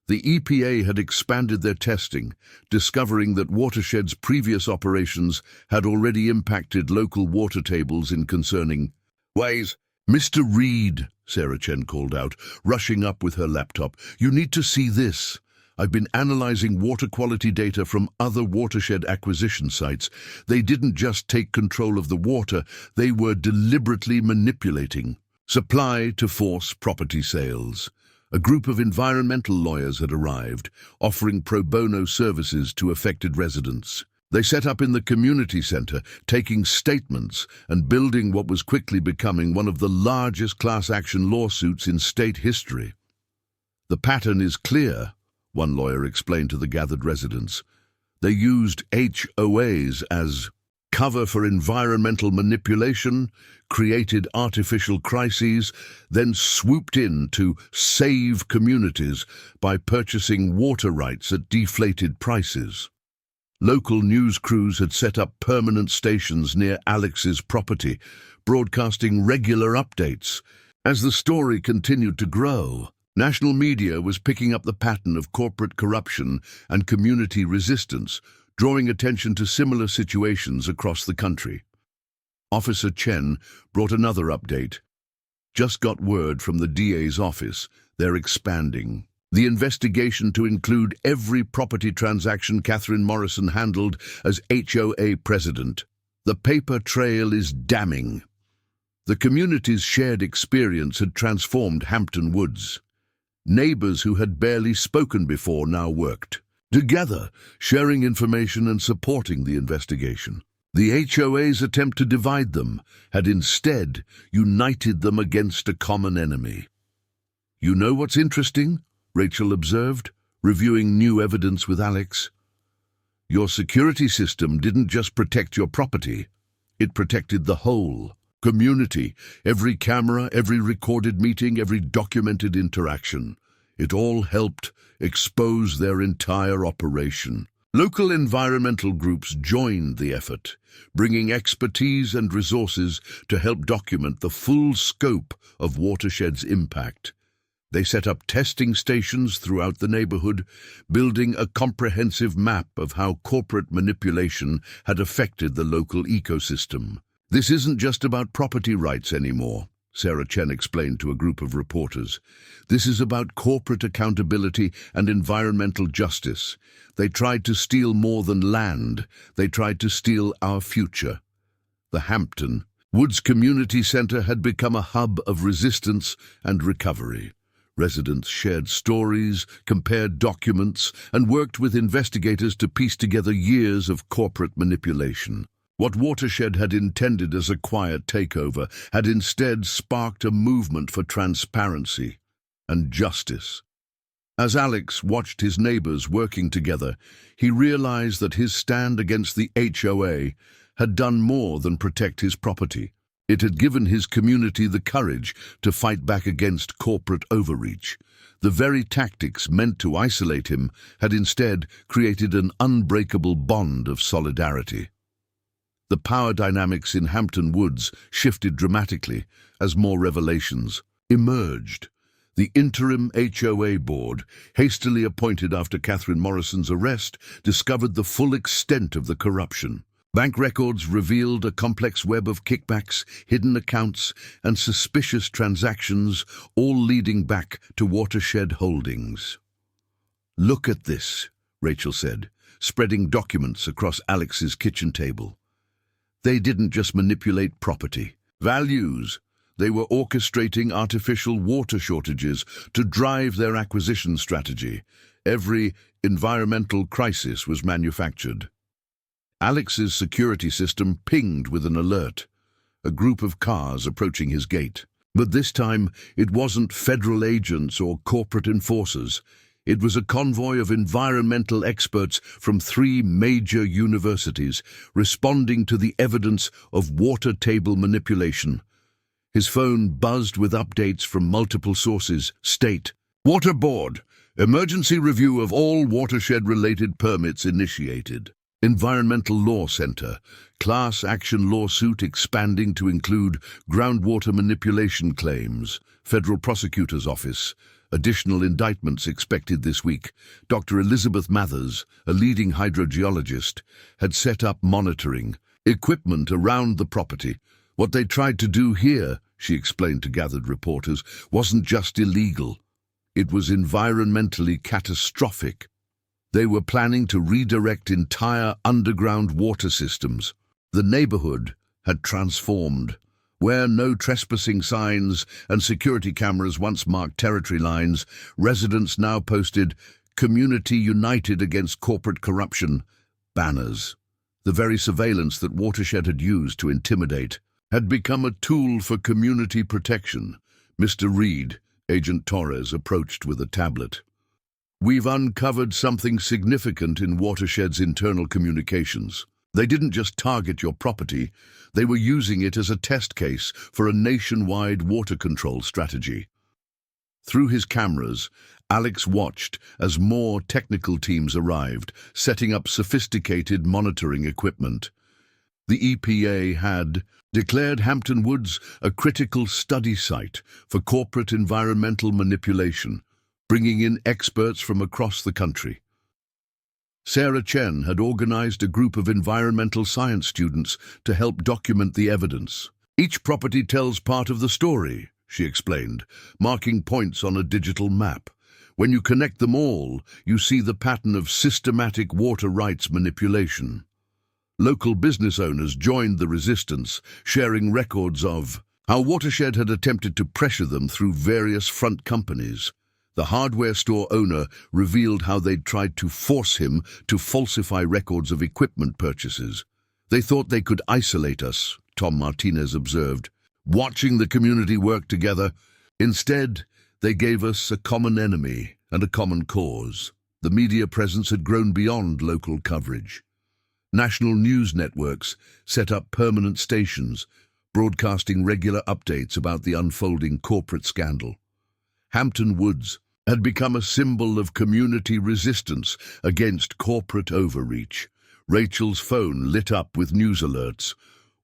The EPA had expanded their testing, discovering that Watershed's previous operations had already impacted local water tables in concerning ways. "Mr. Reid," Sarah Chen called out, rushing up with her laptop, "you need to see this. I've been analyzing water quality data from other Watershed acquisition sites. They didn't just take control of the water, they were deliberately manipulating supply to force property sales." A group of environmental lawyers had arrived, offering pro bono services to affected residents. They set up in the community center, taking statements and building what was quickly becoming one of the largest class action lawsuits in state history. "The pattern is clear," one lawyer explained to the gathered residents. "They used HOAs as cover for environmental manipulation, created artificial crises, then swooped in to save communities by purchasing water rights at deflated prices." Local news crews had set up permanent stations near Alex's property, broadcasting regular updates. As the story continued to grow, national media was picking up the pattern of corporate corruption and community resistance, drawing attention to similar situations across the country. Officer Chen brought another update. "Just got word from the DA's office. They're expanding the investigation to include every property transaction Catherine Morrison handled as HOA president. The paper trail is damning." The community's shared experience had transformed Hampton Woods. Neighbors who had barely spoken before now worked together, sharing information and supporting the investigation. The HOA's attempt to divide them had instead united them against a common enemy. "You know what's interesting?" Rachel observed, reviewing new evidence with Alex. "Your security system didn't just protect your property, it protected the whole community, every camera, every recorded meeting, every documented interaction. It all helped expose their entire operation." Local environmental groups joined the effort, bringing expertise and resources to help document the full scope of watershed's impact. They set up testing stations throughout the neighborhood, building a comprehensive map of how corporate manipulation had affected the local ecosystem. "This isn't just about property rights anymore," Sarah Chen explained to a group of reporters. "This is about corporate accountability and environmental justice. They tried to steal more than land. They tried to steal our future." The Hampton Woods Community Center had become a hub of resistance and recovery. Residents shared stories, compared documents, and worked with investigators to piece together years of corporate manipulation. What Watershed had intended as a quiet takeover had instead sparked a movement for transparency and justice. As Alex watched his neighbors working together, he realized that his stand against the HOA had done more than protect his property. It had given his community the courage to fight back against corporate overreach. The very tactics meant to isolate him had instead created an unbreakable bond of solidarity. The power dynamics in Hampton Woods shifted dramatically as more revelations emerged. The interim HOA board, hastily appointed after Catherine Morrison's arrest, discovered the full extent of the corruption. Bank records revealed a complex web of kickbacks, hidden accounts, and suspicious transactions, all leading back to Watershed Holdings. "Look at this," Rachel said, spreading documents across Alex's kitchen table. They didn't just manipulate property values. They were orchestrating artificial water shortages to drive their acquisition strategy. Every environmental crisis was manufactured. Alex's security system pinged with an alert. A group of cars approaching his gate. But this time, it wasn't federal agents or corporate enforcers. It was a convoy of environmental experts from 3 major universities responding to the evidence of water table manipulation. His phone buzzed with updates from multiple sources. State Water Board, emergency review of all watershed-related permits initiated. Environmental Law Center, class action lawsuit expanding to include groundwater manipulation claims. Federal Prosecutor's Office, additional indictments expected this week. Dr. Elizabeth Mathers, a leading hydrogeologist, had set up monitoring equipment around the property. What they tried to do here, she explained to gathered reporters, wasn't just illegal. It was environmentally catastrophic. They were planning to redirect entire underground water systems. The neighborhood had transformed. Where no trespassing signs and security cameras once marked territory lines, residents now posted "Community United Against Corporate Corruption" banners. The very surveillance that Watershed had used to intimidate had become a tool for community protection. Mr. Reid, Agent Torres, approached with a tablet. "We've uncovered something significant in Watershed's internal communications. They didn't just target your property, they were using it as a test case for a nationwide water control strategy." Through his cameras, Alex watched as more technical teams arrived, setting up sophisticated monitoring equipment. The EPA had declared Hampton Woods a critical study site for corporate environmental manipulation, bringing in experts from across the country. Sarah Chen had organized a group of environmental science students to help document the evidence. "Each property tells part of the story," she explained, marking points on a digital map. "When you connect them all, you see the pattern of systematic water rights manipulation." Local business owners joined the resistance, sharing records of how Watershed had attempted to pressure them through various front companies. The hardware store owner revealed how they'd tried to force him to falsify records of equipment purchases. "They thought they could isolate us," Tom Martinez observed, "watching the community work together. Instead, they gave us a common enemy and a common cause." The media presence had grown beyond local coverage. National news networks set up permanent stations, broadcasting regular updates about the unfolding corporate scandal. Hampton Woods had become a symbol of community resistance against corporate overreach. Rachel's phone lit up with news alerts.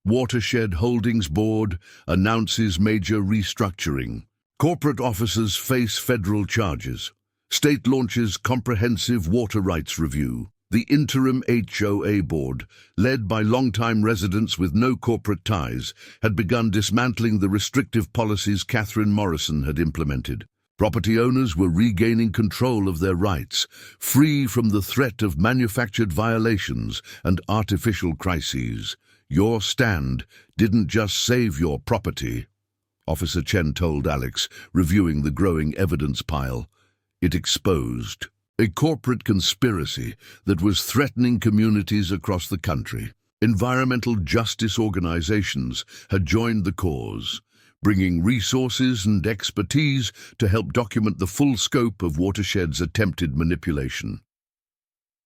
Watershed Holdings Board announces major restructuring. Corporate officers face federal charges. State launches comprehensive water rights review. The interim HOA board, led by longtime residents with no corporate ties, had begun dismantling the restrictive policies Catherine Morrison had implemented. Property owners were regaining control of their rights, free from the threat of manufactured violations and artificial crises. Your stand didn't just save your property, Officer Chen told Alex, reviewing the growing evidence pile. It exposed a corporate conspiracy that was threatening communities across the country. Environmental justice organizations had joined the cause, bringing resources and expertise to help document the full scope of Watershed's attempted manipulation.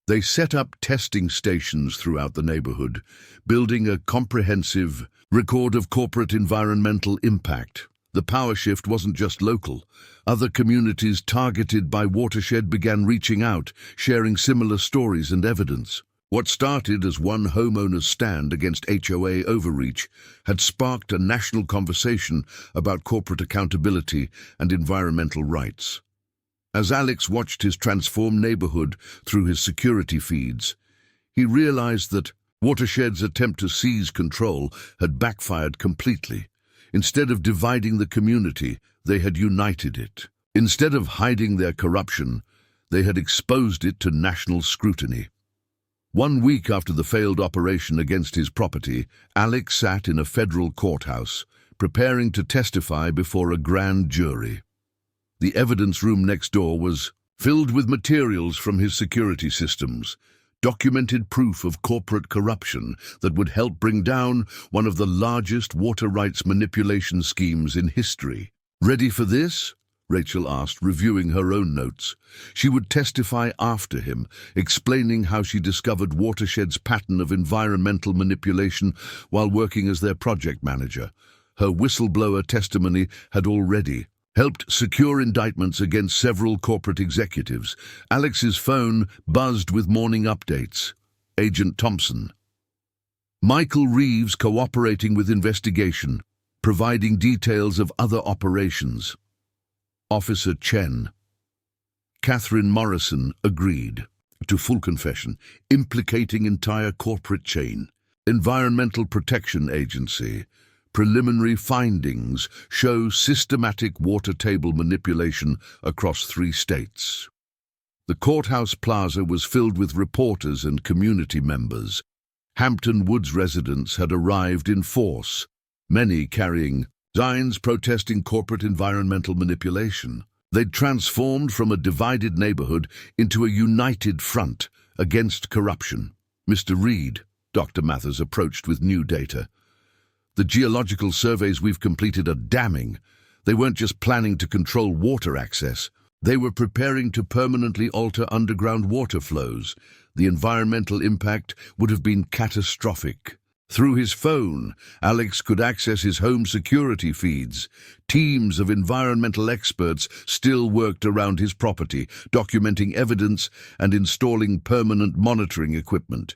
They set up testing stations throughout the neighborhood, building a comprehensive record of corporate environmental impact. The power shift wasn't just local. Other communities targeted by Watershed began reaching out, sharing similar stories and evidence. What started as one homeowner's stand against HOA overreach had sparked a national conversation about corporate accountability and environmental rights. As Alex watched his transformed neighborhood through his security feeds, he realized that Watershed's attempt to seize control had backfired completely. Instead of dividing the community, they had united it. Instead of hiding their corruption, they had exposed it to national scrutiny. 1 week after the failed operation against his property, Alex sat in a federal courthouse, preparing to testify before a grand jury. The evidence room next door was filled with materials from his security systems, documented proof of corporate corruption that would help bring down one of the largest water rights manipulation schemes in history. "Ready for this?" Rachel asked, reviewing her own notes. She would testify after him, explaining how she discovered Watershed's pattern of environmental manipulation while working as their project manager. Her whistleblower testimony had already helped secure indictments against several corporate executives. Alex's phone buzzed with morning updates. Agent Thompson. Michael Reeves cooperating with investigation, providing details of other operations. Officer Chen. Catherine Morrison agreed to full confession, implicating entire corporate chain. Environmental Protection Agency. Preliminary findings show systematic water table manipulation across 3 states. The courthouse plaza was filled with reporters and community members. Hampton Woods residents had arrived in force, many carrying signs protesting corporate environmental manipulation. They'd transformed from a divided neighborhood into a united front against corruption. "Mr. Reid," Dr. Mathers approached with new data. "The geological surveys we've completed are damning. They weren't just planning to control water access. They were preparing to permanently alter underground water flows. The environmental impact would have been catastrophic." Through his phone, Alex could access his home security feeds. Teams of environmental experts still worked around his property, documenting evidence and installing permanent monitoring equipment.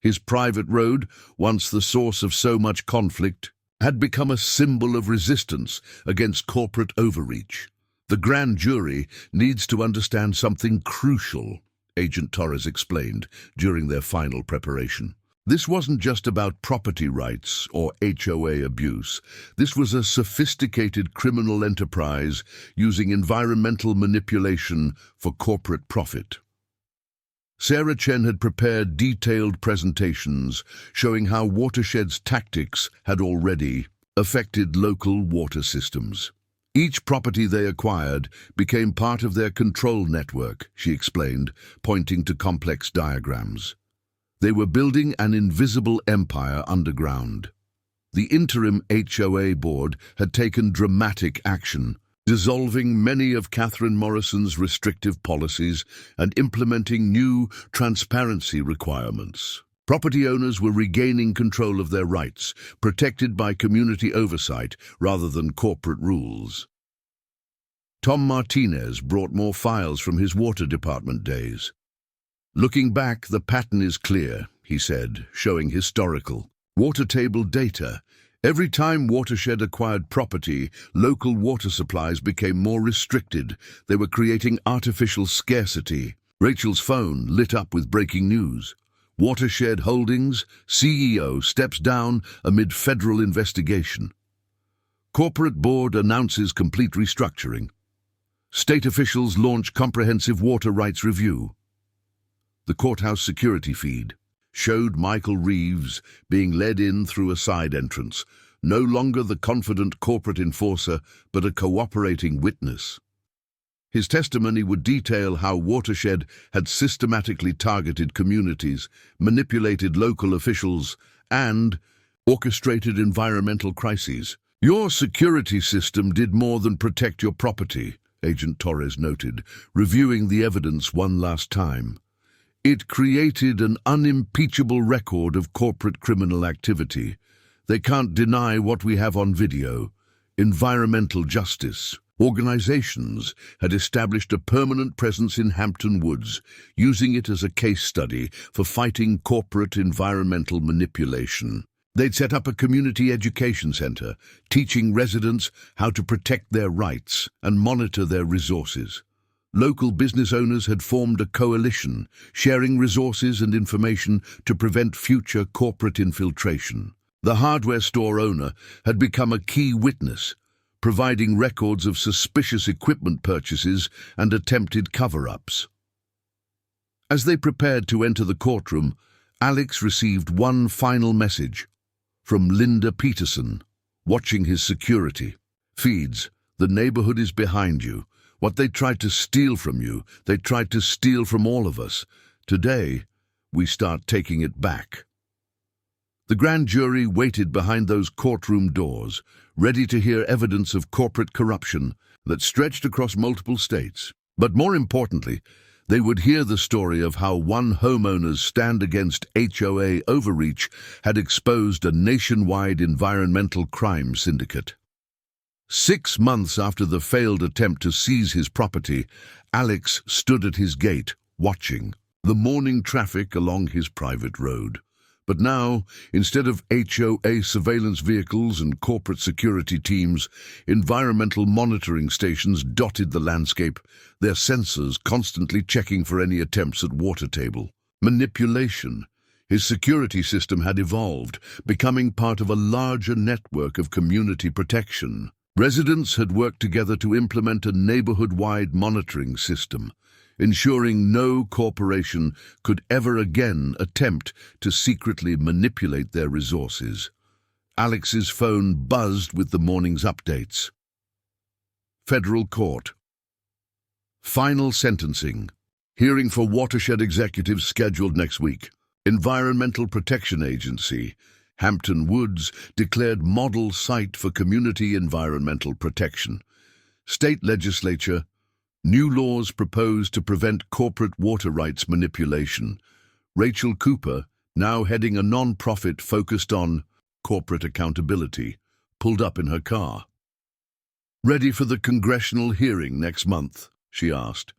His private road, once the source of so much conflict, had become a symbol of resistance against corporate overreach. "The grand jury needs to understand something crucial," Agent Torres explained during their final preparation. This wasn't just about property rights or HOA abuse. This was a sophisticated criminal enterprise using environmental manipulation for corporate profit. Sarah Chen had prepared detailed presentations showing how Watershed's tactics had already affected local water systems. Each property they acquired became part of their control network, she explained, pointing to complex diagrams. They were building an invisible empire underground. The interim HOA board had taken dramatic action, dissolving many of Catherine Morrison's restrictive policies and implementing new transparency requirements. Property owners were regaining control of their rights, protected by community oversight rather than corporate rules. Tom Martinez brought more files from his water department days. "Looking back, the pattern is clear," he said, showing historical water table data. Every time Watershed acquired property, local water supplies became more restricted. They were creating artificial scarcity. Rachel's phone lit up with breaking news. Watershed Holdings, CEO steps down amid federal investigation. Corporate board announces complete restructuring. State officials launch comprehensive water rights review. The courthouse security feed showed Michael Reeves being led in through a side entrance, no longer the confident corporate enforcer, but a cooperating witness. His testimony would detail how Watershed had systematically targeted communities, manipulated local officials, and orchestrated environmental crises. "Your security system did more than protect your property," Agent Torres noted, reviewing the evidence one last time. "It created an unimpeachable record of corporate criminal activity. They can't deny what we have on video. Environmental justice. Organizations had established a permanent presence in Hampton Woods, using it as a case study for fighting corporate environmental manipulation. They'd set up a community education center, teaching residents how to protect their rights and monitor their resources. Local business owners had formed a coalition, sharing resources and information to prevent future corporate infiltration. The hardware store owner had become a key witness, providing records of suspicious equipment purchases and attempted cover-ups. As they prepared to enter the courtroom, Alex received one final message from Linda Peterson, watching his security feeds. "The neighborhood is behind you. What they tried to steal from you, they tried to steal from all of us. Today, we start taking it back." The grand jury waited behind those courtroom doors, ready to hear evidence of corporate corruption that stretched across multiple states. But more importantly, they would hear the story of how one homeowner's stand against HOA overreach had exposed a nationwide environmental crime syndicate. 6 months after the failed attempt to seize his property, Alex stood at his gate, watching the morning traffic along his private road. But now, instead of HOA surveillance vehicles and corporate security teams, environmental monitoring stations dotted the landscape, their sensors constantly checking for any attempts at water table manipulation. His security system had evolved, becoming part of a larger network of community protection. Residents had worked together to implement a neighborhood-wide monitoring system, ensuring no corporation could ever again attempt to secretly manipulate their resources. Alex's phone buzzed with the morning's updates. Federal Court. Final sentencing. Hearing for Watershed executives scheduled next week. Environmental Protection Agency, Hampton Woods, declared model site for community environmental protection. State legislature. New laws proposed to prevent corporate water rights manipulation. Rachel Cooper, now heading a non-profit focused on corporate accountability, pulled up in her car. "Ready for the congressional hearing next month?" she asked.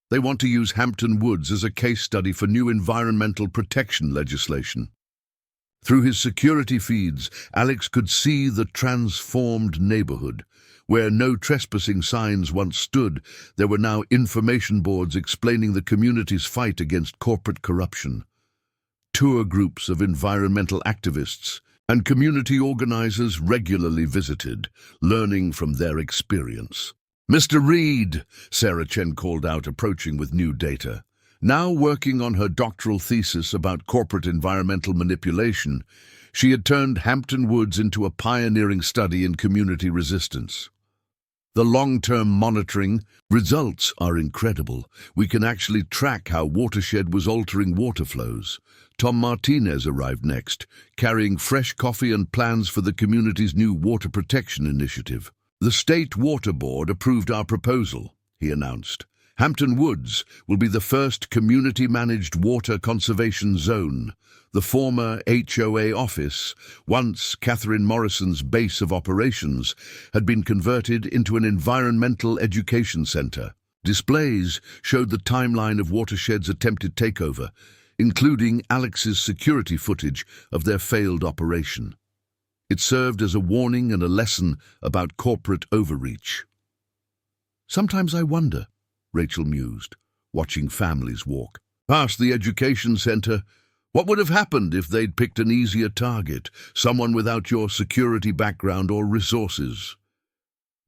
"They want to use Hampton Woods as a case study for new environmental protection legislation." Through his security feeds, Alex could see the transformed neighborhood. Where no trespassing signs once stood, there were now information boards explaining the community's fight against corporate corruption. Tour groups of environmental activists and community organizers regularly visited, learning from their experience. "Mr. Reid," Sarah Chen called out, approaching with new data. Now working on her doctoral thesis about corporate environmental manipulation, she had turned Hampton Woods into a pioneering study in community resistance. The long-term monitoring results are incredible. We can actually track how Watershed was altering water flows. Tom Martinez arrived next, carrying fresh coffee and plans for the community's new water protection initiative. "The State Water Board approved our proposal," he announced, Hampton Woods will be the first community-managed water conservation zone. The former HOA office, once Catherine Morrison's base of operations, had been converted into an environmental education centre. Displays showed the timeline of Watershed's attempted takeover, including Alex's security footage of their failed operation. It served as a warning and a lesson about corporate overreach. "Sometimes I wonder," Rachel mused, watching families walk past the education centre, what would have happened if they'd picked an easier target, someone without your security background or resources?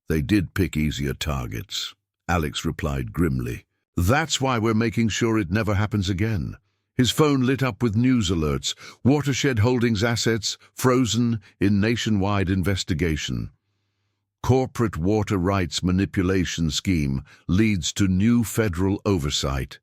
"They did pick easier targets," Alex replied grimly. "That's why we're making sure it never happens again." His phone lit up with news alerts. Watershed Holdings assets frozen in nationwide investigation. Corporate water rights manipulation scheme leads to new federal oversight.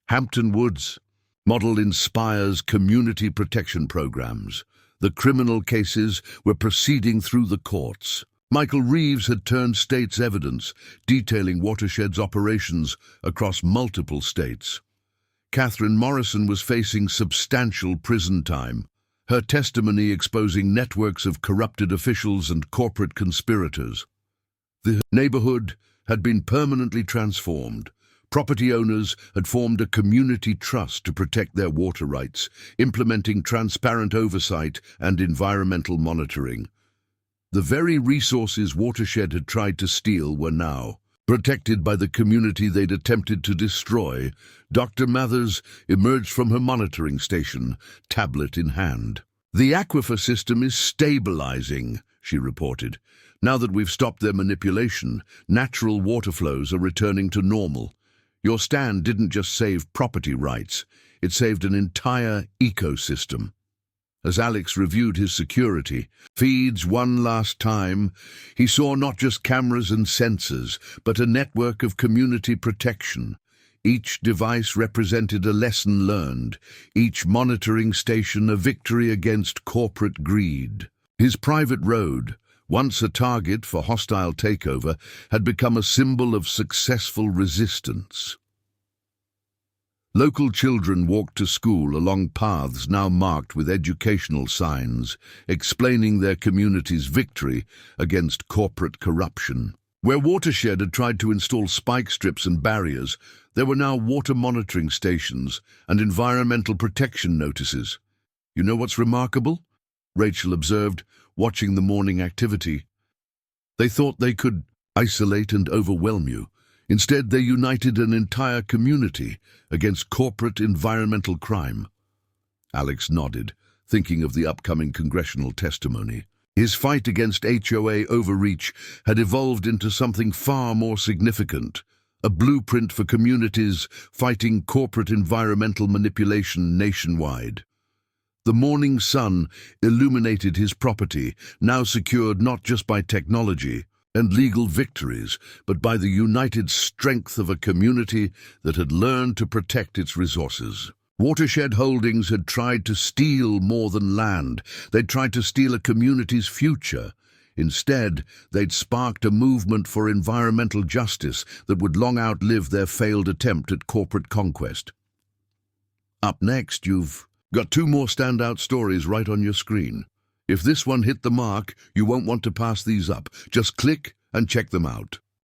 Hampton Woods model inspires community protection programs. The criminal cases were proceeding through the courts. Michael Reeves had turned state's evidence, detailing Watershed's operations across multiple states. Catherine Morrison was facing substantial prison time, her testimony exposing networks of corrupted officials and corporate conspirators. The neighborhood had been permanently transformed. Property owners had formed a community trust to protect their water rights, implementing transparent oversight and environmental monitoring. The very resources Watershed had tried to steal were now protected by the community they'd attempted to destroy. Dr. Mathers emerged from her monitoring station, tablet in hand. "The aquifer system is stabilizing," she reported. "Now that we've stopped their manipulation, natural water flows are returning to normal. Your stand didn't just save property rights, it saved an entire ecosystem." As Alex reviewed his security feeds one last time, he saw not just cameras and sensors, but a network of community protection. Each device represented a lesson learned, each monitoring station a victory against corporate greed. His private road, once a target for hostile takeover, had become a symbol of successful resistance. Local children walked to school along paths now marked with educational signs, explaining their community's victory against corporate corruption. Where Watershed had tried to install spike strips and barriers, there were now water monitoring stations and environmental protection notices. "You know what's remarkable?" Rachel observed, watching the morning activity. "They thought they could isolate and overwhelm you. Instead, they united an entire community against corporate environmental crime." Alex nodded, thinking of the upcoming congressional testimony. His fight against HOA overreach had evolved into something far more significant, a blueprint for communities fighting corporate environmental manipulation nationwide. The morning sun illuminated his property, now secured not just by technology and legal victories, but by the united strength of a community that had learned to protect its resources. Watershed Holdings had tried to steal more than land. They'd tried to steal a community's future. Instead, they'd sparked a movement for environmental justice that would long outlive their failed attempt at corporate conquest. Up next, you've got two more standout stories right on your screen. If this one hit the mark, you won't want to pass these up. Just click and check them out.